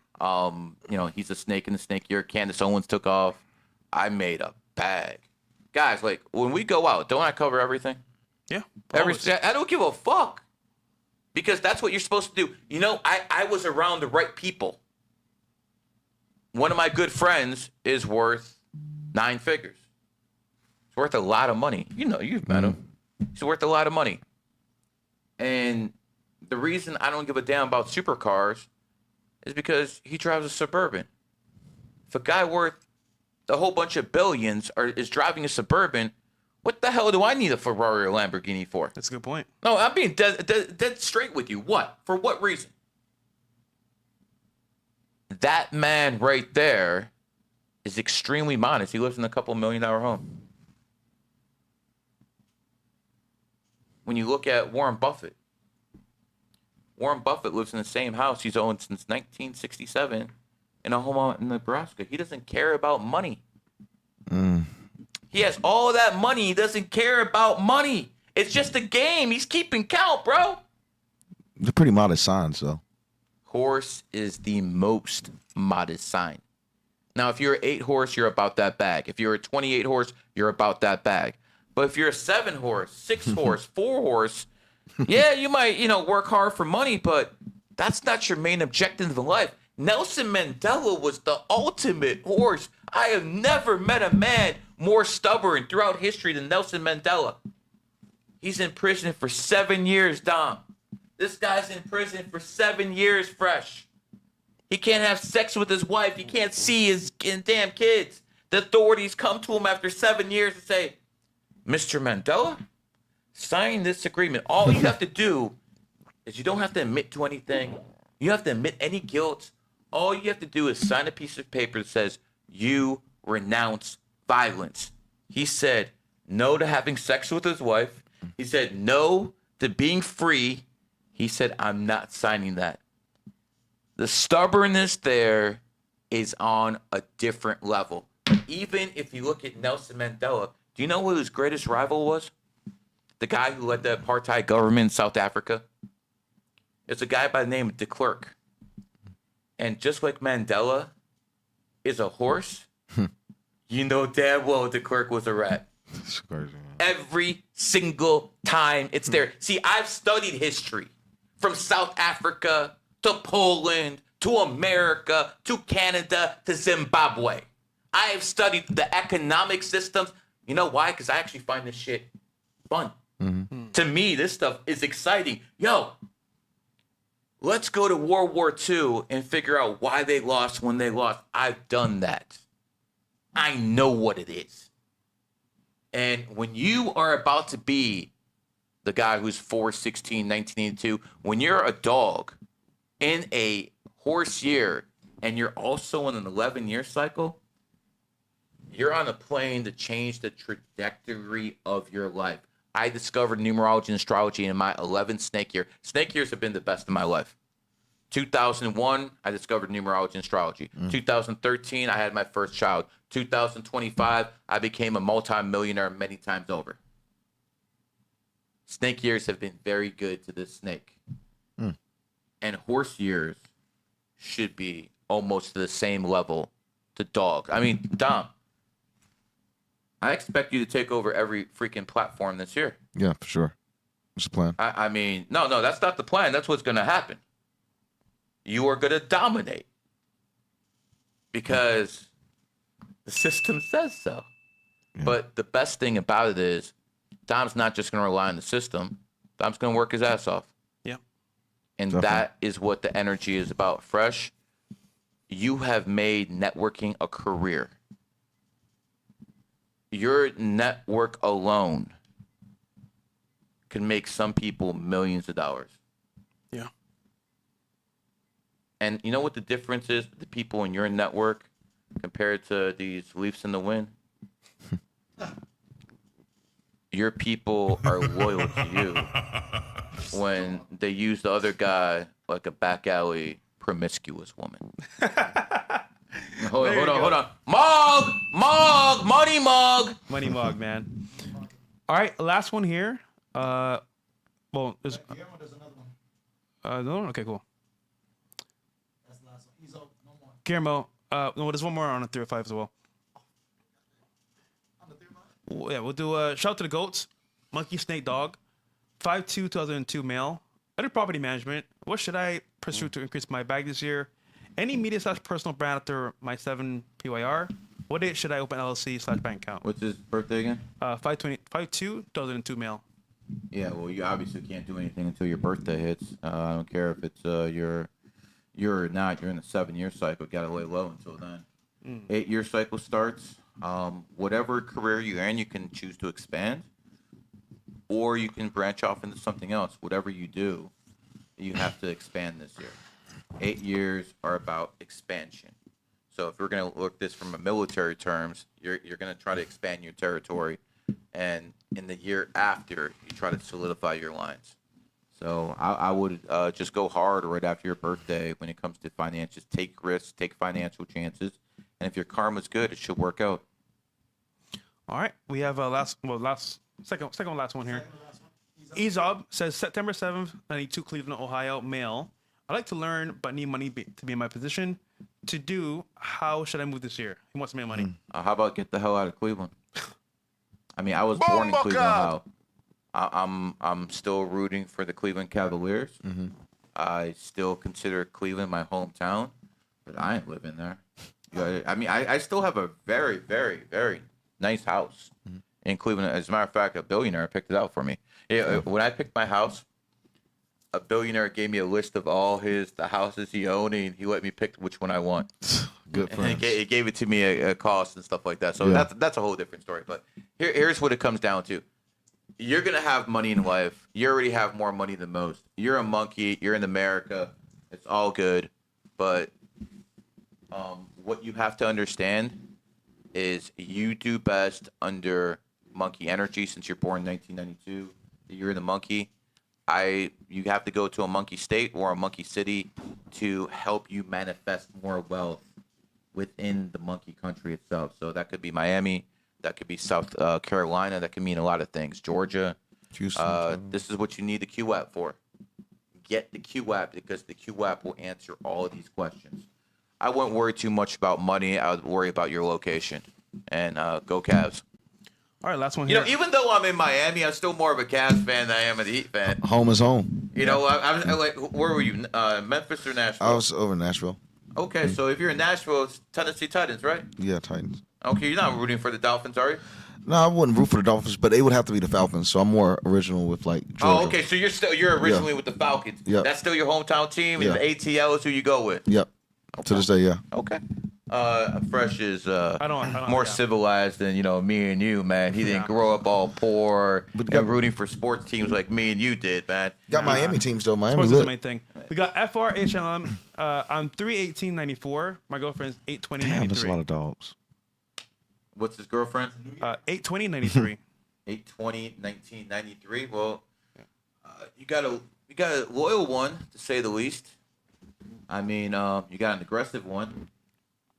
He's a snake in the snake year. Candace Owens took off. I made a bag. Guys, like, when we go out, don't I cover everything? Yeah. I don't give a fuck. Because that's what you're supposed to do. I was around the right people. One of my good friends is worth 9 figures. He's worth a lot of money. You've met him. He's worth a lot of money. And the reason I don't give a damn about supercars is because he drives a Suburban. If a guy worth a whole bunch of billions is driving a Suburban, what the hell do I need a Ferrari or Lamborghini for? That's a good point. No, I'm being dead straight with you. What? For what reason? That man right there is extremely modest. He lives in a $2 million home. When you look at Warren Buffett lives in the same house he's owned since 1967 in a home out in Nebraska. He doesn't care about money. He has all that money. He doesn't care about money. It's just a game. He's keeping count, bro. They're pretty modest signs, though. Horse is the most modest sign. Now, if you're an 8 horse, you're about that bag. If you're a 28 horse, you're about that bag. But if you're a 7 horse, 6 horse, 4 horse, yeah, you might, work hard for money, but that's not your main objective in life. Nelson Mandela was the ultimate horse. I have never met a man more stubborn throughout history than Nelson Mandela. He's in prison for 7 years, Dom. This guy's in prison for 7 years fresh. He can't have sex with his wife. He can't see his damn kids. The authorities come to him after 7 years and say, Mr. Mandela, sign this agreement. All you have to do is you don't have to admit to anything. You don't have to admit any guilt. All you have to do is sign a piece of paper that says you renounce violence. He said no to having sex with his wife. He said no to being free. He said, I'm not signing that. The stubbornness there is on a different level. Even if you look at Nelson Mandela, do you know who his greatest rival was? The guy who led the apartheid government in South Africa. It's a guy by the name of de Klerk. And just like Mandela is a horse, you know damn well de Klerk was a rat. That's crazy, man. Every single time it's there. See, I've studied history from South Africa to Poland to America to Canada to Zimbabwe. I have studied the economic systems. You know why? Because I actually find this shit fun. To me, this stuff is exciting. Yo, let's go to World War II and figure out why they lost when they lost. I've done that. I know what it is. And when you are about to be the guy who's 4/16, 1982, when you're a dog in a horse year and you're also in an 11-year cycle, you're on a plane to change the trajectory of your life. I discovered numerology and astrology in my 11th snake year. Snake years have been the best of my life. 2001, I discovered numerology and astrology. 2013, I had my first child. 2025, I became a multi-millionaire many times over. Snake years have been very good to this snake. And horse years should be almost to the same level to dog. I mean, Dom, I expect you to take over every freaking platform this year. Yeah, for sure. What's the plan? I mean, no, that's not the plan. That's what's going to happen. You are going to dominate because the system says so. Yeah. But the best thing about it is Dom's not just going to rely on the system. Dom's going to work his ass off. Yeah. And that is what the energy is about. Fresh, you have made networking a career. Your network alone can make some people millions of dollars. Yeah. And you know what the difference is with the people in your network compared to these leafs in the wind? Your people are loyal to you when they use the other guy like a back alley promiscuous woman. Hold on. Money mug, man. All right, last one here. Well, there's another one. no, okay, cool. That's the last one. He's up. No more. Guillermo, no, there's one more on the 3 or 5 as well. On the 3 or 5? Yeah, we'll do shout out to the goats. Monkey Snake Dog, 5'2", 2002 male. Under property management, what should I pursue to increase my bag this year? Any media/personal brand after my 7 PYR? What date should I open LLC/bank account? What's his birthday again? 5'2", 2002 male. Yeah, well, you obviously can't do anything until your birthday hits. I don't care if it's you're or not. You're in a 7-year cycle. Got to lay low until then. 8-year cycle starts. Whatever career you're in, you can choose to expand, or you can branch off into something else. Whatever you do, you have to expand this year. 8 years are about expansion. So if we're going to look this from a military terms, you're going to try to expand your territory, and in the year after, you try to solidify your lines. So I would just go hard right after your birthday when it comes to finances. Take risks, take financial chances, and if your karma's good, it should work out. All right, we have second to last one here. Ezob says September 7th, 92, Cleveland, Ohio, male. I'd like to learn, but need money to be in my position. To do, how should I move this year? He wants to make money. How about get the hell out of Cleveland? I mean, I was born in Cleveland, Ohio. I'm still rooting for the Cleveland Cavaliers. I still consider Cleveland my hometown, but I ain't living there. I mean, I still have a very, very, very nice house in Cleveland. As a matter of fact, a billionaire picked it out for me. Yeah, when I picked my house, a billionaire gave me a list of all the houses he owned, and he let me pick which one I want. Good friends. And he gave it to me at cost and stuff like that. So that's a whole different story. But here's what it comes down to. You're going to have money in life. You already have more money than most. You're a monkey. You're in America. It's all good. But what you have to understand is you do best under monkey energy since you're born in 1992. you're in the monkey, you have to go to a monkey state or a monkey city to help you manifest more wealth within the monkey country itself. So that could be Miami, that could be South Carolina, that could mean a lot of things. Georgia. This is what you need the Q app for. Get the Q app because the Q app will answer all of these questions. I wouldn't worry too much about money. I would worry about your location. And go Cavs. All right, last one You here. know, even though I'm in Miami, I'm still more of a Cavs fan than I am a Heat fan. Home is home. You know, I was like, where were you? Memphis or Nashville? I was over in Nashville. Okay, so if you're in Nashville, it's Tennessee Titans, right? Yeah, Titans. Okay, you're not rooting for the Dolphins, are you? No, I wouldn't root for the Dolphins, but they would have to be the Falcons. So I'm more original with like Georgia. Oh, okay, so you're originally with the Falcons. Yeah. That's still your hometown team, Yeah. and the ATL is who you go with. Yep. To this day, yeah. Okay. Fresh is I don't, more yeah. civilized than me and you, man. He didn't grow up all poor and rooting for sports teams like me and you did, man. Got Miami teams though. Miami Sports is the lit. main thing. We got FRHLM. I'm 318.94. My girlfriend's 820.93. Damn, that's a lot of dogs. What's his girlfriend? 820.93. 820-1993. Well, you got a loyal one to say the least. I mean, you got an aggressive one.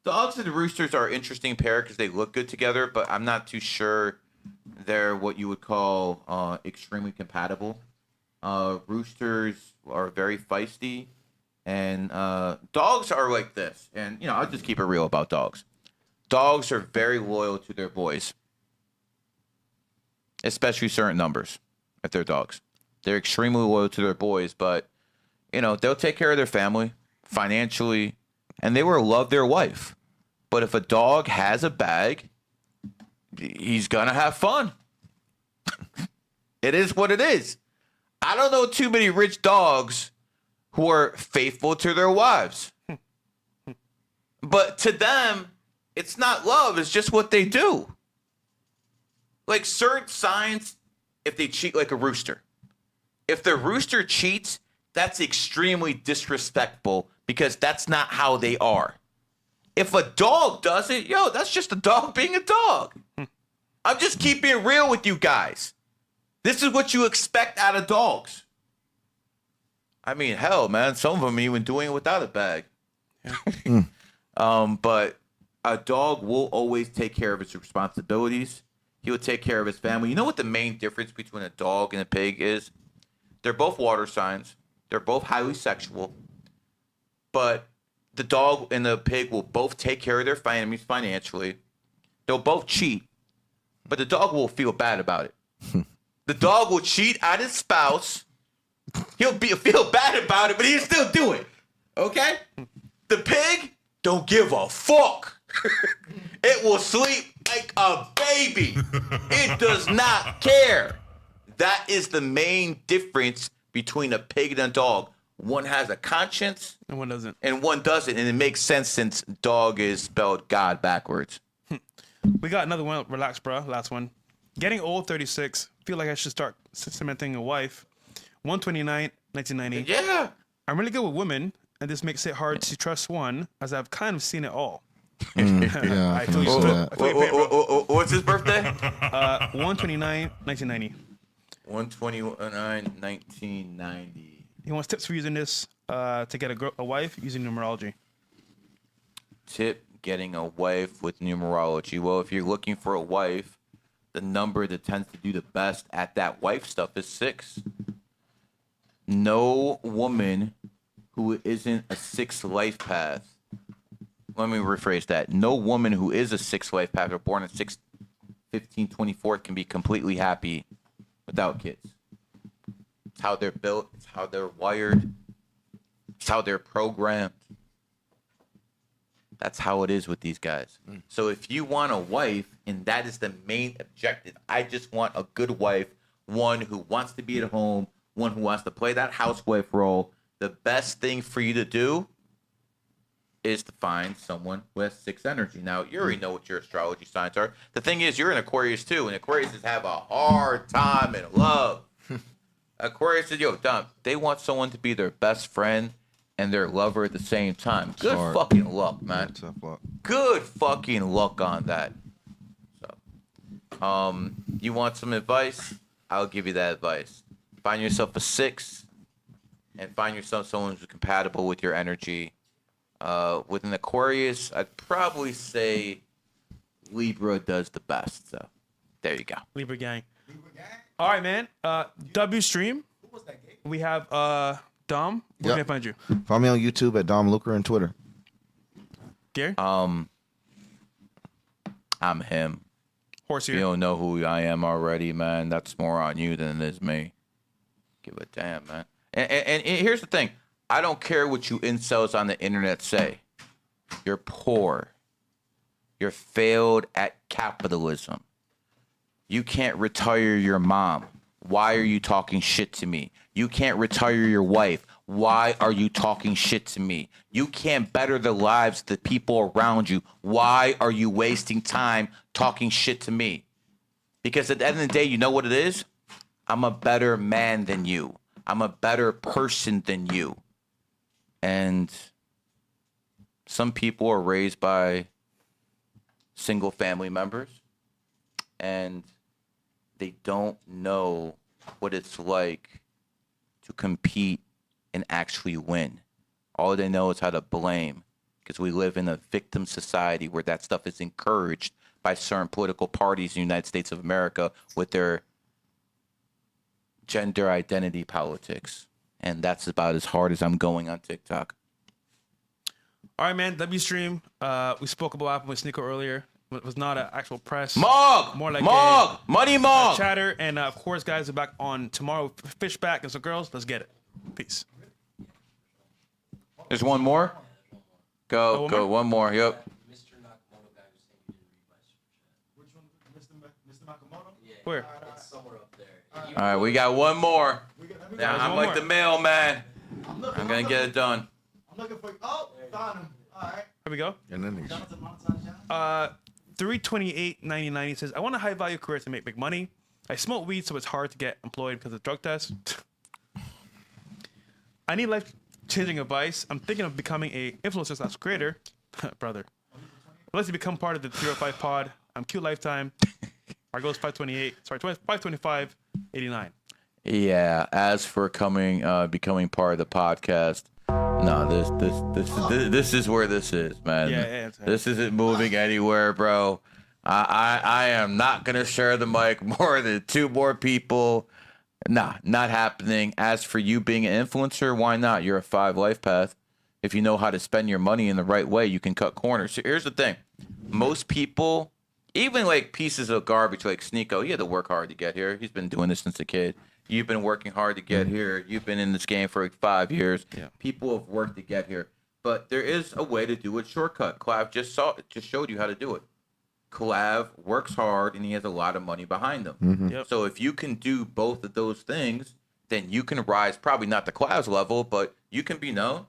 Dogs and the Roosters are an interesting pair because they look good together, but I'm not too sure they're what you would call extremely compatible. Roosters are very feisty, and dogs are like this. And, you know, I'll just keep it real about dogs. Dogs are very loyal to their boys, especially certain numbers if they're dogs. They're extremely loyal to their boys, but, you know, they'll take care of their family financially, and they will love their wife. But if a dog has a bag, he's going to have fun. It is what it is. I don't know too many rich dogs who are faithful to their wives. But to them, it's not love. It's just what they do. Like certain signs, if they cheat like a rooster. If the rooster cheats, that's extremely disrespectful because that's not how they are. If a dog does it, that's just a dog being a dog. I'm just keeping it real with you guys. This is what you expect out of dogs. I mean, hell, man, some of them even doing it without a bag. But a dog will always take care of its responsibilities. He will take care of his family. You know what the main difference between a dog and a pig is? They're both water signs. They're both highly sexual. But the dog and the pig will both take care of their families financially. They'll both cheat. But the dog will feel bad about it. The dog will cheat on his spouse. He'll feel bad about it, but he'll still do it. Okay? The pig don't give a fuck. It will sleep like a baby. It does not care. That is the main difference between a pig and a dog. One has a conscience. And one doesn't. And one doesn't. And it makes sense since dog is spelled God backwards. We got another one. Relax, bro. Last one. Getting old, 36. Feel like I should start cementing a wife. 129, 1990. Yeah. I'm really good with women, and this makes it hard to trust one, as I've kind of seen it all. Yeah, I feel that. What's his birthday? 129, 1990. 129, 1990. He wants tips for using this to get a wife using numerology. Tip getting a wife with numerology. Well, if you're looking for a wife, the number that tends to do the best at that wife stuff is 6. No woman who isn't a 6 life path. Let me rephrase that. No woman who is a 6 life path or born at 6, 15, 24 can be completely happy without kids. It's how they're built. It's how they're wired. It's how they're programmed. That's how it is with these guys. So if you want a wife, and that is the main objective, I just want a good wife, one who wants to be at home, one who wants to play that housewife role. The best thing for you to do is to find someone with 6 energy. Now, you already know what your astrology signs are. The thing is, you're an Aquarius too, and Aquariuses have a hard time in love. Aquarius is, dumb. They want someone to be their best friend and their lover at the same time. Good fucking luck, man. Tough luck. Good fucking luck on that. So, you want some advice? I'll give you that advice. Find yourself a 6, and find yourself someone who's compatible with your energy. With an Aquarius, I'd probably say Libra does the best. So there you go. Libra gang. All right, man. W stream. We have Dom. Where can I find you? Find me on YouTube at Dom Lucre and Twitter. Gary? I'm him. Horse You don't know who I am already, man. That's more on you than it is me. Give a damn, man. And here's the thing. I don't care what you incels on the internet say. You're poor. You're failed at capitalism. You can't retire your mom. Why are you talking shit to me? You can't retire your wife. Why are you talking shit to me? You can't better the lives of the people around you. Why are you wasting time talking shit to me? Because at the end of the day, you know what it is? I'm a better man than you. I'm a better person than you. And some people are raised by single family members, and they don't know what it's like to compete and actually win. All they know is how to blame, because we live in a victim society where that stuff is encouraged by certain political parties in the United States of America with their gender identity politics. And that's about as hard as I'm going on TikTok. All right, man. W stream. We spoke about what happened with Sneako earlier. It was not an actual press. Mog! More like Money Mog! Chatter. And of course, guys, are back on tomorrow. Fishback. And so, girls, let's get it. Peace. There's one more? Go, one more. Yep. Where? All right, we got one more. Now, I'm like the mailman. I'm going to get it done. I'm looking for. Oh, found him. All right. Here we go. And then 328.99. He says, I want a high value career to make big money. I smoke weed, so it's hard to get employed because of drug tests. I need life changing advice. I'm thinking of becoming a influencer / creator. Brother. Unless you become part of the 305 pod. I'm Q Lifetime. Our goal is 525.89. Yeah, as for becoming part of the podcast, no, this is where this is, man. Yeah, this isn't moving anywhere, bro. I am not gonna share the mic more than 2 more people. Nah, not happening. As for you being an influencer, why not? You're a 5 Lifepath. If you know how to spend your money in the right way, you can cut corners. So here's the thing: most people, even like pieces of garbage like Sneako, he had to work hard to get here. He's been doing this since a kid. You've been working hard to get here. You've been in this game for like 5 years. Yeah. People have worked to get here. But there is a way to do it shortcut. Clav just showed you how to do it. Clav works hard and he has a lot of money behind him. Mm-hmm. Yep. So if you can do both of those things, then you can rise, probably not to Clav's level, but you can be known.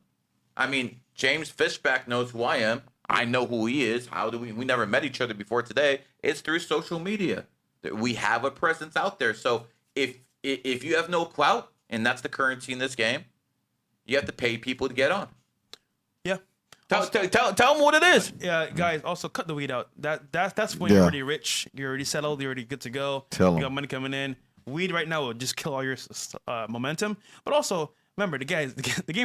I mean, James Fishback knows who I am. I know who he is. How do we never met each other before today. It's through social media. We have a presence out there. So if you have no clout, and that's the currency in this game, you have to pay people to get on. Yeah. Tell them what it is. Yeah, guys, also cut the weed out. That's when you're already rich. You're already settled. You're already good to go. Tell you 'em. got money coming in. Weed right now will just kill all your momentum. But also, remember, the game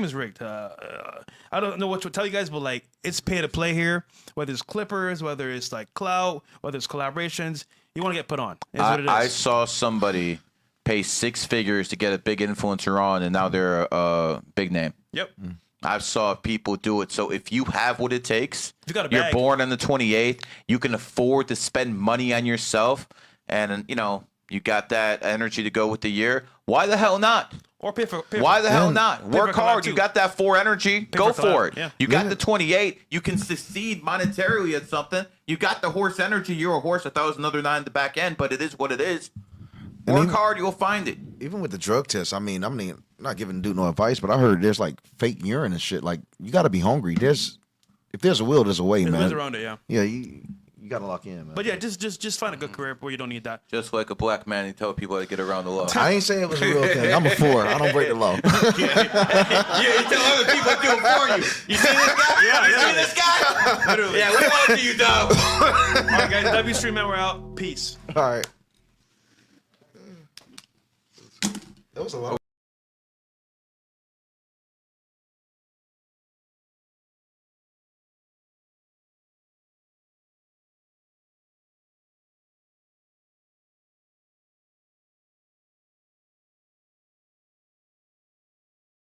is rigged. I don't know what to tell you guys, but like, it's pay to play here. Whether it's Clippers, whether it's like clout, whether it's collaborations, you want to get put on. It's what it is. I saw somebody pay 6 figures to get a big influencer on, and now they're a big name. Yep. I saw people do it. So if you have what it takes, You got a you're bag. born on the 28th, you can afford to spend money on yourself, and you got that energy to go with the year. Why the hell not? Or pay for Why the hell not? pay Work for collab hard. too. You got that 4 energy. Go for for collab, it. yeah. You got the 28. You can succeed monetarily at something. You got the horse energy. You're a horse. I thought it was another 9 at the back end, but it is what it is. Work hard. You'll find it. Even with the drug test, I mean, I'm not giving dude no advice, but I heard there's like fake urine and shit. Like, you got to be hungry. If there's a will, there's a way, There's man. ways around it, yeah. Yeah, you got to lock in, man. But yeah, just find a good career where you don't need that. Just like a black man, you tell people how to get around the law. I ain't saying it was a real thing. I'm a 4. I don't break the law. You tell other people to do it for you. You see this guy? Yeah, you see this guy? Literally. Yeah, we want to see you, dog. All right, guys. W Stream, man, we're out. Peace. All right. That was a lot.